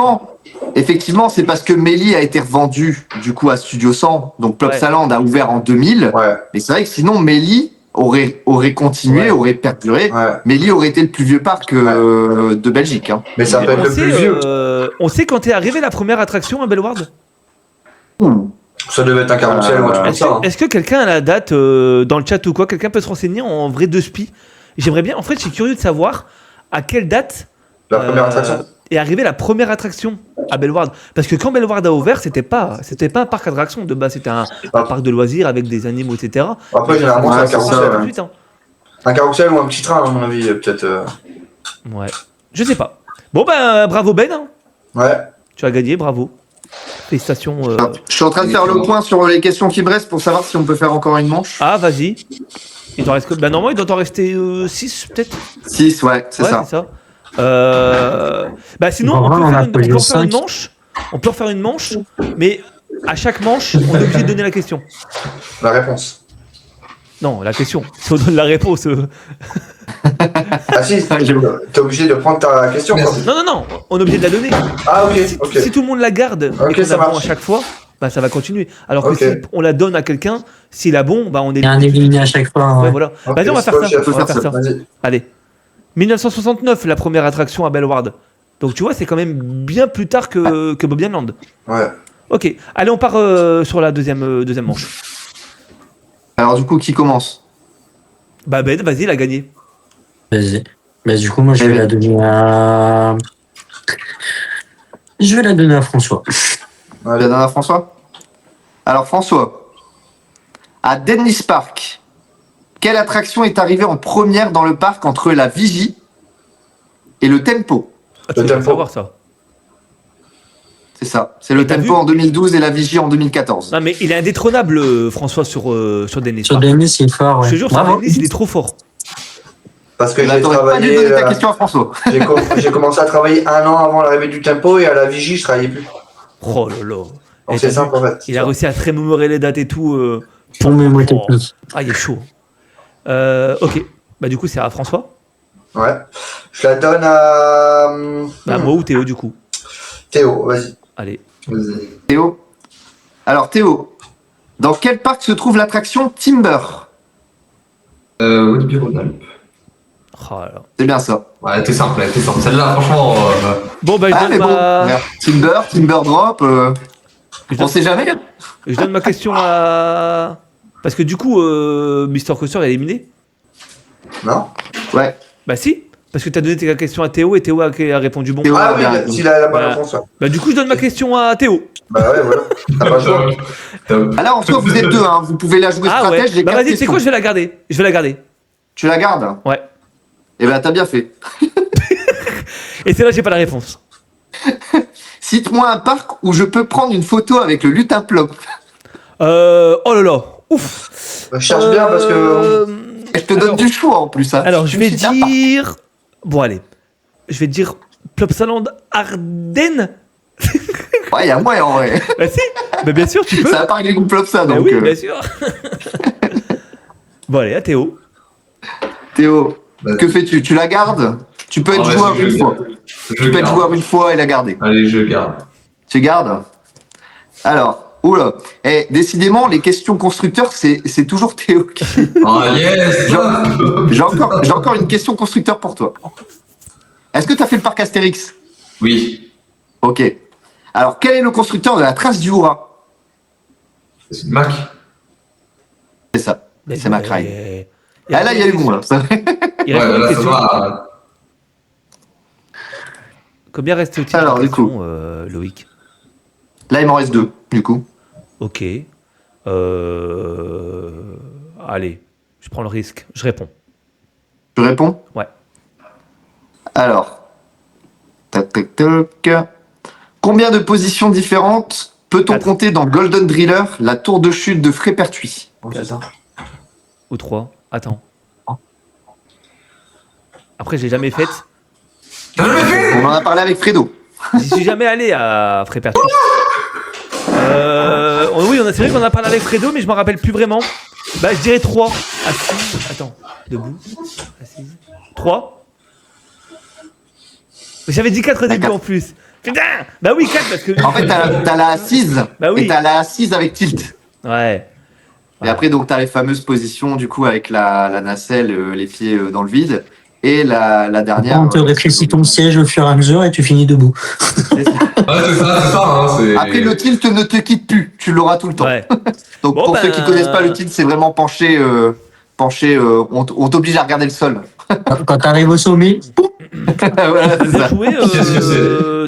Speaker 3: effectivement, c'est parce que Melly a été revendu du coup à Studio 100, donc Plopsaland a ouvert en 2000.
Speaker 4: Ouais,
Speaker 3: Mais c'est vrai que sinon, Melly aurait continué,
Speaker 2: Ouais.
Speaker 3: aurait perduré.
Speaker 4: ouais.
Speaker 3: Melly aurait été le plus vieux parc de Belgique. Hein.
Speaker 4: Mais ça peut être le plus vieux.
Speaker 2: On sait quand est arrivée la première attraction à Bellward?
Speaker 4: Ça devait être un carrousel ou un truc comme ça. hein.
Speaker 2: Est-ce que quelqu'un a la date dans le chat ou quoi? Quelqu'un peut se renseigner en vrai de spi? J'aimerais bien, en fait, je suis curieux de savoir à quelle date
Speaker 4: La première attraction.
Speaker 2: est arrivée la première attraction à Bellward. Parce que quand Bellward a ouvert, c'était pas un parc d'attraction. De base, c'était un parc de loisirs avec des animaux, etc.
Speaker 4: Après, généralement, c'est un
Speaker 3: Ouais, c'est ça,
Speaker 4: carrousel.
Speaker 2: Tout de
Speaker 4: hein.
Speaker 2: suite, hein.
Speaker 4: Un carrousel ou un petit train, à mon avis, peut-être.
Speaker 2: Ouais. Je sais pas. Bon, ben, bravo Ben. hein.
Speaker 4: Ouais.
Speaker 2: Tu as gagné, bravo. Félicitations.
Speaker 3: Je suis en train de faire le point sur les questions qui me restent pour savoir si on peut faire encore une manche.
Speaker 2: Ah, vas-y. Il t'en reste que. Bah, normalement, il doit t'en rester 6, peut-être.
Speaker 3: 6, ouais, c'est
Speaker 2: Ouais,
Speaker 3: ça.
Speaker 2: c'est ça. Bah, sinon,
Speaker 5: Bon,
Speaker 2: on peut
Speaker 5: on
Speaker 2: faire
Speaker 5: a
Speaker 2: une,
Speaker 5: posé
Speaker 2: on peut refaire une
Speaker 5: 5.
Speaker 2: manche. On peut refaire une manche, mais à chaque manche, on est obligé de donner la question.
Speaker 4: La réponse.
Speaker 2: Non, la question. Si on donne la réponse.
Speaker 4: Ah si, t'es obligé de prendre ta question. Quoi.
Speaker 2: Non, on est obligé de la donner.
Speaker 4: Ah ok,
Speaker 2: Si,
Speaker 4: ok.
Speaker 2: si tout le monde la garde
Speaker 4: Ok,
Speaker 2: et qu'on
Speaker 4: ça
Speaker 2: a bon à
Speaker 4: marche.
Speaker 2: chaque fois, bah ça va continuer. Alors que
Speaker 4: Ok.
Speaker 2: si on la donne à quelqu'un, s'il a bon, bah on est.
Speaker 5: Il y a un éliminé à chaque fois.
Speaker 2: Ouais,
Speaker 5: Ouais.
Speaker 2: voilà.
Speaker 4: Ok,
Speaker 2: Vas-y, on va
Speaker 4: c'est
Speaker 2: faire
Speaker 4: pas
Speaker 2: ça.
Speaker 4: cher.
Speaker 2: On va faire ça.
Speaker 4: Vas-y.
Speaker 2: Allez. 1969, la première attraction à Bellward. Donc tu vois, c'est quand même bien plus tard que Bobby Land.
Speaker 4: Ouais.
Speaker 2: Ok. Allez, on part sur la deuxième manche.
Speaker 3: Alors du coup, qui commence?
Speaker 2: Bah Ben, vas-y, il a gagné.
Speaker 5: Vas-y. Bah, du coup, moi, je
Speaker 3: Eh
Speaker 5: vais
Speaker 3: oui.
Speaker 5: la donner à. Je vais la donner à François.
Speaker 3: La dernière François. Alors François, à Dennis Park, quelle attraction est arrivée en première dans le parc entre la Vigie et le Tempo?
Speaker 2: Ah, tu
Speaker 4: Le
Speaker 2: veux
Speaker 4: tempo.
Speaker 2: savoir ça.
Speaker 3: C'est ça. C'est le
Speaker 2: Et t'as
Speaker 3: Tempo
Speaker 2: vu
Speaker 3: en 2012 et la Vigie en 2014.
Speaker 2: Non, mais il est indétrônable, François, sur Dennis.
Speaker 5: Sur
Speaker 2: Park.
Speaker 5: Denis, il est fort.
Speaker 2: Je
Speaker 5: Ouais.
Speaker 2: te jure, sur
Speaker 5: Bravo.
Speaker 2: Dennis, il est trop fort.
Speaker 4: Parce que
Speaker 3: Là,
Speaker 4: j'ai
Speaker 3: t'aurais pas dû
Speaker 4: travaillé.
Speaker 3: donner ta question à François.
Speaker 4: J'ai commencé à travailler 1 an avant l'arrivée du tempo et à la vigie, je travaillais plus.
Speaker 2: Oh là là.
Speaker 4: Donc
Speaker 2: Et
Speaker 4: c'est
Speaker 2: t'as
Speaker 4: simple en fait.
Speaker 2: Il a réussi à très mémorer les dates et tout.
Speaker 5: Pour mémoire technique.
Speaker 2: Ah, il est chaud. Ok. Bah, du coup, c'est à François.
Speaker 4: Ouais. Je la donne à.
Speaker 2: Bah, moi ou Théo, du coup.
Speaker 4: Théo, vas-y.
Speaker 2: Allez.
Speaker 4: Vas-y.
Speaker 3: Théo. Alors Théo, dans quel parc se trouve l'attraction Timber?
Speaker 6: Walibi Rhône-Alpes.
Speaker 2: Oh là là.
Speaker 3: C'est bien ça.
Speaker 6: Ouais, t'es simple, t'es simple. Celle-là, franchement.
Speaker 2: Bon, bah, je
Speaker 3: Ah
Speaker 2: donne
Speaker 3: mais bon,
Speaker 2: ma...
Speaker 3: merde. Timber Drop,
Speaker 2: je
Speaker 3: on
Speaker 2: donne-
Speaker 3: sait jamais. hein.
Speaker 2: je donne ma question à... Parce que du coup, Mister Coaster est éliminé.
Speaker 4: Non?
Speaker 3: Ouais.
Speaker 2: Bah si, parce que t'as donné ta question à Théo et Théo a répondu bon.
Speaker 3: Théo.
Speaker 4: Ah oui,
Speaker 3: bien.
Speaker 4: s'il a la bonne
Speaker 2: Voilà.
Speaker 4: réponse. Ouais.
Speaker 2: Bah du coup, je donne ma question à Théo.
Speaker 4: Bah ouais, voilà. T'as pas le choix.
Speaker 6: Top.
Speaker 3: Ah là, en soi, vous êtes deux, hein. Vous pouvez la jouer
Speaker 2: Ah
Speaker 3: stratège,
Speaker 2: ouais.
Speaker 3: les
Speaker 2: Bah
Speaker 3: 4
Speaker 2: vas-y, c'est
Speaker 3: questions.
Speaker 2: quoi, je vais la garder. Je vais la garder.
Speaker 3: Tu la gardes?
Speaker 2: Ouais.
Speaker 3: Eh ben, t'as bien fait.
Speaker 2: Et c'est là, j'ai pas la réponse.
Speaker 3: Cite-moi un parc où je peux prendre une photo avec le lutin plop.
Speaker 2: Oh là là. Ouf.
Speaker 4: Bah, je cherche bien parce que.
Speaker 3: Je te donne
Speaker 2: Alors-
Speaker 3: du choix en plus. Hein.
Speaker 2: Alors, je vais
Speaker 3: Cite un parc.
Speaker 2: dire. Bon, allez. Je vais dire Plopsaland Ardennes.
Speaker 3: Ouais, il y a moyen en vrai.
Speaker 2: Bah si. Bah bien sûr, tu peux.
Speaker 3: C'est un parc des groupes plop ça,
Speaker 2: Bah
Speaker 3: donc.
Speaker 2: oui, bien sûr. Bon, allez, à Théo.
Speaker 3: Théo,
Speaker 6: Vas-y.
Speaker 3: que fais-tu? Tu la gardes? Tu peux être
Speaker 6: Ah, vas-y,
Speaker 3: joueur
Speaker 6: je
Speaker 3: une fois.
Speaker 6: garde.
Speaker 3: Tu peux être
Speaker 6: garde.
Speaker 3: joueur une fois et la garder.
Speaker 6: Allez, je garde.
Speaker 3: Tu gardes? Alors, oula. Eh, décidément, les questions constructeurs, c'est toujours Théo qui.
Speaker 6: Oh yes.
Speaker 3: J'ai encore une question constructeur pour toi. Est-ce que tu as fait le parc Astérix?
Speaker 6: Oui.
Speaker 3: Ok. Alors, quel est le constructeur de la trace du Houra?
Speaker 6: C'est une Mac.
Speaker 3: C'est ça. C'est Macrae.
Speaker 2: Et-
Speaker 3: Ah là, il y a eu bon, là.
Speaker 2: Il
Speaker 6: Ouais,
Speaker 2: reste
Speaker 6: là,
Speaker 2: une
Speaker 6: ça
Speaker 2: question.
Speaker 6: va.
Speaker 2: Combien reste-t-il
Speaker 3: Alors,
Speaker 2: de
Speaker 3: du
Speaker 2: questions, Loïc?
Speaker 3: Là, il m'en reste 2, du coup.
Speaker 2: Ok. Allez, je prends le risque. Je réponds.
Speaker 3: Tu réponds?
Speaker 2: Ouais.
Speaker 3: Alors. Tac, tac, tac. Combien de positions différentes peut-on
Speaker 2: 4.
Speaker 3: compter dans Golden Driller, la tour de chute de Frépertuis?
Speaker 2: Ou 3. Attends. Après, j'ai jamais fait.
Speaker 3: On en a parlé avec Fredo.
Speaker 2: J'y suis jamais allé à Frépertuis. Oui, c'est vrai qu'on en a parlé avec Fredo, mais je m'en rappelle plus vraiment. Bah, je dirais 3. Assise. Attends. Debout. Assise. 3. J'avais dit 4 au début
Speaker 3: 4.
Speaker 2: en plus. Putain. Bah oui, 4 parce que.
Speaker 3: En fait, t'as la assise.
Speaker 2: Bah oui.
Speaker 3: Et t'as la assise avec tilt.
Speaker 2: Ouais.
Speaker 3: Et après, donc, t'as les fameuses positions, du coup, avec la nacelle, les pieds dans le vide. Et la dernière.
Speaker 5: On te rétrécit ton siège au fur et à mesure et tu finis debout.
Speaker 6: Ouais, c'est ça. Hein, c'est...
Speaker 3: Après, le tilt ne te quitte plus. Tu l'auras tout le temps.
Speaker 2: Ouais.
Speaker 3: Donc,
Speaker 2: Bon,
Speaker 3: pour ceux qui connaissent pas le tilt, c'est vraiment penché. On t'oblige à regarder le sol.
Speaker 5: Quand t'arrives au sommet,
Speaker 3: Voilà, c'est
Speaker 2: Bien
Speaker 3: ça.
Speaker 2: joué,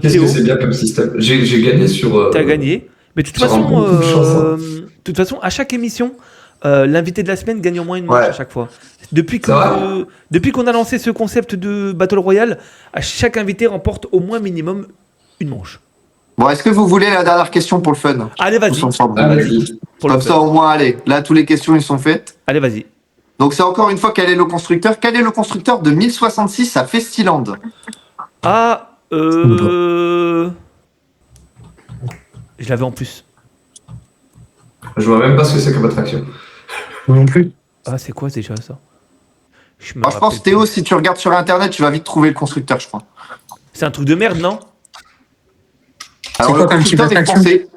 Speaker 6: Qu'est-ce
Speaker 2: Théo.
Speaker 6: que c'est bien comme système? J'ai gagné sur.
Speaker 2: T'as gagné. Mais de toute
Speaker 6: ça rend
Speaker 2: façon,
Speaker 6: beaucoup de chance, hein.
Speaker 2: de toute façon, à chaque émission, l'invité de la semaine gagne au moins une manche
Speaker 4: Ouais.
Speaker 2: à chaque fois. Depuis
Speaker 6: C'est vrai
Speaker 2: qu'on a lancé ce concept de Battle Royale, à chaque invité remporte au moins minimum une manche.
Speaker 3: Bon, est-ce que vous voulez la dernière question pour le fun?
Speaker 2: Allez, vas-y.
Speaker 3: Tous ensemble.
Speaker 6: Ah, vas-y.
Speaker 2: Pour le
Speaker 3: Comme
Speaker 2: fun.
Speaker 3: ça, au moins, allez. Là, toutes les questions, ils sont faites.
Speaker 2: Allez, vas-y.
Speaker 3: Donc, c'est encore une fois, quel est le constructeur? Quel est le constructeur de 1066 à Festiland?
Speaker 2: Ah, je l'avais en plus.
Speaker 6: Je vois même pas ce que c'est comme attraction.
Speaker 5: non plus.
Speaker 2: Ah, c'est quoi déjà ça? Je me
Speaker 3: Alors, je pense,
Speaker 2: rappelle
Speaker 3: Théo,
Speaker 2: plus.
Speaker 3: si tu regardes sur Internet, tu vas vite trouver le constructeur, je crois.
Speaker 2: C'est un truc de merde, non?
Speaker 3: Alors,
Speaker 5: quoi
Speaker 3: le
Speaker 5: comme type
Speaker 3: constructeur est
Speaker 5: d'attraction
Speaker 3: français.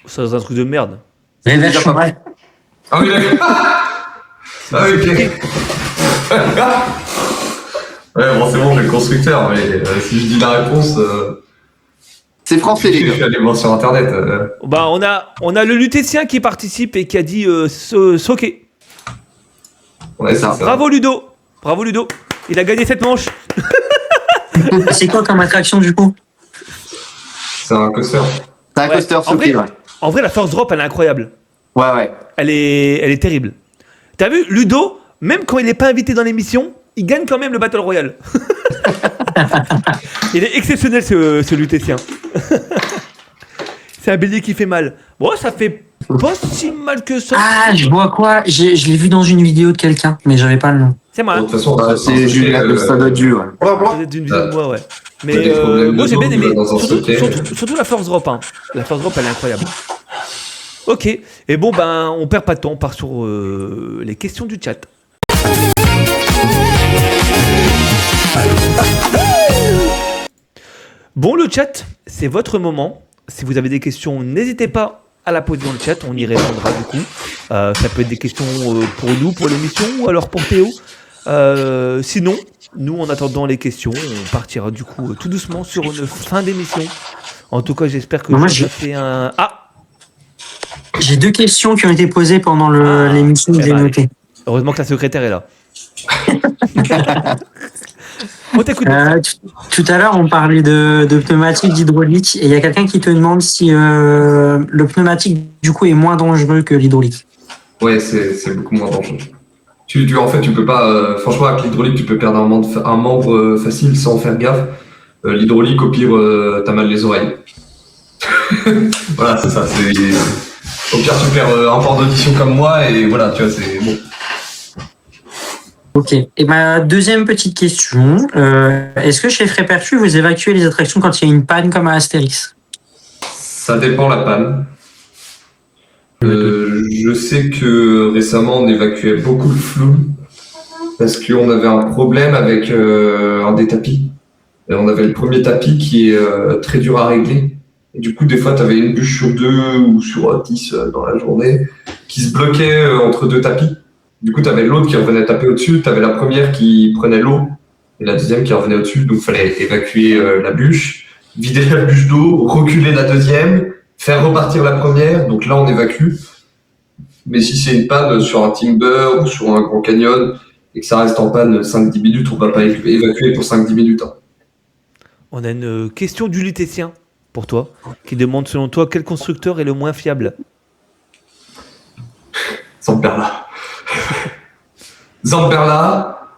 Speaker 2: C'est un truc de merde.
Speaker 5: Les
Speaker 3: déjà
Speaker 5: versions.
Speaker 3: pas mal.
Speaker 6: Ah oui, d'accord. Ah oui, ok. Ouais, bon, c'est bon, j'ai le constructeur, mais si je dis la réponse.
Speaker 3: C'est français, les
Speaker 6: Je
Speaker 3: gars.
Speaker 6: suis allé voir sur internet.
Speaker 2: Bah, on a le lutétien qui participe et qui a dit Soké.
Speaker 6: Ouais, c'est ça.
Speaker 2: Bravo Ludo. Bravo Ludo. Il a gagné cette manche.
Speaker 5: C'est quoi comme attraction du coup?
Speaker 6: C'est un coaster.
Speaker 3: C'est un
Speaker 2: Ouais.
Speaker 3: coaster
Speaker 2: En
Speaker 3: Soké,
Speaker 2: vrai-
Speaker 3: ouais.
Speaker 2: En vrai, la Force Drop, elle est incroyable.
Speaker 3: Ouais.
Speaker 2: Elle est terrible. T'as vu, Ludo, même quand il n'est pas invité dans l'émission, il gagne quand même le Battle Royale. Il est exceptionnel, ce lutétien. C'est un bélier qui fait mal. Bon, ça fait pas si mal que ça.
Speaker 5: Ah, je vois quoi? Je l'ai vu dans une vidéo de quelqu'un, mais j'avais pas le nom.
Speaker 2: C'est
Speaker 6: Bon, de
Speaker 2: mal.
Speaker 6: toute façon,
Speaker 3: C'est Julien, ça doit être dû, ouais.
Speaker 2: Peut-être une vidéo de moi, ouais. Mais
Speaker 6: T'as des problèmes
Speaker 2: moi,
Speaker 6: de
Speaker 2: j'ai bien
Speaker 6: dos,
Speaker 2: aimé.
Speaker 6: dans un
Speaker 2: Surtout,
Speaker 6: sauté.
Speaker 2: surtout la Force Drop. Hein. La Force Drop, elle est incroyable. Ok. Et bon, ben, on perd pas de temps. On part sur les questions du chat. Bon, le chat, c'est votre moment. Si vous avez des questions, n'hésitez pas à la poser dans le chat. On y répondra du coup. Ça peut être des questions pour nous, pour l'émission, ou alors pour Théo. Sinon, nous, en attendant les questions, on partira du coup tout doucement sur une fin d'émission. En tout cas, j'espère que
Speaker 5: Moi,
Speaker 2: vous
Speaker 5: j'ai-
Speaker 2: avez fait un... Ah,
Speaker 5: J'ai 2 questions qui ont été posées pendant
Speaker 2: Ah.
Speaker 5: l'émission que
Speaker 2: Eh
Speaker 5: j'ai
Speaker 2: ben,
Speaker 5: notées.
Speaker 2: heureusement que la secrétaire est là. On t'écoute.
Speaker 5: Tout à l'heure, on parlait de pneumatique, d'hydraulique, et il y a quelqu'un qui te demande si le pneumatique, du coup, est moins dangereux que l'hydraulique.
Speaker 6: Ouais, c'est beaucoup moins dangereux. En fait, tu peux pas. Franchement, avec l'hydraulique, tu peux perdre un membre facile sans faire gaffe. L'hydraulique, au pire, t'as mal les oreilles. Voilà, c'est ça. Au pire, tu perds un port d'audition comme moi, et voilà, tu vois, c'est bon.
Speaker 5: Ok. Et ma deuxième petite question, est-ce que chez Frépertu, vous évacuez les attractions quand il y a une panne comme à Astérix?
Speaker 6: Ça dépend la panne. Je sais que récemment, on évacuait beaucoup le flou parce qu'on avait un problème avec un des tapis. Et on avait le premier tapis qui est très dur à régler. Et du coup, des fois, tu avais une bûche sur 2 ou sur 10 dans la journée qui se bloquait entre 2 tapis. Du coup, tu avais l'autre qui revenait taper au-dessus, tu avais la première qui prenait l'eau et la deuxième qui revenait au-dessus. Donc, il fallait évacuer la bûche, vider la bûche d'eau, reculer la deuxième, faire repartir la première. Donc là, on évacue. Mais si c'est une panne sur un Timber ou sur un Grand Canyon et que ça reste en panne 5-10 minutes, on ne va pas évacuer pour 5-10 minutes. Hein.
Speaker 2: On a une question du lycéen pour toi qui demande selon toi quel constructeur est le moins fiable.
Speaker 6: Zamperla. Zamperla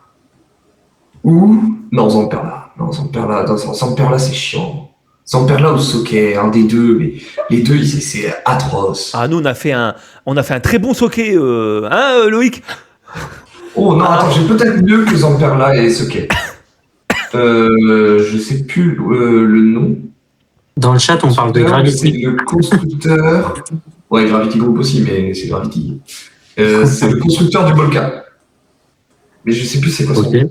Speaker 6: ou... Non, Zamperla. Non, Zamperla, c'est chiant. Zamperla ou Socket, un des deux, mais les deux, c'est atroce.
Speaker 2: Ah, nous, on a fait un très bon Socket, Loïc?
Speaker 6: Oh non, attends, j'ai peut-être mieux que Zamperla et Socket. Je sais plus le nom.
Speaker 5: Dans le chat, on parle de Gravity.
Speaker 6: C'est le constructeur... Ouais, Gravity Group aussi, mais c'est Gravity. C'est le constructeur du Volca. Mais je sais plus c'est quoi son nom.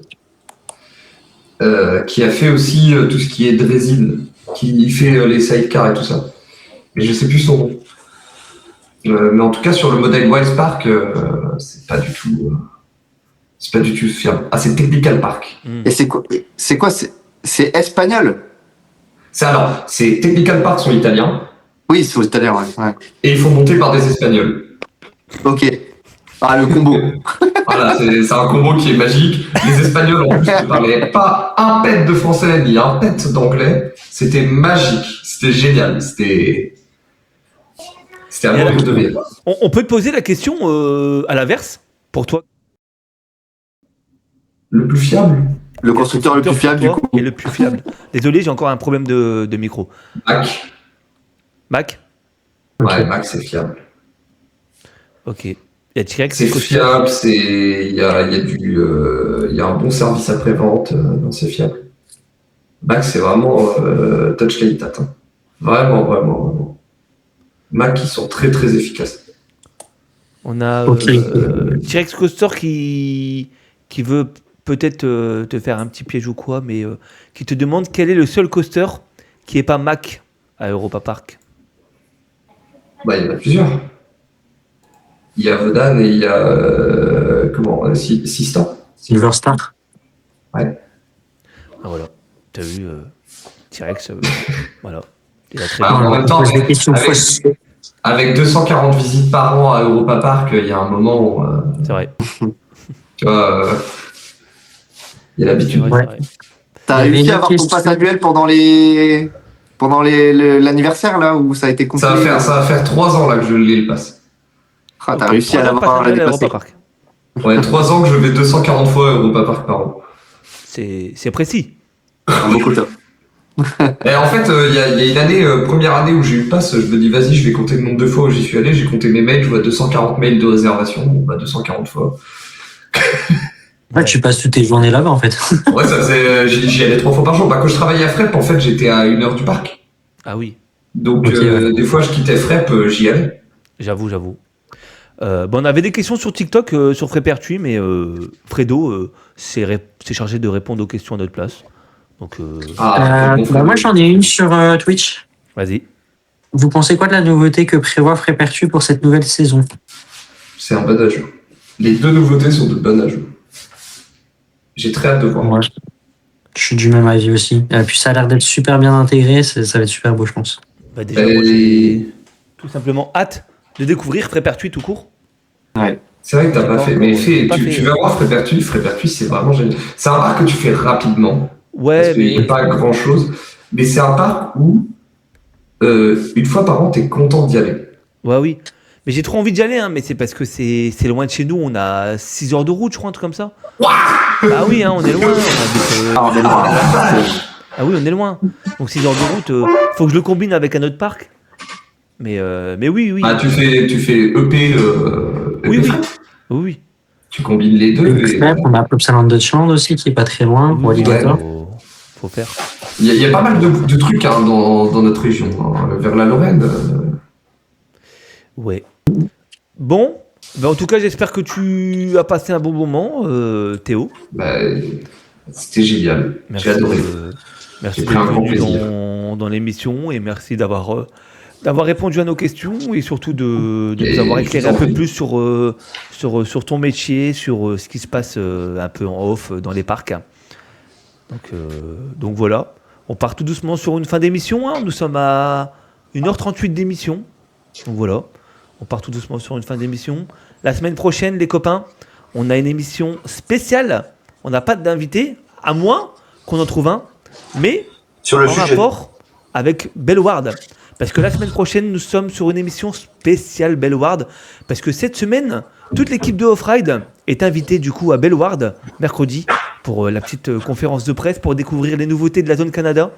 Speaker 6: Qui a fait aussi tout ce qui est Dresden, qui fait les sidecars et tout ça. Mais je sais plus son nom. Mais en tout cas, sur le modèle Wildspark, c'est pas du tout fiable. Ah, c'est Technical Park.
Speaker 3: Et c'est quoi c'est espagnol?
Speaker 6: C'est Technical Park sont italiens.
Speaker 3: Oui, c'est aux Italiens, ouais.
Speaker 6: Et ils font monter par des Espagnols.
Speaker 3: Ok. Ah, le combo.
Speaker 6: Voilà, c'est un combo qui est magique. Les Espagnols, en plus, ne parlaient pas un pet de français ni un pet d'anglais. C'était magique. C'était génial. C'était un moment de rire.
Speaker 2: On peut te poser la question à l'inverse, pour toi.
Speaker 6: Le plus fiable?
Speaker 3: Le constructeur le plus fiable, du coup.
Speaker 2: Et le plus fiable. Désolé, j'ai encore un problème de micro. Mac?
Speaker 6: Ouais, Mac, c'est fiable.
Speaker 2: Ok. Il y a T-Rex.
Speaker 6: C'est fiable, il y a un bon service après-vente, non, c'est fiable. Mac, c'est vraiment touch qualitate. Hein. Vraiment. Mac, ils sont très très efficaces.
Speaker 2: On a T-Rex Coaster qui veut peut-être te faire un petit piège ou quoi, mais qui te demande quel est le seul coaster qui n'est pas Mac à Europa Park.
Speaker 6: Bah, il y en a plusieurs. Il y a Vodan et il y a Sista.
Speaker 5: Silver Star.
Speaker 6: Ouais.
Speaker 2: Ah, voilà. T'as vu T-Rex, voilà. Il a très
Speaker 6: En même temps,
Speaker 5: des questions fausses.
Speaker 6: Avec 240 visites par an à Europa Park, il y a un moment où...
Speaker 2: C'est vrai.
Speaker 6: Tu vois, il y a l'habitude.
Speaker 2: Ouais.
Speaker 3: T'as réussi à avoir ton pass annuel pendant l'anniversaire, là, où ça a été compliqué?
Speaker 6: Ça va faire 3 ans là que je l'ai, le pass.
Speaker 3: Ah, t'as réussi à l'avoir l'année passée.
Speaker 6: Ouais, 3 ans que je vais 240 fois à Europa Park par an.
Speaker 2: C'est précis.
Speaker 3: Beaucoup top.
Speaker 6: Et en fait, il y a une année, première année où j'ai eu le pass, je me dis vas-y, je vais compter le nombre de fois où j'y suis allé. J'ai compté mes mails, je vois 240 mails de réservation. Bon, bah 240 fois.
Speaker 5: Ouais, tu passes toutes tes journées là-bas en fait.
Speaker 6: Ouais, ça faisait, j'y allais 3 fois par jour. Bah, quand je travaillais à Frep, en fait, j'étais à 1 heure du parc.
Speaker 2: Ah oui.
Speaker 6: Donc,
Speaker 5: ouais.
Speaker 6: des fois, je quittais Frep, j'y allais.
Speaker 2: J'avoue. On avait des questions sur TikTok sur Frépertuis, mais Fredo s'est chargé de répondre aux questions à notre place. Donc,
Speaker 5: moi j'en ai une sur Twitch.
Speaker 2: Vas-y.
Speaker 5: Vous pensez quoi de la nouveauté que prévoit Frépertuis pour cette nouvelle saison?
Speaker 6: C'est un bon ajout. Les 2 nouveautés sont de bons ajouts. J'ai très hâte de voir.
Speaker 5: Ouais. Je suis du même avis aussi. Et puis ça a l'air d'être super bien intégré, ça va être super beau, je pense.
Speaker 2: Bah déjà, moi, j'ai tout simplement hâte de découvrir Frépertuis tout court.
Speaker 3: Ouais.
Speaker 6: C'est vrai que t'as
Speaker 2: J'ai
Speaker 6: pas
Speaker 2: pas
Speaker 6: fait.
Speaker 2: encore-
Speaker 6: Mais
Speaker 2: j'ai pas fait.
Speaker 6: tu vas voir Frépertuis. Frépertuis, c'est vraiment génial. C'est un parc que tu fais rapidement.
Speaker 2: Ouais,
Speaker 6: Parce qu'il n'y a
Speaker 2: mais
Speaker 6: pas grand-chose. Mais c'est un parc où, une fois par an, t'es content d'y aller.
Speaker 2: ouais, oui. Mais j'ai trop envie d'y aller, hein, mais c'est parce que c'est loin de chez nous. On a 6 heures de route, je crois, un truc comme ça. Bah oui, hein, on est loin.
Speaker 3: Ah, on est loin.
Speaker 2: Ah oui, on est loin. Donc 6 heures de route, faut que je le combine avec un autre parc. Mais oui, oui.
Speaker 6: Ah, tu fais EP.
Speaker 2: Oui,
Speaker 6: EP
Speaker 2: oui.
Speaker 6: Fred.
Speaker 2: Oui, oui.
Speaker 6: Tu combines les deux. Et,
Speaker 5: On a Plopsaland Deutschland aussi, qui est pas très loin, pour
Speaker 2: Oui,
Speaker 5: Alligator.
Speaker 2: faut faire.
Speaker 6: il y a pas mal de trucs hein, dans notre région, hein, vers la Lorraine.
Speaker 2: Ouais. Bon, bah en tout cas, j'espère que tu as passé un bon moment, Théo.
Speaker 6: Bah, c'était génial. J'ai adoré.
Speaker 2: Merci
Speaker 6: J'ai pris un
Speaker 2: d'être
Speaker 6: grand
Speaker 2: venu
Speaker 6: plaisir.
Speaker 2: dans l'émission et merci d'avoir répondu à nos questions et surtout de
Speaker 6: Et
Speaker 2: nous avoir
Speaker 6: je
Speaker 2: éclairé
Speaker 6: vous en
Speaker 2: un peu
Speaker 6: prie.
Speaker 2: plus sur ton métier, sur ce qui se passe un peu en off dans les parcs. Donc voilà, on part tout doucement sur une fin d'émission. Hein. Nous sommes à 1h38 d'émission. Donc voilà, on part tout doucement sur une fin d'émission. La semaine prochaine, les copains, on a une émission spéciale. On n'a pas d'invité, à moins qu'on en trouve un, mais
Speaker 4: Sur le
Speaker 2: en
Speaker 4: sujet.
Speaker 2: rapport avec Bellward. Parce que la semaine prochaine, nous sommes sur une émission spéciale Bellward. Parce que cette semaine, toute l'équipe de Off-Ride est invitée du coup à Bellward, mercredi, pour la petite conférence de presse pour découvrir les nouveautés de la zone Canada.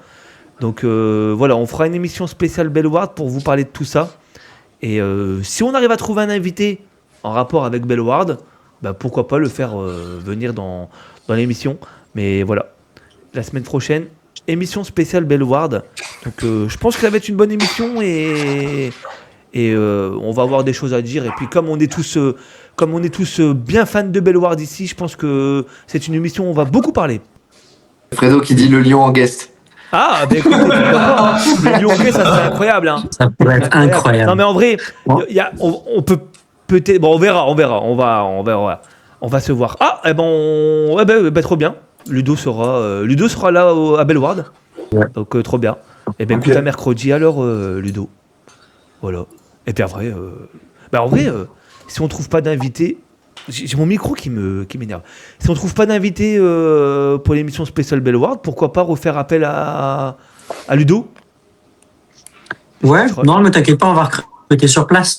Speaker 2: Donc voilà, on fera une émission spéciale Bellward pour vous parler de tout ça. Et si on arrive à trouver un invité en rapport avec Bellward, bah, pourquoi pas le faire venir dans l'émission. Mais voilà, la semaine prochaine, émission spéciale Bellward. Donc je pense que ça va être une bonne émission et on va avoir des choses à dire. Et puis comme on est tous bien fans de Bellward ici, je pense que c'est une émission où on va beaucoup parler.
Speaker 3: Fredo qui dit le lion en guest.
Speaker 2: Ah, bah écoutez, pourquoi pas, hein. Le Lyonnais, ça serait incroyable. Hein.
Speaker 5: Ça pourrait être incroyable.
Speaker 2: Non mais en vrai,
Speaker 5: Bon.
Speaker 2: on peut peut-être... Bon, on verra. On va se voir. Ah, eh ben, trop bien. Ludo sera là à Bellward.
Speaker 5: Ouais.
Speaker 2: Donc trop bien. Eh ben
Speaker 4: Ok.
Speaker 2: écoute, à mercredi alors, Ludo. Voilà. Et puis après, en vrai, si on trouve pas d'invité, j'ai mon micro qui m'énerve. Si on trouve pas d'invité pour l'émission spéciale Bellward, pourquoi pas refaire appel à Ludo?
Speaker 5: Ouais, non, mais t'inquiète pas, on va recruter sur place.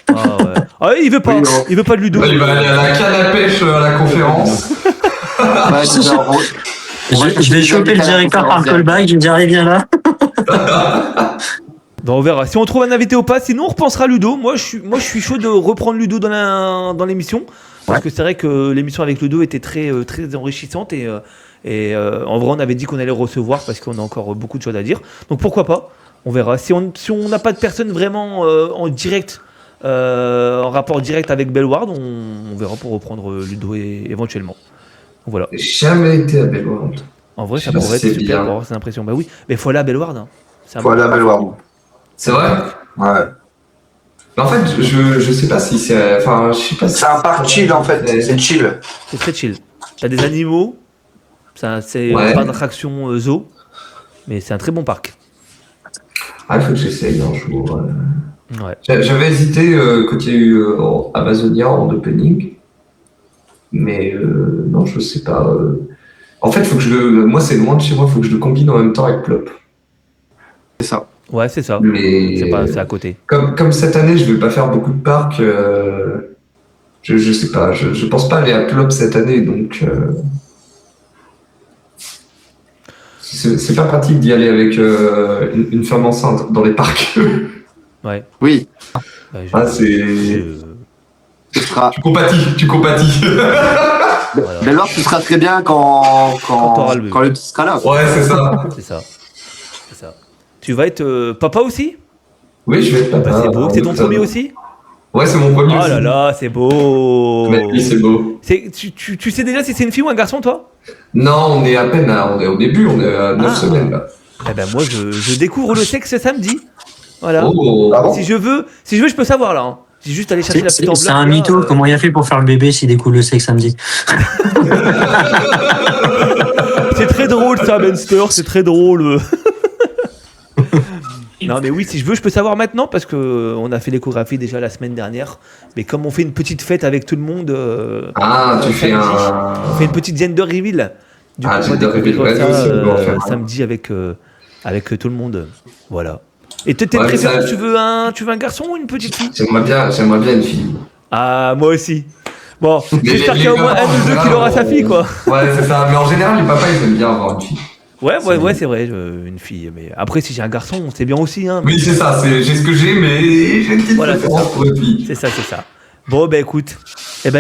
Speaker 2: Ah ouais. Ah, il veut pas.
Speaker 3: Oui, non.
Speaker 2: Il veut pas de Ludo.
Speaker 6: Il va aller à la canne à pêche à la conférence.
Speaker 3: Ouais, c'est ça, on va
Speaker 5: Je
Speaker 3: chercher
Speaker 5: vais
Speaker 3: des
Speaker 5: choper le
Speaker 3: invités à la
Speaker 5: directeur par
Speaker 3: conférence.
Speaker 5: callback, je vais dire, allez, viens là.
Speaker 2: Bon, on verra. Si on trouve un invité ou pas, sinon on repensera à Ludo. Moi, je suis chaud de reprendre Ludo dans l'émission. Parce que c'est vrai que l'émission avec Ludo était très, très enrichissante. Et en vrai, on avait dit qu'on allait le recevoir parce qu'on a encore beaucoup de choses à dire. Donc pourquoi pas? On verra. Si on n'a pas de personne vraiment en direct, en rapport direct avec Bellward, on verra pour reprendre Ludo éventuellement. Donc voilà.
Speaker 6: J'ai jamais été à Bellward.
Speaker 2: En vrai,
Speaker 6: Je
Speaker 2: ça
Speaker 6: sais pas
Speaker 2: pourrait
Speaker 6: si
Speaker 2: être
Speaker 6: c'est
Speaker 2: super
Speaker 6: bien.
Speaker 2: pour avoir cette impression. Bah oui, mais il faut aller à Bellward. Hein. C'est un
Speaker 4: Faut aller à Bellward.
Speaker 6: C'est vrai?
Speaker 4: Ouais.
Speaker 6: Mais en fait, je sais pas si c'est. Enfin, je sais pas si.
Speaker 4: C'est un parc chill en fait. C'est chill.
Speaker 2: C'est très chill. T'as des animaux, c'est
Speaker 6: Ouais.
Speaker 2: pas d'attraction zoo, mais c'est un très bon parc.
Speaker 6: Ah, il faut que j'essaye un jour.
Speaker 2: Ouais.
Speaker 6: J'avais hésité quand il y a eu Amazonia en opening. Mais non, je sais pas. En fait, faut que moi, c'est loin de chez moi, il faut que je le combine en même temps avec Plop.
Speaker 3: C'est ça.
Speaker 2: Ouais, c'est ça.
Speaker 6: Mais
Speaker 2: C'est à côté.
Speaker 6: comme cette année, je vais pas faire beaucoup de parcs. Je sais pas. Je pense pas aller à Plop cette année, donc. C'est pas pratique d'y aller avec une femme enceinte dans les parcs.
Speaker 2: Ouais.
Speaker 3: Oui,
Speaker 2: Ouais,
Speaker 6: Ah, c'est.
Speaker 3: ce sera.
Speaker 6: Tu compatis.
Speaker 2: voilà.
Speaker 3: Bellward, ce sera très bien quand
Speaker 2: t'auras le bébé.
Speaker 3: le petit sera là.
Speaker 6: Ouais, c'est ça.
Speaker 2: C'est ça. C'est ça. Tu vas être papa aussi?
Speaker 6: Oui, je vais être papa.
Speaker 2: Bah, c'est beau.
Speaker 6: en
Speaker 2: C'est ton
Speaker 6: octobre.
Speaker 2: premier aussi?
Speaker 6: Ouais, c'est mon premier
Speaker 2: Oh
Speaker 6: aussi.
Speaker 2: là là, c'est beau.
Speaker 6: Mais oui, c'est beau.
Speaker 2: Tu sais déjà si c'est une fille ou un garçon, toi?
Speaker 6: Non, on est à peine on est au début, on est à 9
Speaker 2: Ah.
Speaker 6: semaines là.
Speaker 2: Eh ben moi, je découvre le sexe ce samedi. Voilà.
Speaker 6: Oh.
Speaker 4: Ah bon
Speaker 2: Si je veux, je peux savoir là. Hein. J'ai juste allé chercher la petite enveloppe.
Speaker 5: C'est un
Speaker 2: là,
Speaker 5: mytho, comment il a fait pour faire le bébé s'il découle le sexe samedi?
Speaker 2: C'est très drôle ça, Benster, c'est très drôle. Non mais oui, si je veux, je peux savoir maintenant parce que on a fait l'échographie déjà la semaine dernière. Mais comme on fait une petite fête avec tout le monde,
Speaker 6: Tu fais
Speaker 2: samedi,
Speaker 6: un.
Speaker 2: on fait une petite gender reveal. Du coup, on va
Speaker 6: gender reveal,
Speaker 2: découvrir ça
Speaker 6: aussi, on va en faire un.
Speaker 2: samedi avec tout le monde. Voilà. Et t'es
Speaker 6: Ouais, mais
Speaker 2: préféré,
Speaker 6: ça-
Speaker 2: tu veux un garçon ou une petite fille?
Speaker 6: J'aimerais bien une fille.
Speaker 2: Ah, moi aussi. Bon,
Speaker 6: Mais
Speaker 2: j'espère
Speaker 6: les
Speaker 2: qu'il y a au moins
Speaker 6: papas,
Speaker 2: un ou deux
Speaker 6: en
Speaker 2: qui aura sa
Speaker 6: général,
Speaker 2: fille, quoi.
Speaker 6: Ouais, c'est ça. Mais en général, les papas, ils aiment bien avoir une fille.
Speaker 2: Ouais, c'est vrai, une fille. Mais après, si j'ai un garçon, c'est bien aussi, hein.
Speaker 6: Oui, c'est ça. J'ai ce que j'ai, mais j'ai une petite
Speaker 2: Voilà,
Speaker 6: préférence pour une fille.
Speaker 2: C'est ça. Bon, bah écoute,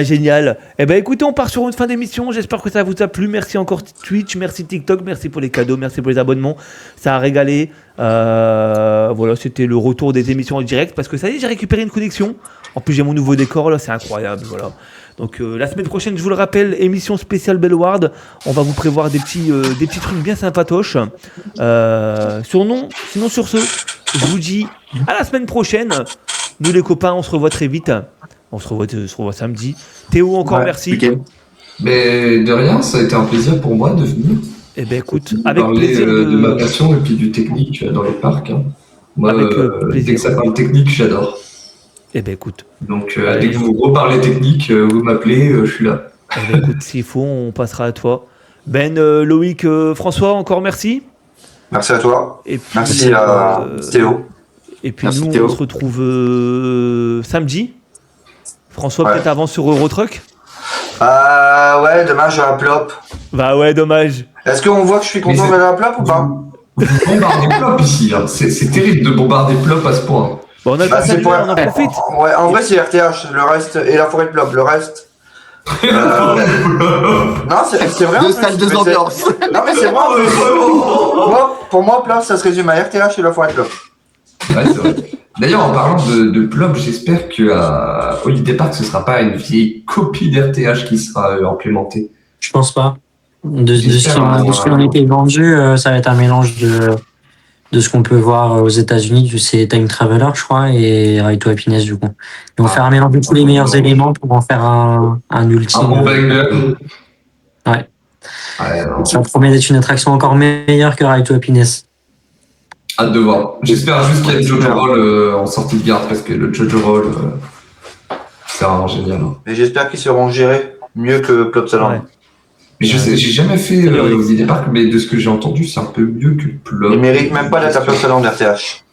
Speaker 2: génial. Écoutez, on part sur une fin d'émission. J'espère que ça vous a plu. Merci encore Twitch, merci TikTok, merci pour les cadeaux, merci pour les abonnements. Ça a régalé. Voilà, c'était le retour des émissions en direct parce que ça y est, j'ai récupéré une connexion. En plus, j'ai mon nouveau décor là, c'est incroyable. Voilà. Donc la semaine prochaine, je vous le rappelle, émission spéciale Bellward. On va vous prévoir des petits trucs bien sympatoches. Sinon sur ce, je vous dis à la semaine prochaine. Nous les copains, on se revoit très vite. On se revoit samedi. Théo, encore merci.
Speaker 3: Week-end.
Speaker 6: Mais de rien, ça a été un plaisir pour moi de venir.
Speaker 2: Eh ben écoute, avec
Speaker 6: parler
Speaker 2: plaisir
Speaker 6: de ma passion et puis du technique dans les parcs. Hein. Moi,
Speaker 2: Avec,
Speaker 6: dès
Speaker 2: plaisir.
Speaker 6: que ça parle technique, j'adore.
Speaker 2: Eh ben écoute,
Speaker 6: Donc,
Speaker 2: Allez.
Speaker 6: dès que vous reparlez technique, vous m'appelez, je suis là.
Speaker 2: écoute, s'il faut, on passera à toi. Ben, Loïc, François, encore merci.
Speaker 4: Merci à toi.
Speaker 2: Et puis,
Speaker 4: Merci à Théo.
Speaker 2: Et puis
Speaker 3: Merci,
Speaker 2: nous,
Speaker 3: Théo.
Speaker 2: on se retrouve samedi. François,
Speaker 4: Ouais.
Speaker 2: peut-être avant sur Eurotruck.
Speaker 4: Ouais, demain j'ai un plop.
Speaker 2: Bah ouais, dommage.
Speaker 4: Est-ce qu'on voit que je suis content
Speaker 6: Mais
Speaker 4: d'aller à un plop ou pas?
Speaker 6: Vous bombardez plop ici. Hein. C'est terrible de bombarder plop à ce point.
Speaker 2: Bon, on a le
Speaker 4: Bah,
Speaker 2: pass
Speaker 4: c'est
Speaker 2: annuel,
Speaker 4: pour-
Speaker 2: on en profite.
Speaker 4: Ouais, en vrai c'est RTH, le reste, et la forêt de plop, le reste. Non, c'est vrai. en
Speaker 3: Deux
Speaker 4: plus,
Speaker 3: salles, deux
Speaker 4: mais c'est-
Speaker 3: ambiances.
Speaker 4: Non, mais c'est vrai. en plus. Pour moi, plop, ça se résume à RTH et la forêt de plop.
Speaker 6: Ouais, c'est vrai. D'ailleurs, en parlant de plop, j'espère qu'à Holiday Park, ce ne sera pas une vieille copie d'RTH qui sera implémentée.
Speaker 5: Je pense pas. De ce
Speaker 6: J'espère,
Speaker 5: qui en était vendu, ça va être un mélange de ce qu'on peut voir aux États-Unis, c'est Time Traveler, je crois, et Ride to Happiness, du coup. Ils vont faire un mélange de tous les meilleurs éléments pour en faire un ultime.
Speaker 6: Un bon banger.
Speaker 5: Ouais.
Speaker 6: Ouais, non.
Speaker 5: Ça promet d'être une attraction encore meilleure que Ride to Happiness.
Speaker 6: Hâte de voir. J'espère juste qu'il y a le Jojo Roll en sortie de garde parce que le Jojo Roll, c'est vraiment génial. Hein.
Speaker 4: Et j'espère qu'ils seront gérés mieux que Plopsaland.
Speaker 2: Ouais.
Speaker 6: Mais je sais, j'ai jamais fait
Speaker 2: Salut, Alex.
Speaker 6: Holiday Park, mais de ce que j'ai entendu, c'est un peu mieux que plop.
Speaker 4: Ils méritent même pas d'être à Plopsaland RTH.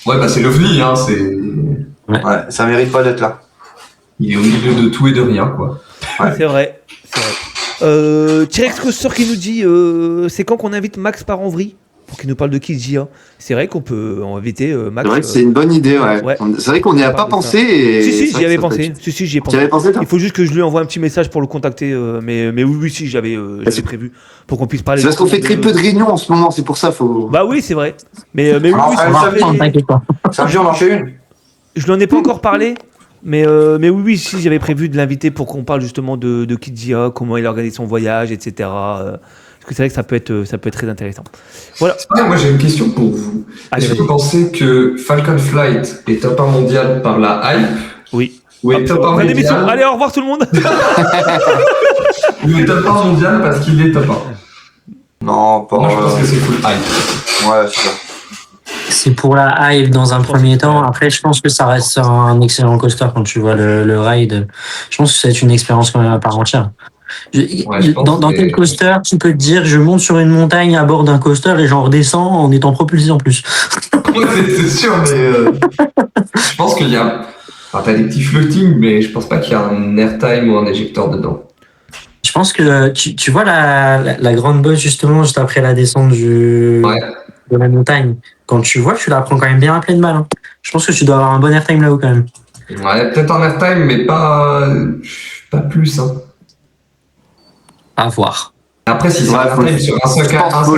Speaker 6: Ouais, bah c'est l'OVNI, hein, c'est.
Speaker 4: Ouais, ça mérite pas d'être là.
Speaker 6: Il est au milieu de tout et de rien, quoi.
Speaker 2: C'est vrai. T-Rex Coaster qui nous dit c'est quand qu'on invite Max Paranvry pour qu'il nous parle de Kids Jia. C'est vrai qu'on peut inviter Max.
Speaker 3: C'est vrai que c'est une bonne idée, ouais.
Speaker 2: Ouais.
Speaker 3: C'est vrai qu'on n'y a pas
Speaker 2: parle de
Speaker 3: pensé.
Speaker 2: ça.
Speaker 3: Et
Speaker 2: Si,
Speaker 3: c'est vrai
Speaker 2: j'y
Speaker 3: que
Speaker 2: avais
Speaker 3: ça peut
Speaker 2: pensé.
Speaker 3: être-
Speaker 2: Si, j'y ai
Speaker 3: Tu
Speaker 2: pensé.
Speaker 3: avais pensé, toi?
Speaker 2: Il faut juste que je lui envoie un petit message pour le contacter. Mais oui, si, j'avais
Speaker 3: c'est-
Speaker 2: prévu pour qu'on puisse parler.
Speaker 3: C'est parce qu'on fait très peu de réunions en ce moment, c'est pour ça, faut.
Speaker 2: Bah oui, c'est vrai. Mais oui,
Speaker 4: Ah,
Speaker 2: oui,
Speaker 4: ouais,
Speaker 2: c'est
Speaker 4: ça
Speaker 2: vrai.
Speaker 4: va.
Speaker 5: Non, t'inquiète pas.
Speaker 4: Samedi, on en fait une.
Speaker 2: Je lui en ai pas encore parlé. Mais oui, si, j'avais prévu de l'inviter pour qu'on parle justement de Kidzia, comment il organise son voyage, etc. Parce que c'est vrai que ça peut être très intéressant. Voilà.
Speaker 6: Ah, moi j'ai une question pour vous.
Speaker 2: Allez,
Speaker 6: Est-ce que
Speaker 2: vas-y.
Speaker 6: vous pensez que Falcon Flight est top 1 mondial par la hype
Speaker 2: Oui.
Speaker 6: ou est top 1
Speaker 2: Fin d'émission.
Speaker 6: mondial
Speaker 2: Allez, au revoir tout le monde.
Speaker 6: ou est top 1 mondial parce qu'il est top 1?
Speaker 4: Non, pas.
Speaker 6: Moi je pense que c'est full hype.
Speaker 4: Ouais, c'est ça.
Speaker 5: C'est pour la hype dans un premier temps. Après, je pense que ça reste un excellent coaster quand tu vois le ride. Je pense que c'est une expérience quand même à part entière.
Speaker 6: je pense
Speaker 5: Dans
Speaker 6: que-
Speaker 5: quel coaster tu peux te dire je monte sur une montagne à bord d'un coaster et j'en redescends en étant propulsé en plus?
Speaker 6: Ouais, c'est sûr, mais je pense qu'il y a. Enfin, t'as des petits floatings, mais je pense pas qu'il y a un airtime ou un éjecteur dedans.
Speaker 5: Je pense que tu vois la grande bosse justement juste après la descente
Speaker 6: Ouais.
Speaker 5: de la montagne. Quand tu vois, tu la prends quand même bien à pleine balle. Hein. Je pense que tu dois avoir un bon airtime là-haut quand même.
Speaker 6: Ouais, peut-être un airtime, mais pas plus. Hein.
Speaker 5: À voir.
Speaker 6: Après, si c'est
Speaker 3: Ouais,
Speaker 6: un
Speaker 3: faut
Speaker 6: airtime sur un seul
Speaker 3: Je pense qu'il faut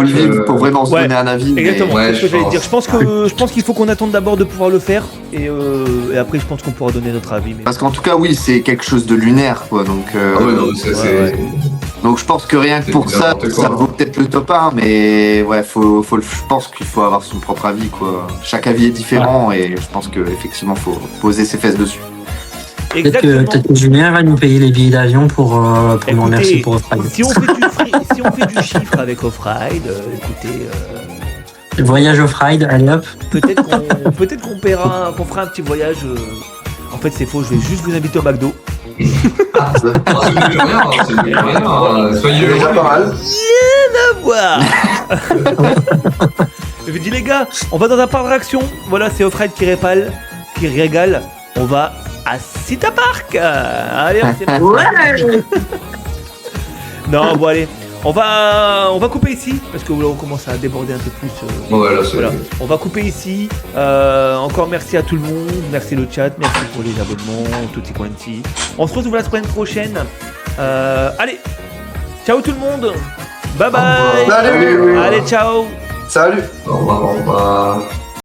Speaker 3: le vivre, pour vraiment se
Speaker 2: Ouais.
Speaker 3: donner un avis. mais-
Speaker 2: Exactement.
Speaker 6: Ouais,
Speaker 2: c'est ce que
Speaker 6: je
Speaker 2: j'allais
Speaker 6: pense.
Speaker 2: dire. Je pense qu'il faut qu'on attende d'abord de pouvoir le faire et après je pense qu'on pourra donner notre avis. Mais...
Speaker 3: Parce qu'en tout cas, oui, c'est quelque chose de lunaire, quoi. Donc,
Speaker 6: Ah ouais, non, ça,
Speaker 2: ouais.
Speaker 3: donc je pense que rien que
Speaker 6: C'est
Speaker 3: pour ça,
Speaker 6: n'importe quoi.
Speaker 3: ça vaut peut-être le top 1, mais ouais, je pense qu'il faut avoir son propre avis, quoi. Chaque avis est différent et je pense qu'effectivement, il faut poser ses fesses dessus.
Speaker 2: Exactement.
Speaker 5: Peut-être que Julien va nous payer les billets d'avion pour nous
Speaker 2: Écoutez,
Speaker 5: remercier pour votre aide.
Speaker 2: si on fait du chiffre avec Off-Ride, écoutez,
Speaker 5: Voyage off-ride, allez hop.
Speaker 2: Peut-être qu'on fera un petit voyage. En fait, c'est faux, je vais juste vous inviter au McDo.
Speaker 6: Ah, c'est mieux rien. Soyez
Speaker 4: C'est déjà
Speaker 6: heureux.
Speaker 4: pas mal.
Speaker 2: À voir. Je dis les gars, on va dans un parc d'attraction. Voilà, c'est Offride qui régale. On va à Cita Park. Allez, c'est parti. Non, bon allez. On va couper ici parce que là on commence à déborder un peu plus.
Speaker 6: Voilà, c'est
Speaker 2: Voilà, on va couper ici. Encore merci à tout le monde, merci le chat, merci pour les abonnements, tutti quanti. On se retrouve la semaine prochaine. Allez, ciao tout le monde. Bye bye.
Speaker 4: Salut.
Speaker 2: Allez, ciao.
Speaker 4: Salut.
Speaker 6: Au revoir, au revoir.